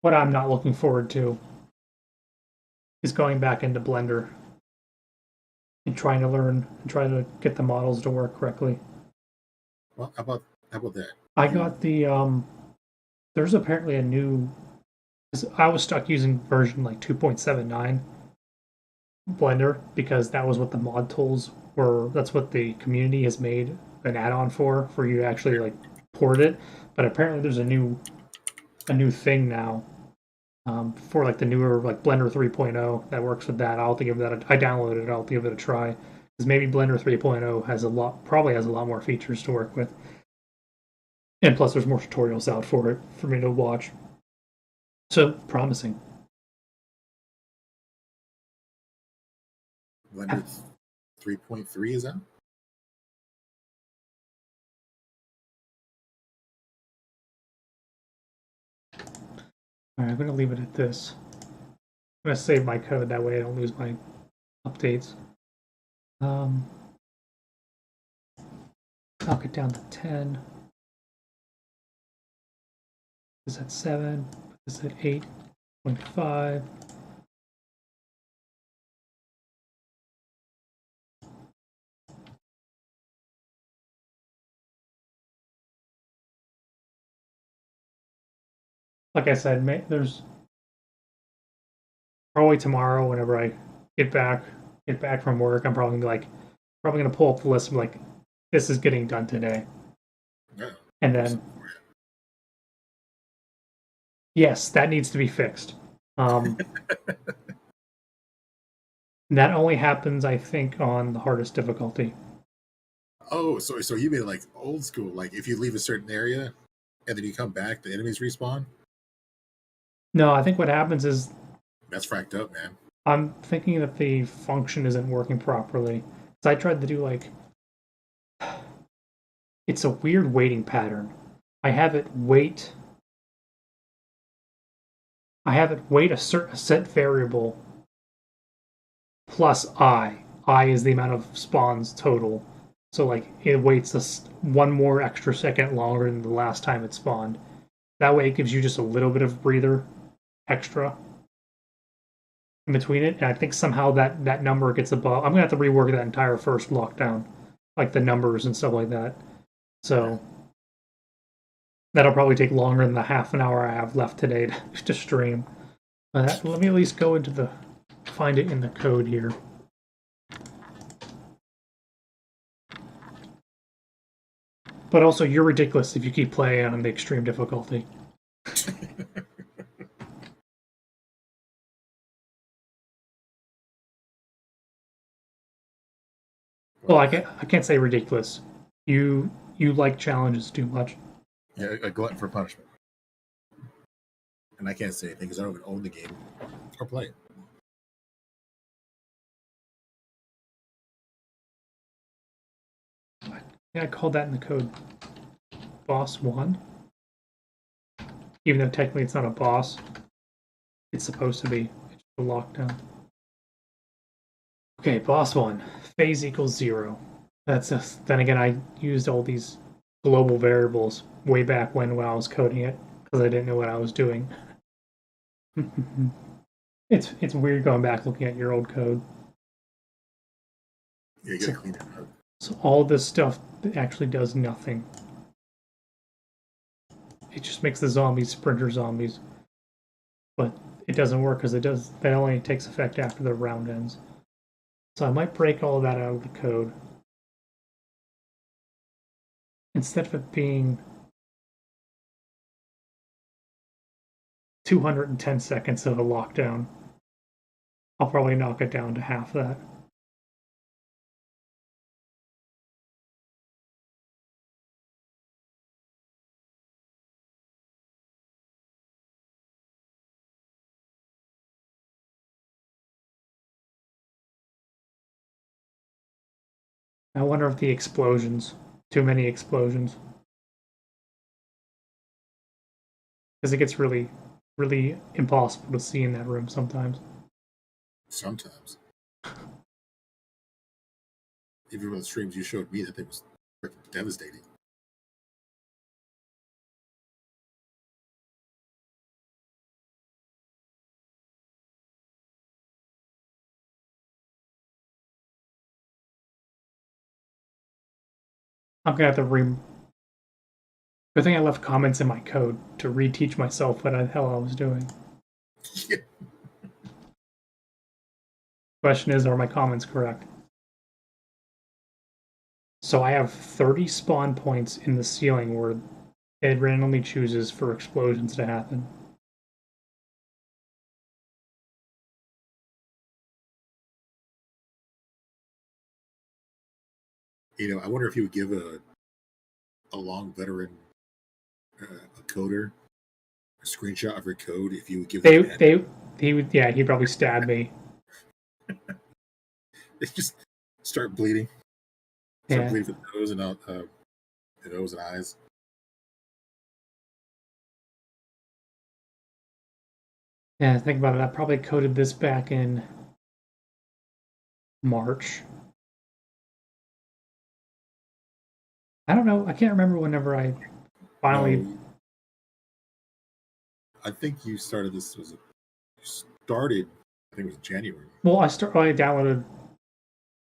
What I'm not looking forward to is going back into Blender and trying to learn and try to get the models to work correctly. Well, how about that? I got the there's apparently a new. I was stuck using version like 2.79 Blender because that was what the mod tools were. That's what the community has made an add-on for you to actually like port it. But apparently there's a new thing now for like the newer like Blender 3.0 that works with that. I'll have to give that. I downloaded it. I'll give it a try because maybe Blender 3.0 has a lot, probably has a lot more features to work with, and plus there's more tutorials out for it for me to watch. So promising. Blender 3.3 is that? All right, I'm gonna leave it at this. I'm gonna save my code that way I don't lose my updates. Um, knock it down to 10. Is at 7? Is at 8.5? Like I said, there's probably tomorrow whenever I get back from work. I'm probably gonna be like probably gonna pull up the list and be like, this is getting done today, Yeah. and then yes, that needs to be fixed. That only happens, I think, on the hardest difficulty. Oh, so you made it like old school. Like if you leave a certain area and then you come back, the enemies respawn. No, I think what happens is That's fracked up, man. I'm thinking that the function isn't working properly. So I tried to do like it's a weird waiting pattern. I have it wait. I have it wait a certain set variable plus I. I is the amount of spawns total. So like it waits one more extra second longer than the last time it spawned. That way it gives you just a little bit of breather extra in between it. And I think somehow that number gets above. I'm gonna have to rework that entire first lockdown, like the numbers and stuff like that. So that'll probably take longer than the half an hour I have left today to stream. Let me at least go into find it in the code here. But also, you're ridiculous if you keep playing on the extreme difficulty. Well, I can't say ridiculous. You like challenges too much. Yeah, a glutton for punishment. And I can't say anything because I don't even own the game or play it. Yeah, I called that in the code boss 1. Even though technically it's not a boss. It's supposed to be. It's just a lockdown. Okay, boss 1. Phase equals 0. Then again, I used all these global variables way back when I was coding it because I didn't know what I was doing. It's weird going back looking at your old code. Yeah, you gotta clean it up. So all this stuff actually does nothing. It just makes the zombies sprinter zombies, but it doesn't work because that only takes effect after the round ends. So I might break all of that out of the code. Instead of it being 210 seconds of a lockdown, I'll probably knock it down to half that. I wonder if the explosions, too many explosions, because it gets really, really impossible to see in that room sometimes. Sometimes. Even with the streams you showed me, that thing was devastating. I'm gonna have to Good thing I left comments in my code to reteach myself what the hell I was doing. Yeah. Question is, are my comments correct? So I have 30 spawn points in the ceiling where it randomly chooses for explosions to happen. I wonder if he would give a long veteran, a coder, a screenshot of your code if you would give them he would, yeah, he'd probably stab me. They just start bleeding. Start Yeah. bleeding from the nose and out, the nose and eyes. Yeah, think about it. I probably coded this back in March. I don't know. I can't remember whenever I finally. No, I think you started this. You started. I think it was January. Well, I downloaded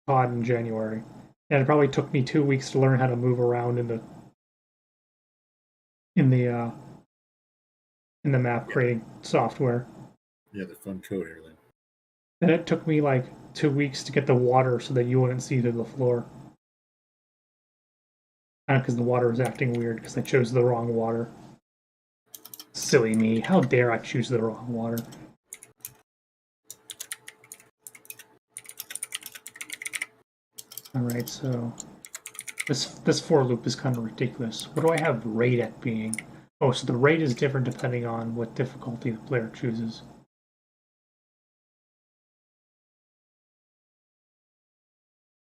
COD in January, and it probably took me 2 weeks to learn how to move around in the map creating software. Yeah, the fun code everything. Then it took me like 2 weeks to get the water so that you wouldn't see to the floor. Because the water was acting weird because I chose the wrong water. Silly me. How dare I choose the wrong water? Alright, so this for loop is kind of ridiculous. What do I have rate at being? Oh, so the rate is different depending on what difficulty the player chooses.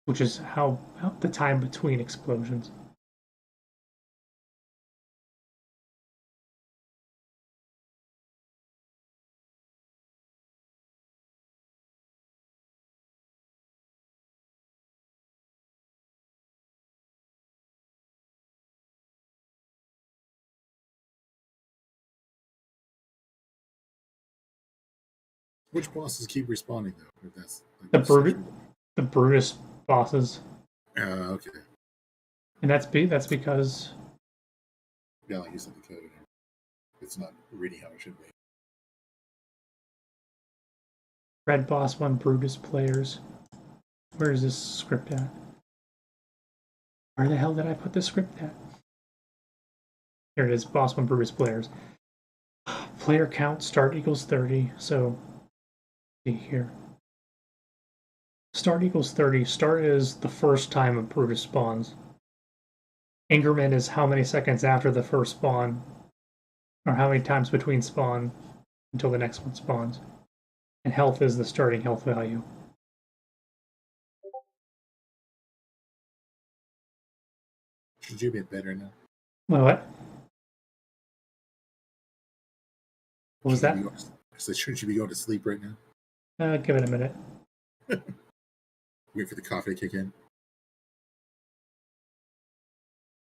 Which is how the time between explosions. Which bosses keep respawning though? If that's like The Brutus bosses, okay. and that's because Yeah, like you said, the code. It's not reading how it should be. Red Boss 1 Brutus players. Where is this script at? Where the hell did I put this script at? Here it is, Boss 1 Brutus players. Player count start equals 30, so see here. Start equals 30. Start is the first time a Brutus spawns. Increment is how many seconds after the first spawn, or how many times between spawn until the next one spawns. And health is the starting health value. Should you be better now? What? What was that? So shouldn't you be going to sleep right now? Give it a minute. Wait for the coffee to kick in.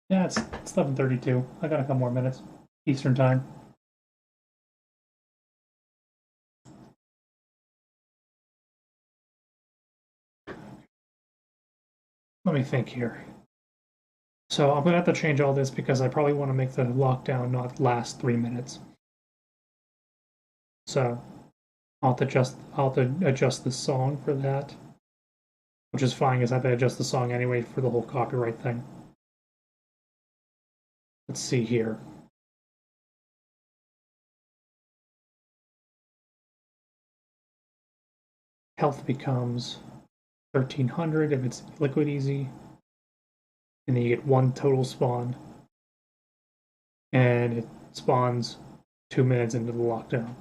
Yeah, it's 11:32. I got a couple more minutes. Eastern time. Let me think here. So I'm gonna have to change all this because I probably want to make the lockdown not last 3 minutes. So I'll have to adjust the song for that, which is fine because I have to adjust the song anyway for the whole copyright thing. Let's see here. Health becomes 1300 if it's liquid easy, and then you get 1 total spawn, and it spawns 2 minutes into the lockdown.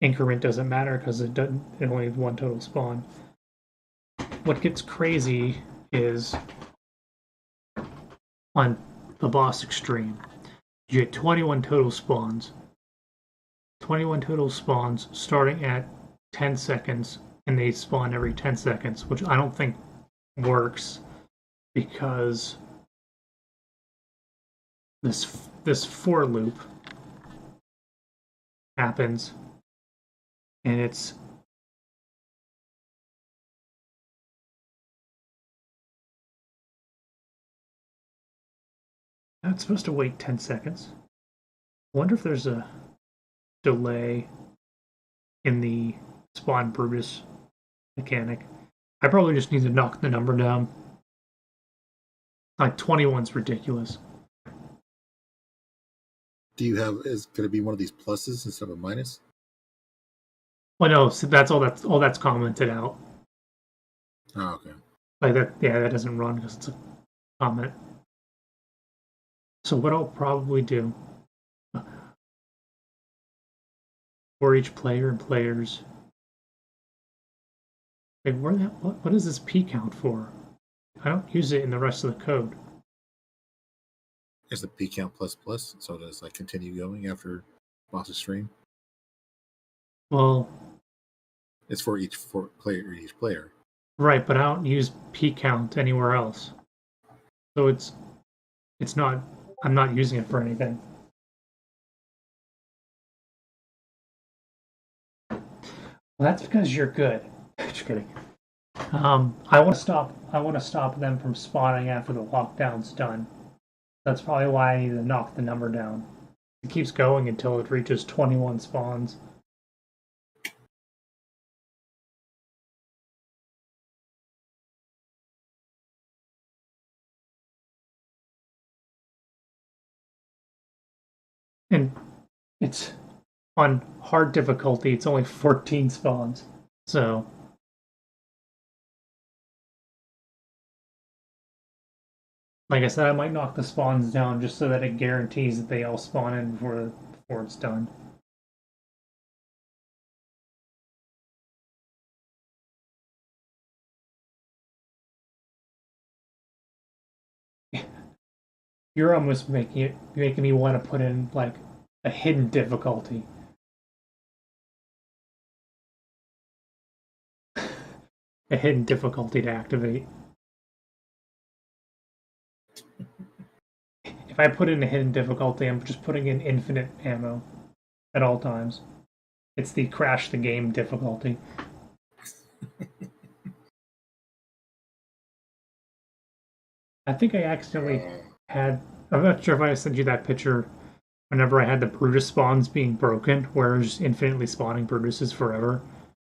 Increment doesn't matter because it only has 1 total spawn. What gets crazy is on the boss extreme, you get 21 total spawns. 21 total spawns starting at 10 seconds, and they spawn every 10 seconds, which I don't think works because this for loop happens, and it's supposed to wait 10 seconds. I wonder if there's a delay in the spawn Brutus mechanic. I probably just need to knock the number down. Like 21's ridiculous. Do you have is going to be one of these pluses instead of a minus? Well, no, so that's all that's commented out. Oh, okay. Like that, yeah, that doesn't run because it's a comment. So what I'll probably do for each player and players. Like, what is this P count for? I don't use it in the rest of the code. It's the P count plus plus, so does like continue going after boss's stream. Well, It's for each player. right, but I don't use P count anywhere else. So it's not. I'm not using it for anything. Well, that's because you're good. Just kidding. I want to stop. I want to stop them from spawning after the lockdown's done. That's probably why I need to knock the number down. It keeps going until it reaches 21 spawns. And it's on hard difficulty, it's only 14 spawns. So, like I said, I might knock the spawns down just so that it guarantees that they all spawn in before it's done. You're almost making me want to put in like a hidden difficulty. A hidden difficulty to activate. If I put in a hidden difficulty, I'm just putting in infinite ammo at all times. It's the crash the game difficulty. I think I accidentally had. I'm not sure if I sent you that picture whenever I had the Brutus spawns being broken, where it was just infinitely spawning Brutuses forever,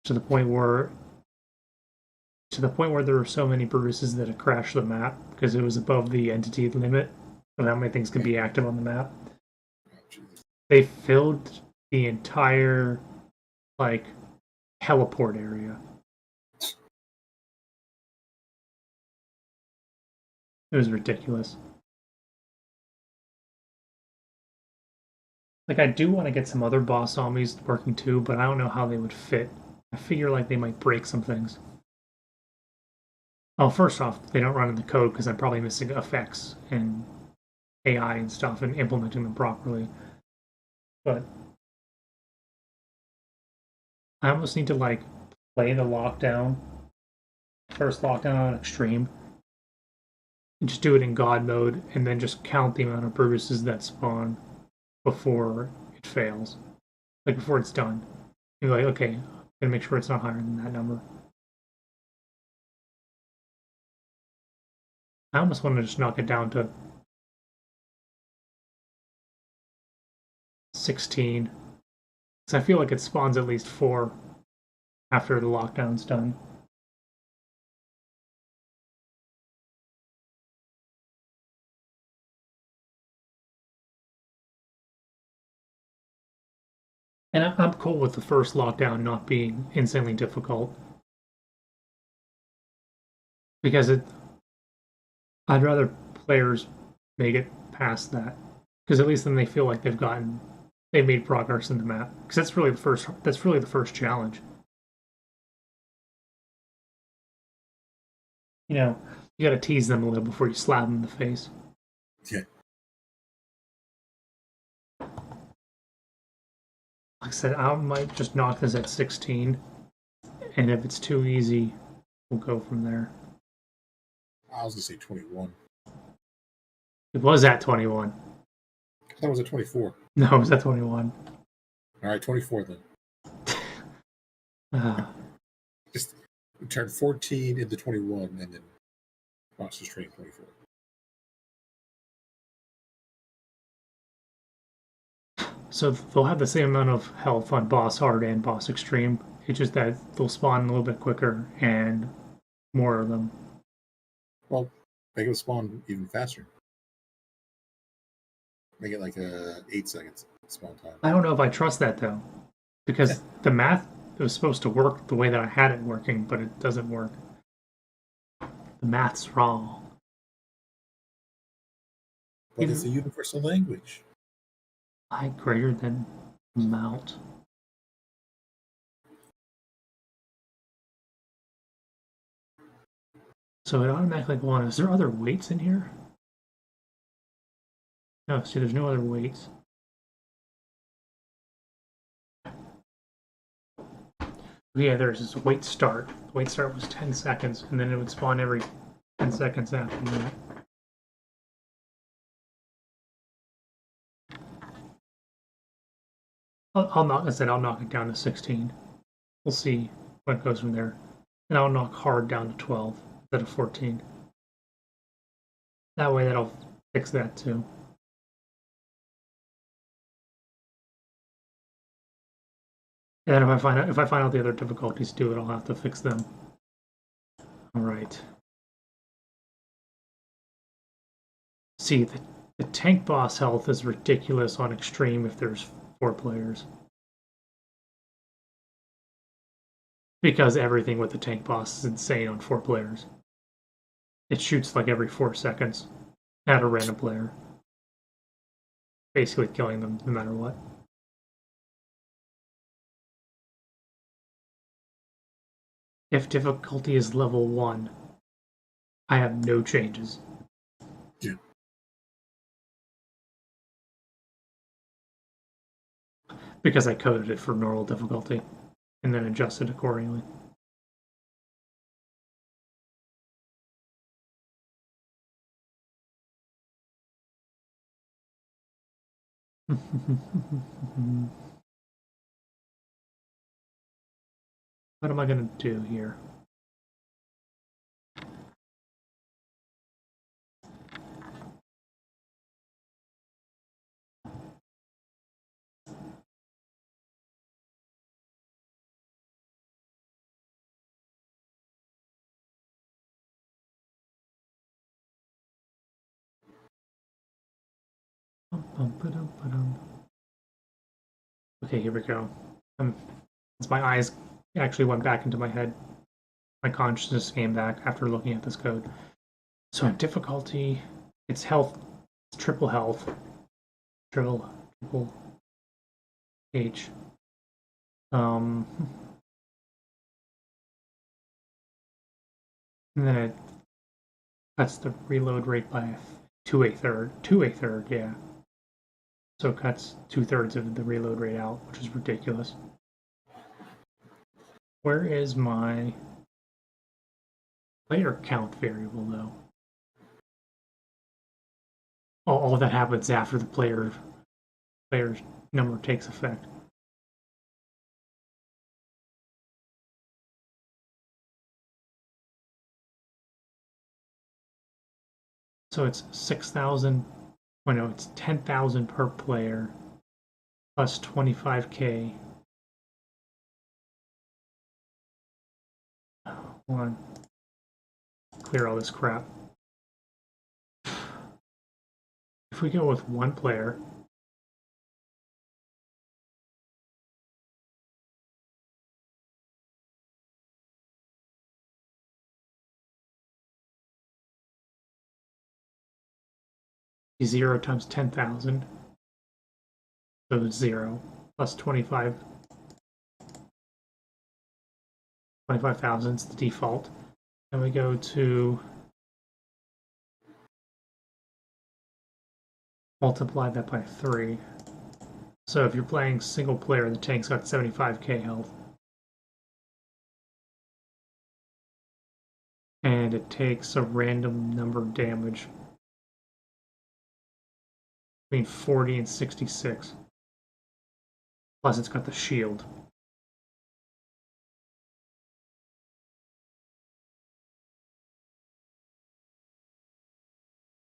to the point where there were so many Brutuses that it crashed the map because it was above the entity limit of how many things could be active on the map. They filled the entire like heliport area. It was ridiculous. Like I do want to get some other boss zombies working too, but I don't know how they would fit. I figure like they might break some things. Oh, first off, they don't run in the code because I'm probably missing effects and AI and stuff and implementing them properly. But I almost need to like play the lockdown, first lockdown on extreme, and just do it in God mode, and then just count the amount of Brutuses that spawn before it fails, like before it's done. You're like, okay, I'm gonna make sure it's not higher than that number. I almost want to just knock it down to 16, because I feel like it spawns at least 4 after the lockdown's done. And I'm cool with the first lockdown not being insanely difficult, because I'd rather players make it past that, because at least then they feel like they've made progress in the map. Because that's really the first challenge. You know, you got to tease them a little before you slap them in the face. Yeah. Like I said, I might just knock this at 16, and if it's too easy, we'll go from there. I was gonna say 21. It was at 21. I thought it was at 24. No, it was at 21. All right, 24 then. Uh, Just turn 14 into 21, and then boss is train 24. so they'll have the same amount of health on boss hard and boss extreme. It's just that they'll spawn a little bit quicker and more of them. Well, make it spawn even faster. Make it like 8 seconds spawn time. I don't know if I trust that though, because the math was supposed to work the way that I had it working, but it doesn't work. The math's wrong. But it's a universal language. I greater than amount. So it automatically go on. Is there other weights in here? No, see, there's no other weights. Yeah, there's this wait start. The wait start was 10 seconds, and then it would spawn every 10 seconds after that. I'll knock. I said I'll knock it down to 16. We'll see what goes from there, and I'll knock hard down to 12 instead of 14. That way, that'll fix that too. And then if I find out the other difficulties do it, I'll have to fix them. All right. See, the tank boss health is ridiculous on extreme if there's 4 players. Because everything with the tank boss is insane on 4 players. It shoots like every 4 seconds at a random player. Basically killing them no matter what. If difficulty is level 1, I have no changes. Yeah. Because I coded it for normal difficulty and then adjusted accordingly. What am I going to do here? Okay, here we go. As my eyes actually went back into my head, my consciousness came back after looking at this code. So in difficulty, it's health, it's triple health, triple H. And then it cuts the reload rate by to a third, yeah. So it cuts 2/3 of the reload rate out, which is ridiculous. Where is my player count variable, though? All that happens after the player's number takes effect. So it's 6,000. Oh no, it's 10,000 per player plus 25k. Hold on. Clear all this crap. If we go with one player, zero times 10,000, so it's 0 plus 25,000 is the default. And we go to multiply that by 3. So if you're playing single player, the tank's got 75k health. And it takes a random number of damage between 40 and 66. Plus it's got the shield.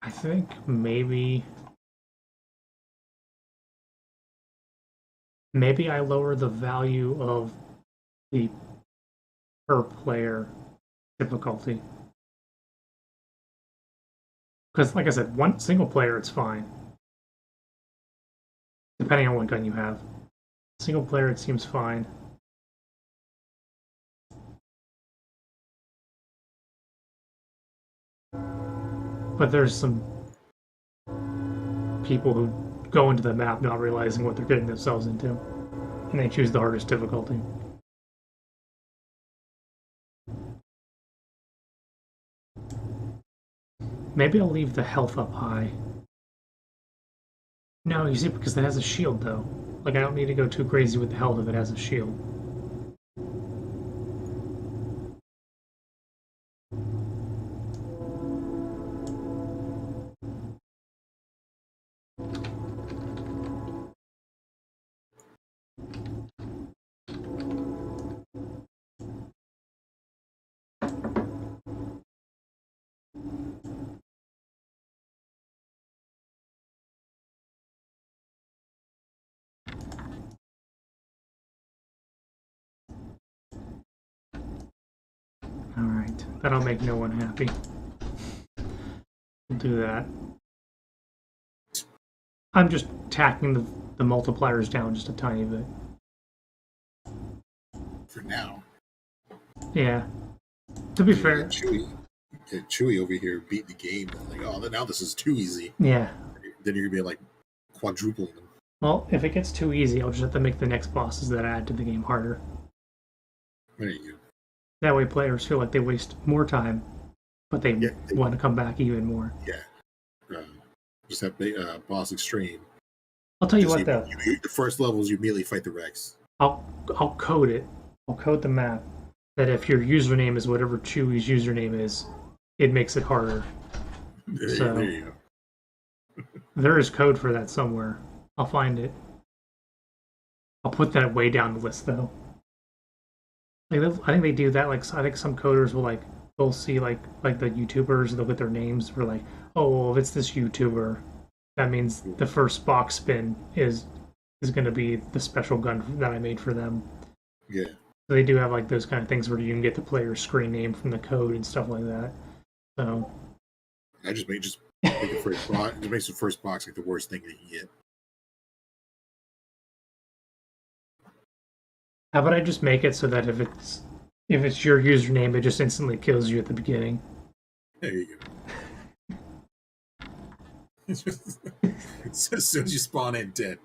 I think maybe I lower the value of the per player difficulty. Because like I said, one single player it's fine. Depending on what gun you have. Single player it seems fine. But there's some people who go into the map not realizing what they're getting themselves into, and they choose the hardest difficulty. Maybe I'll leave the health up high. No, you see, because it has a shield, though. Like, I don't need to go too crazy with the health if it has a shield. Alright, that'll make no one happy. We'll do that. I'm just tacking the multipliers down just a tiny bit. For now. Yeah. To be fair. Chewy over here beat the game. Like, oh, now this is too easy. Yeah. Then you're going to be like quadrupling them. Well, if it gets too easy, I'll just have to make the next bosses that add to the game harder. There you go. That way players feel like they waste more time, but they want to come back even more. Yeah. Just have boss extreme. I'll tell you what, though. The first levels, you immediately fight the Rex. I'll code it. I'll code the map that if your username is whatever Chewy's username is, it makes it harder. There you go. There is code for that somewhere. I'll find it. I'll put that way down the list, though. Like, I think they do that. Like, I think some coders will they'll see like the YouTubers, they'll get their names for like, oh, well, if it's this YouTuber, that means the first box spin is going to be the special gun that I made for them. Yeah. So they do have like those kind of things where you can get the player's screen name from the code and stuff like that. So I just make the first box. It makes the first box like the worst thing that you can get. How about I just make it so that if it's your username, it just instantly kills you at the beginning. There you go. As soon as you spawn in, dead.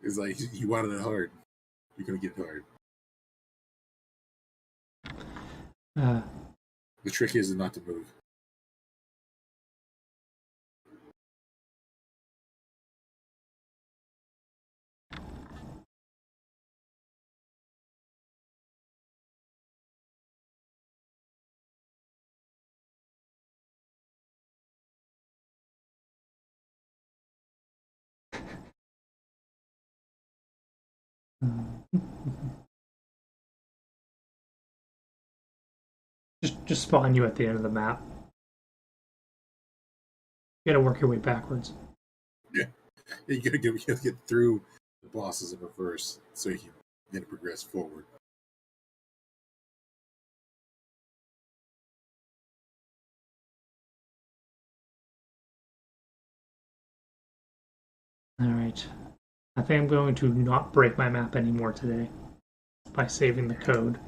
It's like you wanted it hard. You're gonna get it hard. The trick is not to move. Just spawn you at the end of the map. You gotta work your way backwards. Yeah, you gotta get through the bosses in reverse so you can then progress forward. Alright. I think I'm going to not break my map anymore today by saving the code.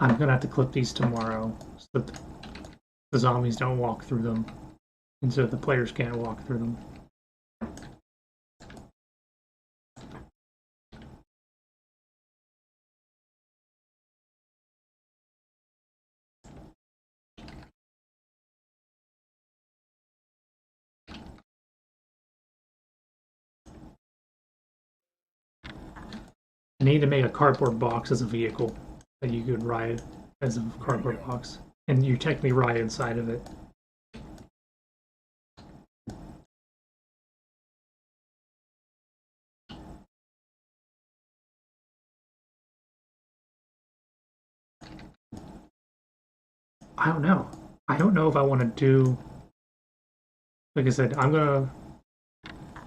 I'm gonna have to clip these tomorrow so that the zombies don't walk through them, and so the players can't walk through them. I need to make a cardboard box as a vehicle that you could ride as a cardboard box, and you technically ride inside of it. I don't know. I don't know if I want to do. Like I said, I'm gonna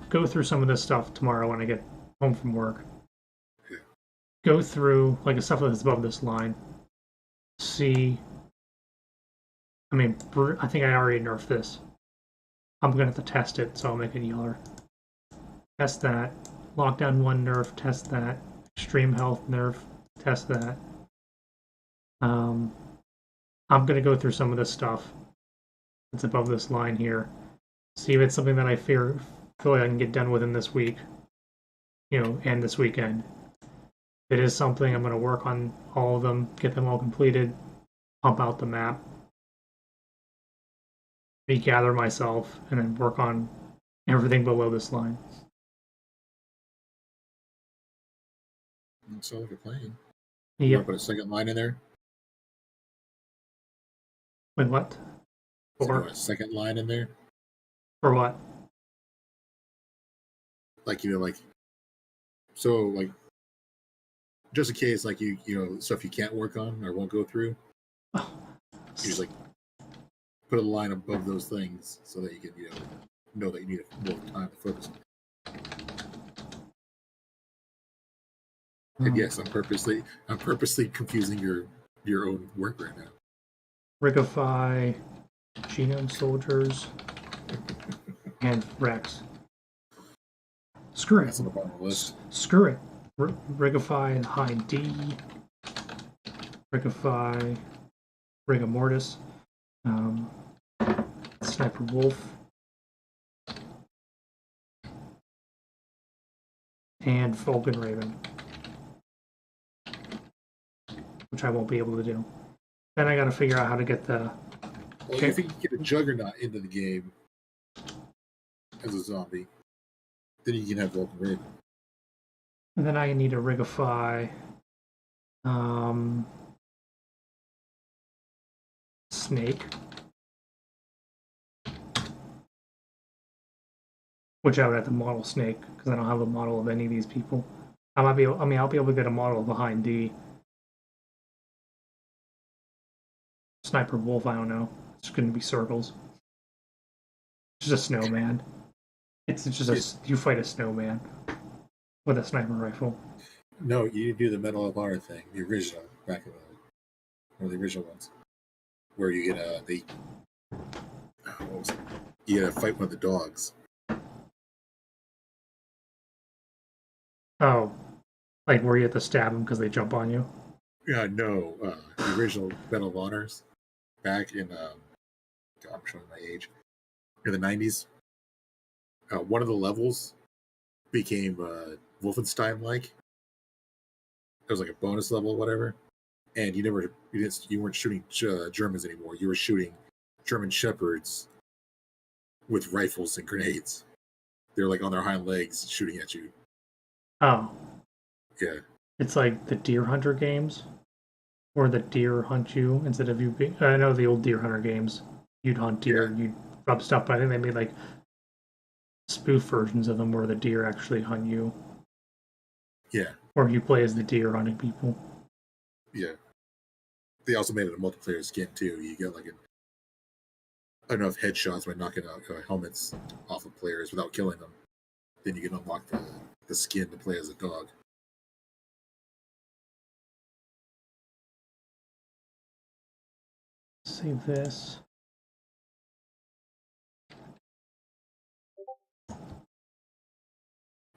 go through some of this stuff tomorrow when I get home from work. Go through like the stuff that's above this line. See. I mean, I think I already nerfed this. I'm gonna have to test it, so I'll make it yeller. Test that. Lockdown 1 nerf, test that. Extreme health nerf, test that. I'm going to go through some of this stuff that's above this line here. See if it's something that I feel like I can get done within this week, and this weekend. If it is something, I'm going to work on all of them, get them all completed, pump out the map, regather myself, and then work on everything below this line. That's all you're playing. Yep. You want to put a second line in there? Wait, what? So you want a second line in there? For what? Like, so just in case, stuff you can't work on or won't go through, you just put a line above those things so that you can, know that you need more time to focus on it. And yes, I'm purposely confusing your own work right now. Rigify, Genome Soldiers, and Rex. Screw it. That's on the bottom of the list. Screw it. Rigify High D. Rigify Rigor Mortis. Sniper Wolf. And Vulcan Raven. Which I won't be able to do. Then I gotta figure out how to get the... Well, if you can get a Juggernaut into the game as a zombie, then you can have Vulcan Raven. And then I need to rigify Snake. Which I would have to model Snake, because I don't have a model of any of these people. I'll be able to get a model behind D. Sniper Wolf, I don't know. It's going to be circles. It's just a snowman. It's just you fight a snowman with a sniper rifle. No, you do the Medal of Honor thing, the original, back in one of the original ones, where you get you get to fight one of the dogs. Oh, like where you have to stab them because they jump on you? Yeah, no, the original Medal of Honors, back in God, I'm showing my age, in the 90s. One of the levels became Wolfenstein-like. It was like a bonus level or whatever, and you weren't shooting Germans anymore. You were shooting German shepherds with rifles and grenades. They're like on their hind legs shooting at you. Oh, yeah. It's like the Deer Hunter games, where the deer hunt you instead of you being... I know the old Deer Hunter games. You'd hunt deer, you'd rub stuff, but I think they made like spoof versions of them where the deer actually hunt you. Yeah. Or you play as the deer hunting people. Yeah. They also made it a multiplayer skin too. You get enough headshots by knocking out helmets off of players without killing them. Then you can unlock the skin to play as a dog. Save this.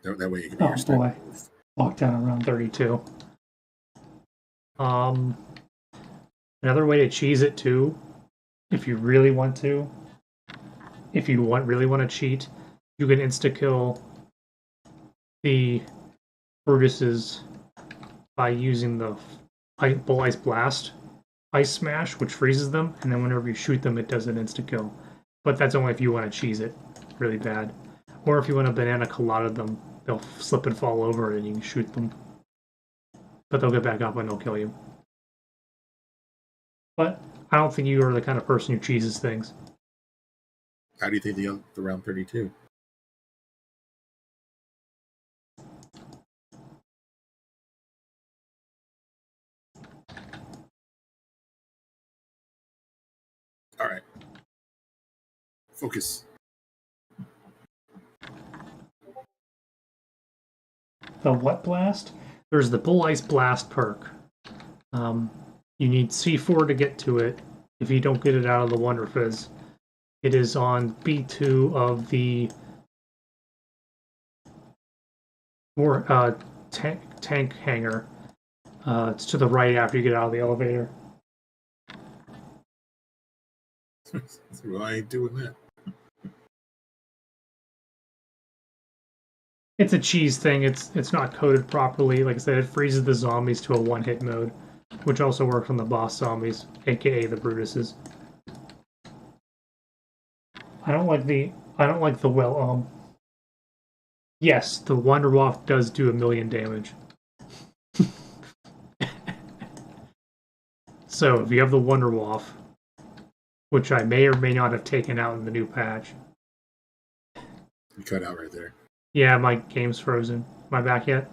That way you can be your boy. Lockdown around 32. Another way to cheese it too, if you really want to, really want to cheat, you can insta-kill the Brutuses by using the Bull Ice Blast Ice Smash, which freezes them, and then whenever you shoot them, it does an insta-kill. But that's only if you want to cheese it really bad. Or if you want to banana colada them, they'll slip and fall over and you can shoot them. But they'll get back up and they'll kill you. But I don't think you are the kind of person who cheeses things. How do you think the round 32? All right. Focus. The what blast? There's the Bull Ice Blast perk. You need C4 to get to it. If you don't get it out of the Wonder Fizz, it is on B2 of the Or tank hangar. It's to the right after you get out of the elevator. Well, I ain't doing that. It's a cheese thing. It's not coded properly. Like I said, it freezes the zombies to a one-hit mode, which also works on the boss zombies, aka the Brutuses. I don't like the well. Yes, the Wonderwaff does do 1,000,000 damage. So if you have the Wonderwaff, which I may or may not have taken out in the new patch. You cut out right there. Yeah, my game's frozen. Am I back yet?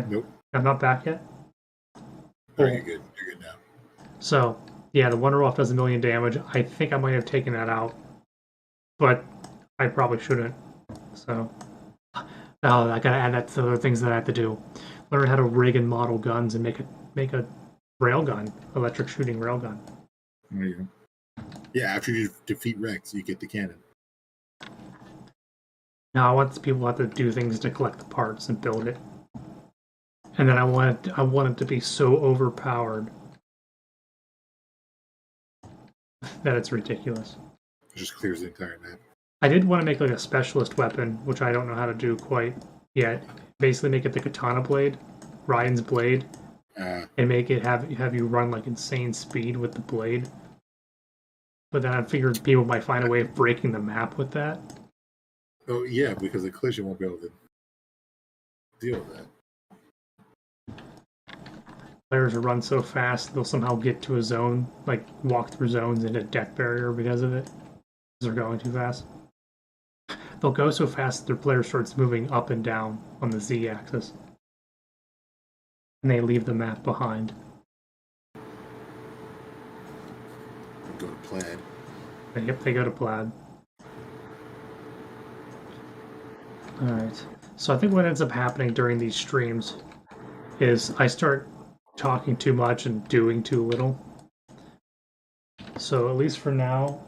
Nope. I'm not back yet? Cool. You're good. You're good now. So, yeah, the Wonderwaff does 1,000,000 damage. I think I might have taken that out, but I probably shouldn't. So, now I gotta add that to the other things that I have to do. Learn how to rig and model guns and make a railgun, electric shooting railgun. There you go. Yeah, after you defeat Rex, you get the cannon. Now I want people to have to do things to collect the parts and build it, and then I want it to be so overpowered that it's ridiculous. It just clears the entire map. I did want to make like a specialist weapon, which I don't know how to do quite yet. Basically, make it the katana blade, Ryan's blade, and make it have you run like insane speed with the blade. But then I figured people might find a way of breaking the map with that. Oh yeah, because the collision won't be able to deal with that. Players will run so fast they'll somehow get to a zone, like walk through zones and hit a death barrier because of it. Because they're going too fast. They'll go so fast that their player starts moving up and down on the Z-axis. And they leave the map behind. Go to Plaid. Yep, they go to Plaid. Alright. So I think what ends up happening during these streams is I start talking too much and doing too little. So at least for now...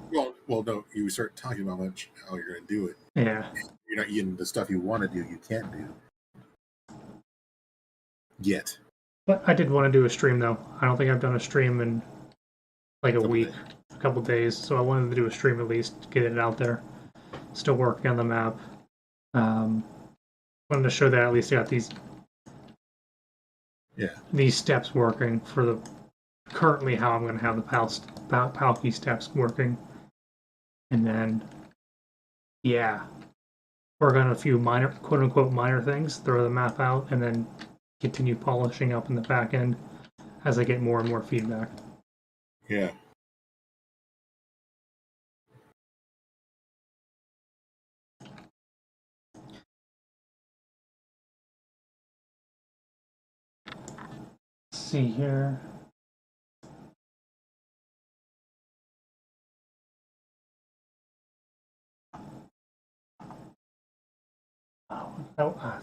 Well, no, you start talking about how you're going to do it. Yeah. You're not getting the stuff you want to do, you can't do. Yet. But I did want to do a stream, though. I don't think I've done a stream in like a couple days. So I wanted to do a stream at least, get it out there. Still working on the map. Wanted to show that at least I got these steps working for the currently how I'm going to have the Palki steps working. And then, yeah, work on a few minor, quote-unquote minor things, throw the map out, and then continue polishing up in the back end as I get more and more feedback. Yeah. Let's see here.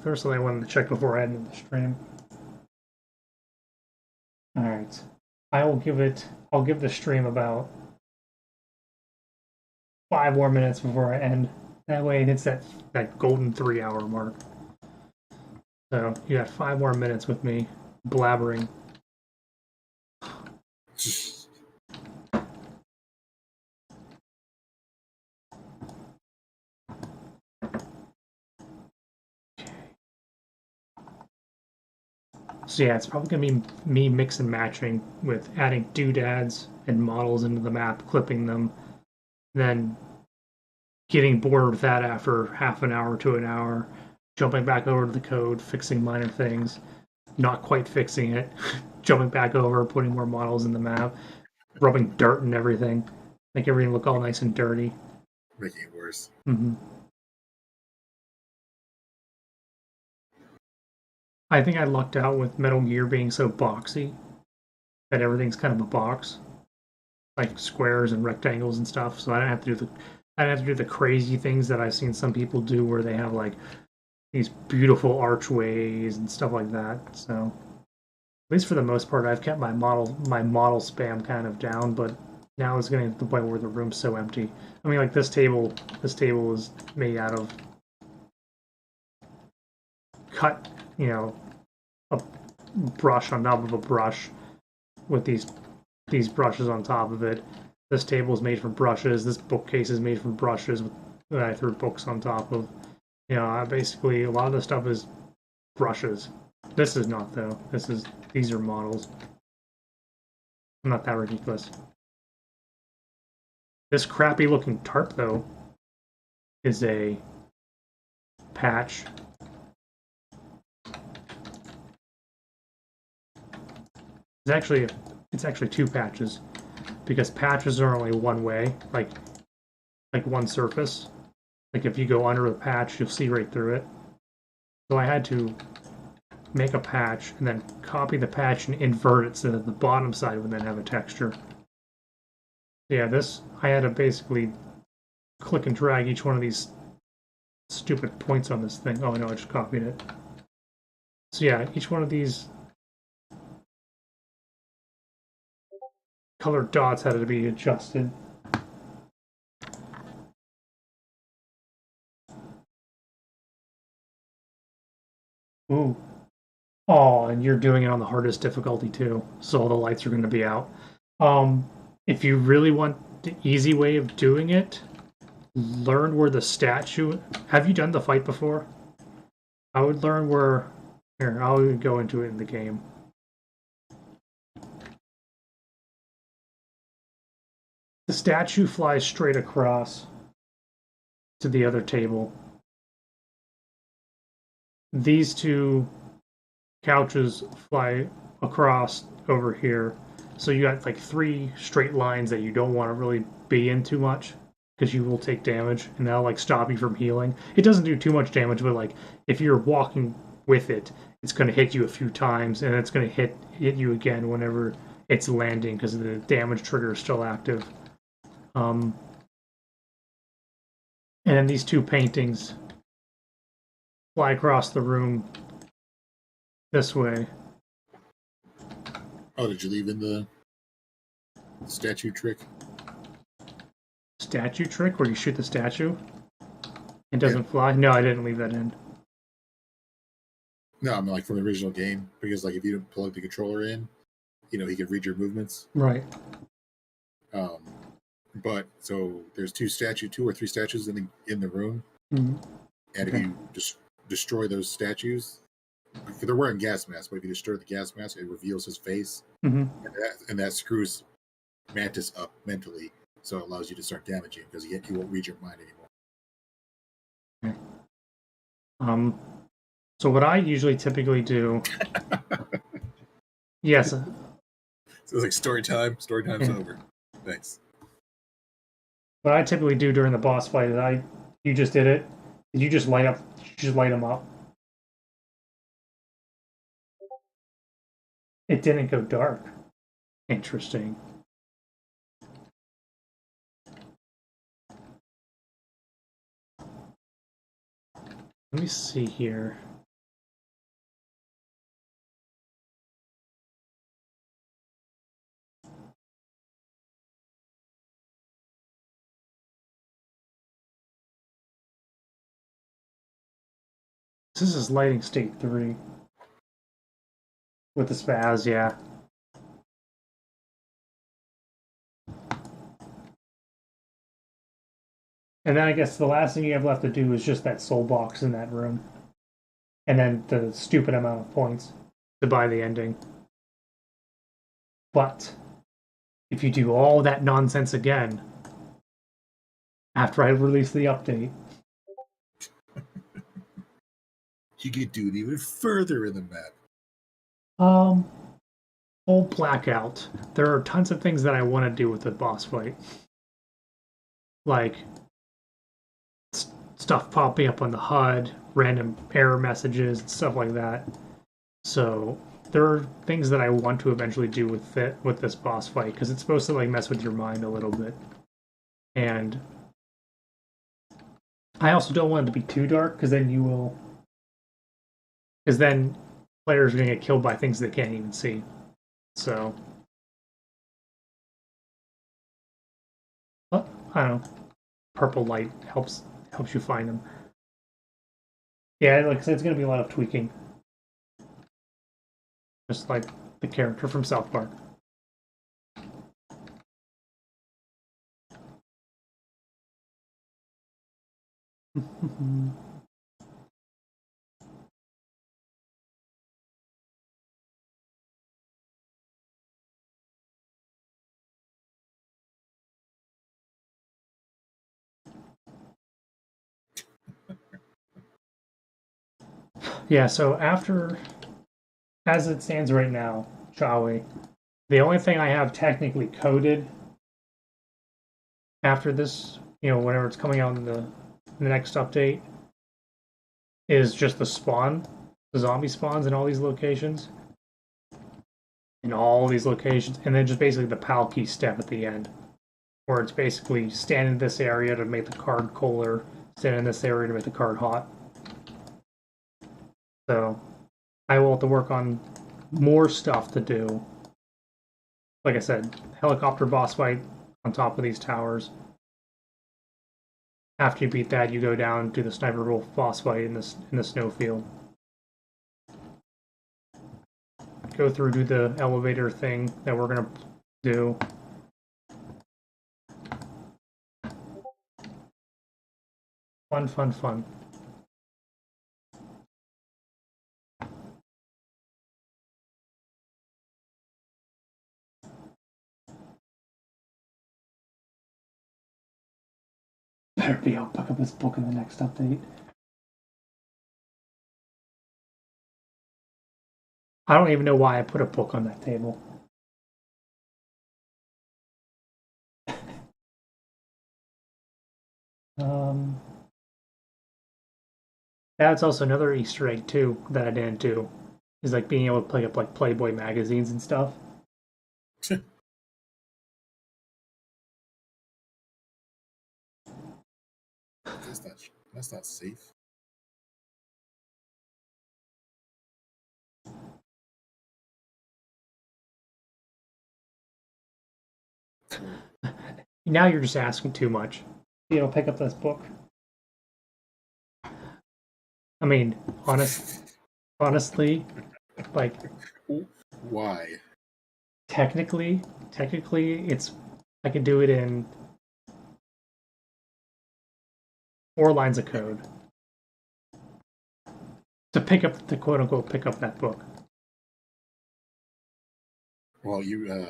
There's something I wanted to check before I ended the stream. Alright. I'll give the stream about 5 more minutes before I end. That way it hits that golden 3-hour mark. So you got 5 more minutes with me blabbering. So yeah, it's probably going to be me mix and matching with adding doodads and models into the map, clipping them, then getting bored with that after half an hour to an hour, jumping back over to the code, fixing minor things, not quite fixing it, jumping back over, putting more models in the map, rubbing dirt and everything, make everything look all nice and dirty. Making it worse. Mm-hmm. I think I lucked out with Metal Gear being so boxy that everything's kind of a box, like squares and rectangles and stuff. So I don't have to do the crazy things that I've seen some people do, where they have like these beautiful archways and stuff like that. So at least for the most part, I've kept my model spam kind of down. But now it's getting to the point where the room's so empty. I mean, like this table is made out of cut, you know, a brush on top of a brush with these brushes on top of it. This table is made from brushes. This bookcase is made from brushes that I threw books on top of. You know, basically a lot of the stuff is brushes. This is not though. These are models. I'm not that ridiculous. This crappy looking tarp though is a patch. It's actually two patches, because patches are only one way, like one surface. Like if you go under the patch, you'll see right through it. So I had to make a patch and then copy the patch and invert it so that the bottom side would then have a texture. Yeah, I had to basically click and drag each one of these stupid points on this thing. Oh no, I just copied it. So yeah, each one of these colored dots had to be adjusted. Ooh. Oh, and you're doing it on the hardest difficulty too, so all the lights are going to be out. If you really want the easy way of doing it, learn where the statue... Have you done the fight before? I would learn where... Here, I'll go into it in the game. The statue flies straight across to the other table. These two couches fly across over here. So you got like 3 straight lines that you don't want to really be in too much, because you will take damage and that'll like stop you from healing. It doesn't do too much damage, but like if you're walking with it, it's going to hit you a few times and it's going to hit you again whenever it's landing, because the damage trigger is still active. And then these 2 paintings fly across the room this way. Oh, did you leave in the statue trick? Statue trick where you shoot the statue? It doesn't fly? No, I didn't leave that in. No, I mean like from the original game, because like if you didn't plug the controller in, you know, he could read your movements. Right. But so there's 2 or 3 statues in the room, mm-hmm. And if you just destroy those statues, they're wearing gas masks, but if you destroy the gas mask, it reveals his face, mm-hmm. and that screws Mantis up mentally, so it allows you to start damaging because he won't read your mind anymore. Okay. So what I usually typically do... Yes. So it's like story time. Story time's over. Thanks. What I typically do during the boss fight is you just did it. You just light them up. It didn't go dark. Interesting. Let me see here. This is lighting state 3. With the spaz, yeah. And then I guess the last thing you have left to do is just that soul box in that room. And then the stupid amount of points to buy the ending. But if you do all that nonsense again, after I release the update, You could do it even further in the map. full blackout. There are tons of things that I want to do with the boss fight. Like stuff popping up on the HUD, random error messages, and stuff like that. So there are things that I want to eventually do with this boss fight, because it's supposed to like mess with your mind a little bit. And I also don't want it to be too dark, because then players are going to get killed by things they can't even see. So, I don't know. Purple light helps you find them. Yeah, like I said, it's going to be a lot of tweaking. Just like the character from South Park. Yeah, so as it stands right now, shall we? The only thing I have technically coded after this, whenever it's coming out in the next update, is just the spawn, the zombie spawns in all these locations. In all these locations, and then just basically the PAL key step at the end, where it's basically stand in this area to make the card colder, stand in this area to make the card hot. So I will have to work on more stuff to do. Like I said, helicopter boss fight on top of these towers. After you beat that, you go down to the sniper wolf boss fight in the snowfield. Go through, do the elevator thing that we're gonna do. Fun, fun, fun. Better be able to pick up this book in the next update. I don't even know why I put a book on that table. That's also another Easter egg too that I didn't do. Is like being able to play up like Playboy magazines and stuff. That's not safe. Now you're just asking too much. Pick up this book. I mean, honestly, like, why? Technically, it's I could do it in 4 lines of code to pick up the quote unquote pick up that book. Well, you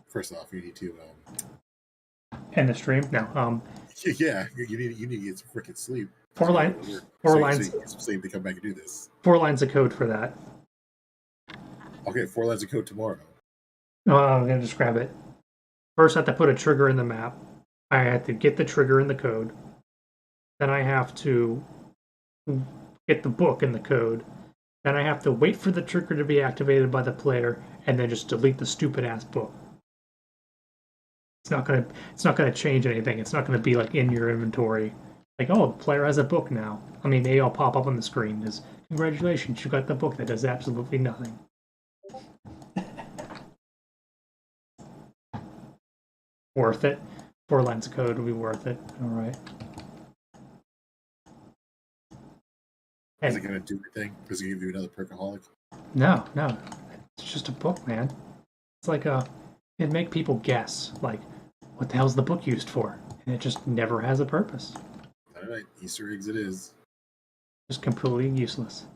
first off, you need to end the stream. No, yeah, you need to get some freaking sleep. 4 lines. So you get some sleep to come back and do this. 4 lines of code for that. Okay, 4 lines of code tomorrow. I'm gonna just grab it. First, I have to put a trigger in the map. I have to get the trigger in the code. Then I have to get the book in the code. Then I have to wait for the trigger to be activated by the player, and then just delete the stupid ass book. It's not gonna change anything. It's not gonna be like in your inventory. Like, oh, the player has a book now. I mean, they all pop up on the screen as congratulations, you got the book that does absolutely nothing. Worth it. 4 lines of code will be worth it. All right. Is it gonna do anything? Is it gonna give you another perkaholic? No. It's just a book, man. It's like it'd make people guess, like, what the hell's the book used for? And it just never has a purpose. Alright, Easter eggs it is. Just completely useless.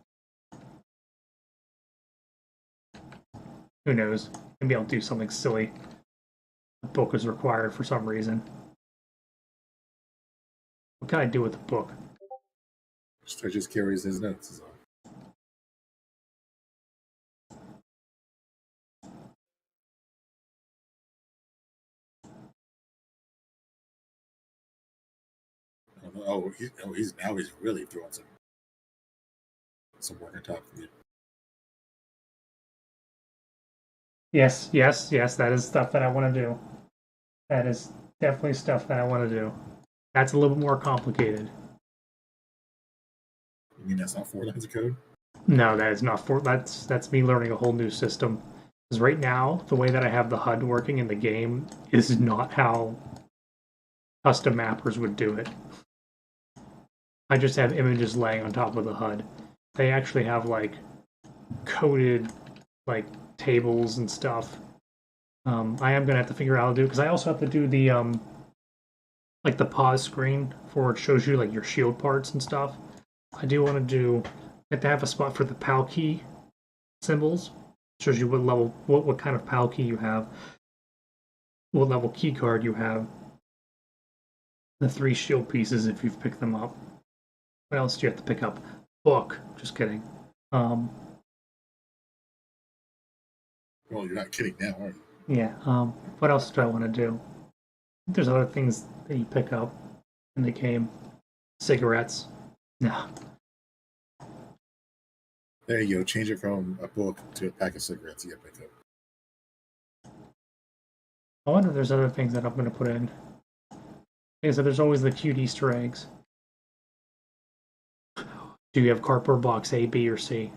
Who knows? Maybe I'll do something silly. The book is required for some reason. What can I do with the book? Stretch just carries his notes is all. He's really throwing some work on top of you. Yes, that is stuff that I want to do. That is definitely stuff that I want to do. That's a little bit more complicated. You mean that's not 4 lines of code? No, that is not that's me learning a whole new system. Because right now, the way that I have the HUD working in the game is not how custom mappers would do it. I just have images laying on top of the HUD. They actually have like coded like tables and stuff. I am gonna have to figure out how to do because I also have to do the like the pause screen for it shows you like your shield parts and stuff. I do want to do. I have to have a spot for the PAL key symbols. It shows you what level, what kind of PAL key you have, what level key card you have. The 3 shield pieces if you've picked them up. What else do you have to pick up? Book. Just kidding. Well, you're not kidding now, are you? Yeah. What else do I want to do? There's other things that you pick up in the game. Cigarettes. No. There you go. Change it from a book to a pack of cigarettes you get picked up. I wonder if there's other things that I'm going to put in. Like I said, there's always the cute Easter eggs. Do you have cardboard box A, B, or C?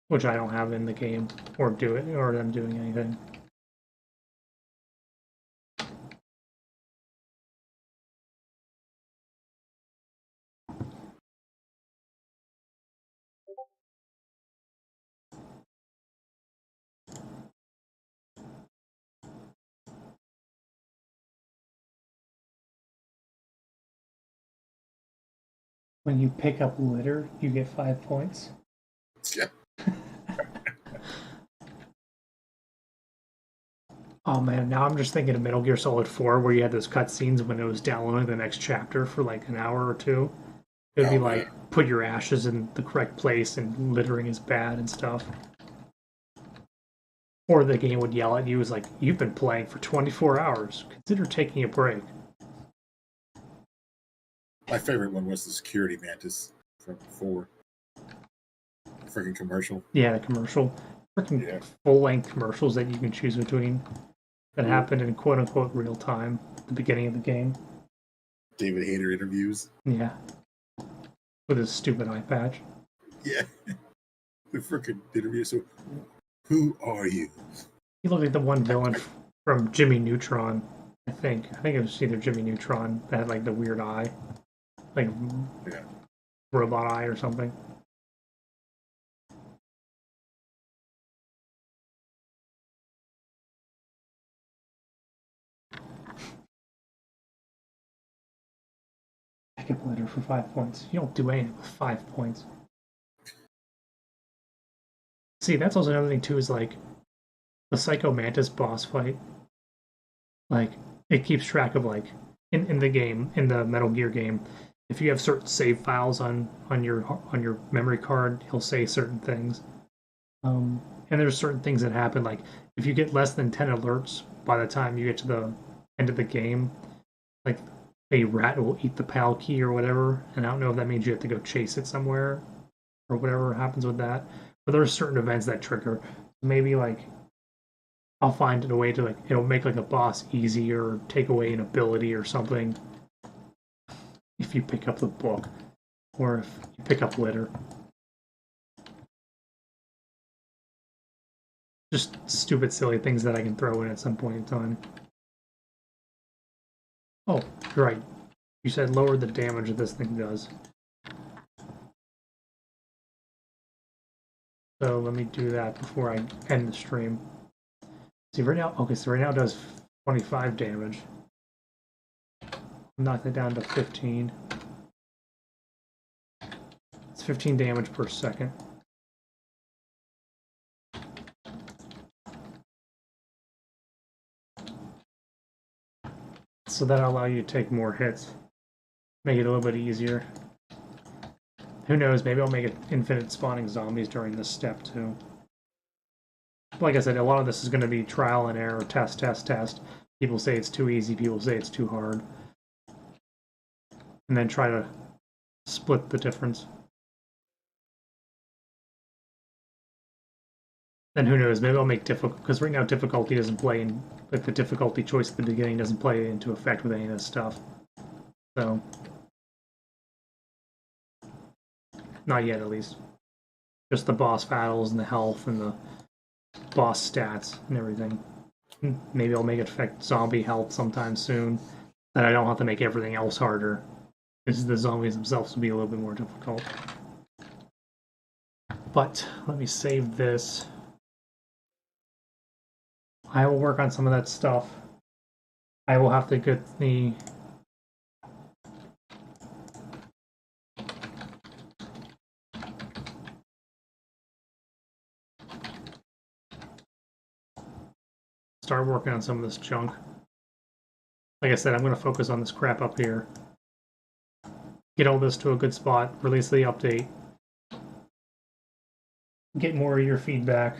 Which I don't have in the game, or do it, or them doing anything. When you pick up litter, you get 5 points. Yeah. Oh man, now I'm just thinking of Metal Gear Solid 4 where you had those cutscenes when it was downloading the next chapter for like an hour or two. It would be like, put your ashes in the correct place and littering is bad and stuff. Or the game would yell at you, as like, you've been playing for 24 hours. Consider taking a break. My favorite one was the security mantis from 4. Freaking commercial. Yeah, the commercial. Freaking full-length commercials that you can choose between that happened in quote-unquote real time at the beginning of the game. David Hayter interviews. Yeah. With his stupid eye patch. Yeah. The freaking interview. So, who are you? He looked like the one villain from Jimmy Neutron, I think. I think it was either Jimmy Neutron that had like the weird eye. Like robot eye or something. Pick up litter for 5 points. You don't do anything with 5 points. See, that's also another thing too, is like the Psycho Mantis boss fight. Like, it keeps track of like in the game, in the Metal Gear game, if you have certain save files on your memory card, he'll say certain things. And there's certain things that happen, like if you get less than 10 alerts by the time you get to the end of the game, like a rat will eat the PAL key or whatever, and I don't know if that means you have to go chase it somewhere or whatever happens with that. But there are certain events that trigger. Maybe like I'll find a way to like it'll make like a boss easy or take away an ability or something if you pick up the book or if you pick up litter. Just stupid, silly things that I can throw in at some point in time. Oh, you're right. You said lower the damage that this thing does. So let me do that before I end the stream. See, right now, okay, so right now it does 25 damage. Knock that down to 15. It's 15 damage per second. So that'll allow you to take more hits. Make it a little bit easier. Who knows, maybe I'll make it infinite spawning zombies during this step too. Like I said, a lot of this is going to be trial and error, test, test, test. People say it's too easy, people say it's too hard. And then try to split the difference. Then who knows, maybe I'll make difficult, because right now difficulty doesn't play in, like the difficulty choice at the beginning doesn't play into effect with any of this stuff. So, not yet at least. Just the boss battles and the health and the boss stats and everything. Maybe I'll make it affect zombie health sometime soon. that I don't have to make everything else harder. Because the zombies themselves will be a little bit more difficult. But let me save this. I will work on some of that stuff. I will have to get the... start working on some of this junk. Like I said, I'm going to focus on this crap up here. Get all this to a good spot, release the update. Get more of your feedback.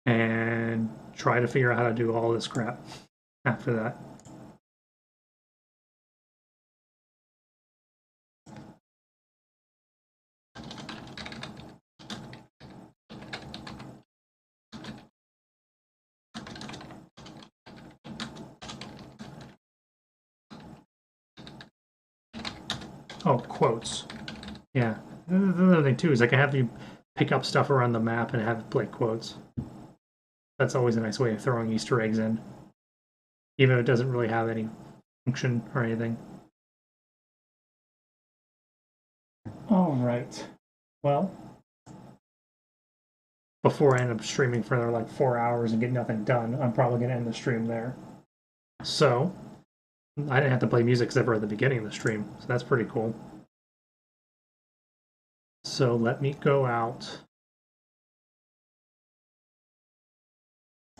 And try to figure out how to do all this crap after that. Oh, quotes. Yeah. The other thing, too, is I can have you pick up stuff around the map and have it play quotes. That's always a nice way of throwing Easter eggs in. Even if it doesn't really have any function or anything. Alright. Well, before I end up streaming for another like 4 hours and get nothing done, I'm probably going to end the stream there. So, I didn't have to play music except for at the beginning of the stream, so that's pretty cool. So let me go out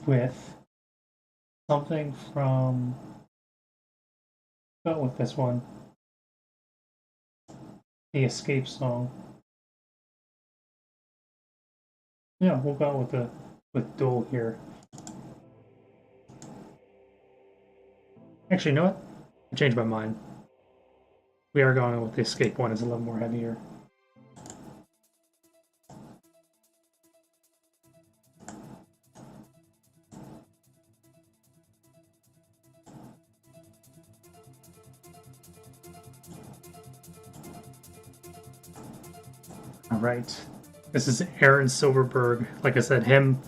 with something from... go with this one. The Escape song. Yeah, we'll go with Duel here. Actually, you know what? I changed my mind. We are going with the Escape one. It's a little more heavier. All right. This is Aaron Silverberg. Like I said, him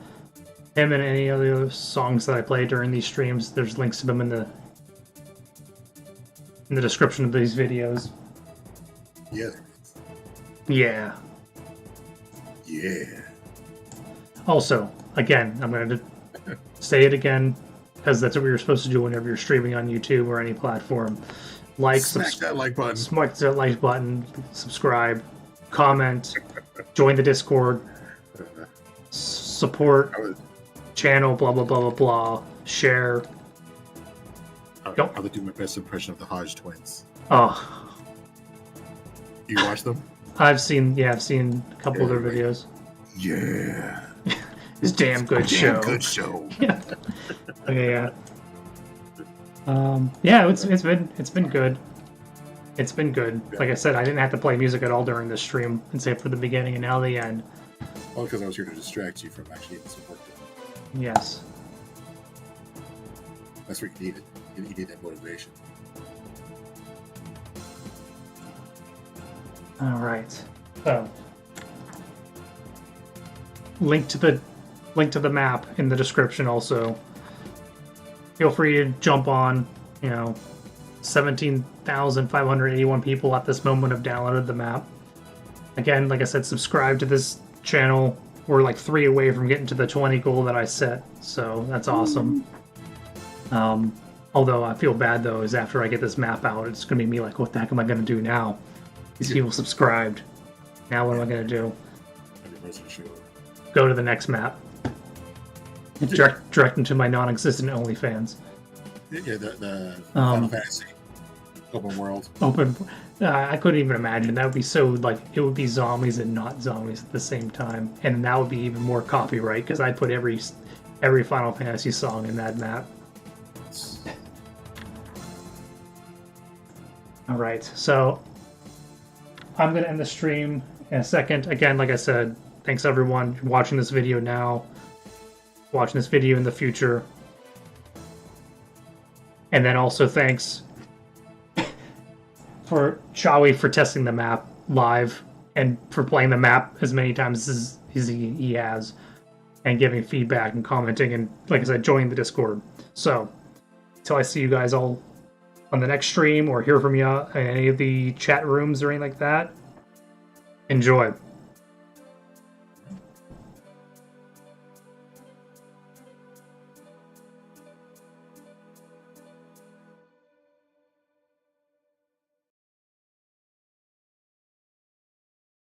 and any other songs that I play during these streams, there's links to them in the description of these videos. Yeah. Yeah. Yeah. Also, again, I'm going to say it again, because that's what we were supposed to do whenever you're streaming on YouTube or any platform. Smack that like button. Smack that like button, subscribe, comment, join the Discord, support channel, blah, blah, blah, blah, blah, share. I would do my best impression of the Hodge twins. Oh. You watch them? I've seen a couple of their videos. Yeah. It's damn good show. Good show. Yeah. Okay, yeah. Yeah, it's been good. It's been good. Yeah. Like I said, I didn't have to play music at all during this stream, except for the beginning and now the end. Well, because I was here to distract you from actually getting some work done. Yes. That's what you needed. You need that motivation. All right. So, link to the map in the description. Also, feel free to jump on. 17,581 people at this moment have downloaded the map. Again, like I said, subscribe to this channel. We're like 3 away from getting to the 20 goal that I set, so that's awesome. Although I feel bad though, is after I get this map out, it's gonna be me like, what the heck am I gonna do now? These people subscribed. Now what am I gonna do? Go to the next map. Direct them to my non-existent OnlyFans. Yeah, the Final Fantasy open world. I couldn't even imagine. That would be so, like, it would be zombies and not zombies at the same time. And that would be even more copyright, because I put every Final Fantasy song in that map. Alright, so I'm going to end the stream in a second. Again, like I said, thanks everyone watching this video now, watching this video in the future. And then also thanks for Chawi for testing the map live and for playing the map as many times as he has and giving feedback and commenting and, like I said, joining the Discord. So, until I see you guys all on the next stream or hear from you in any of the chat rooms or anything like that, enjoy.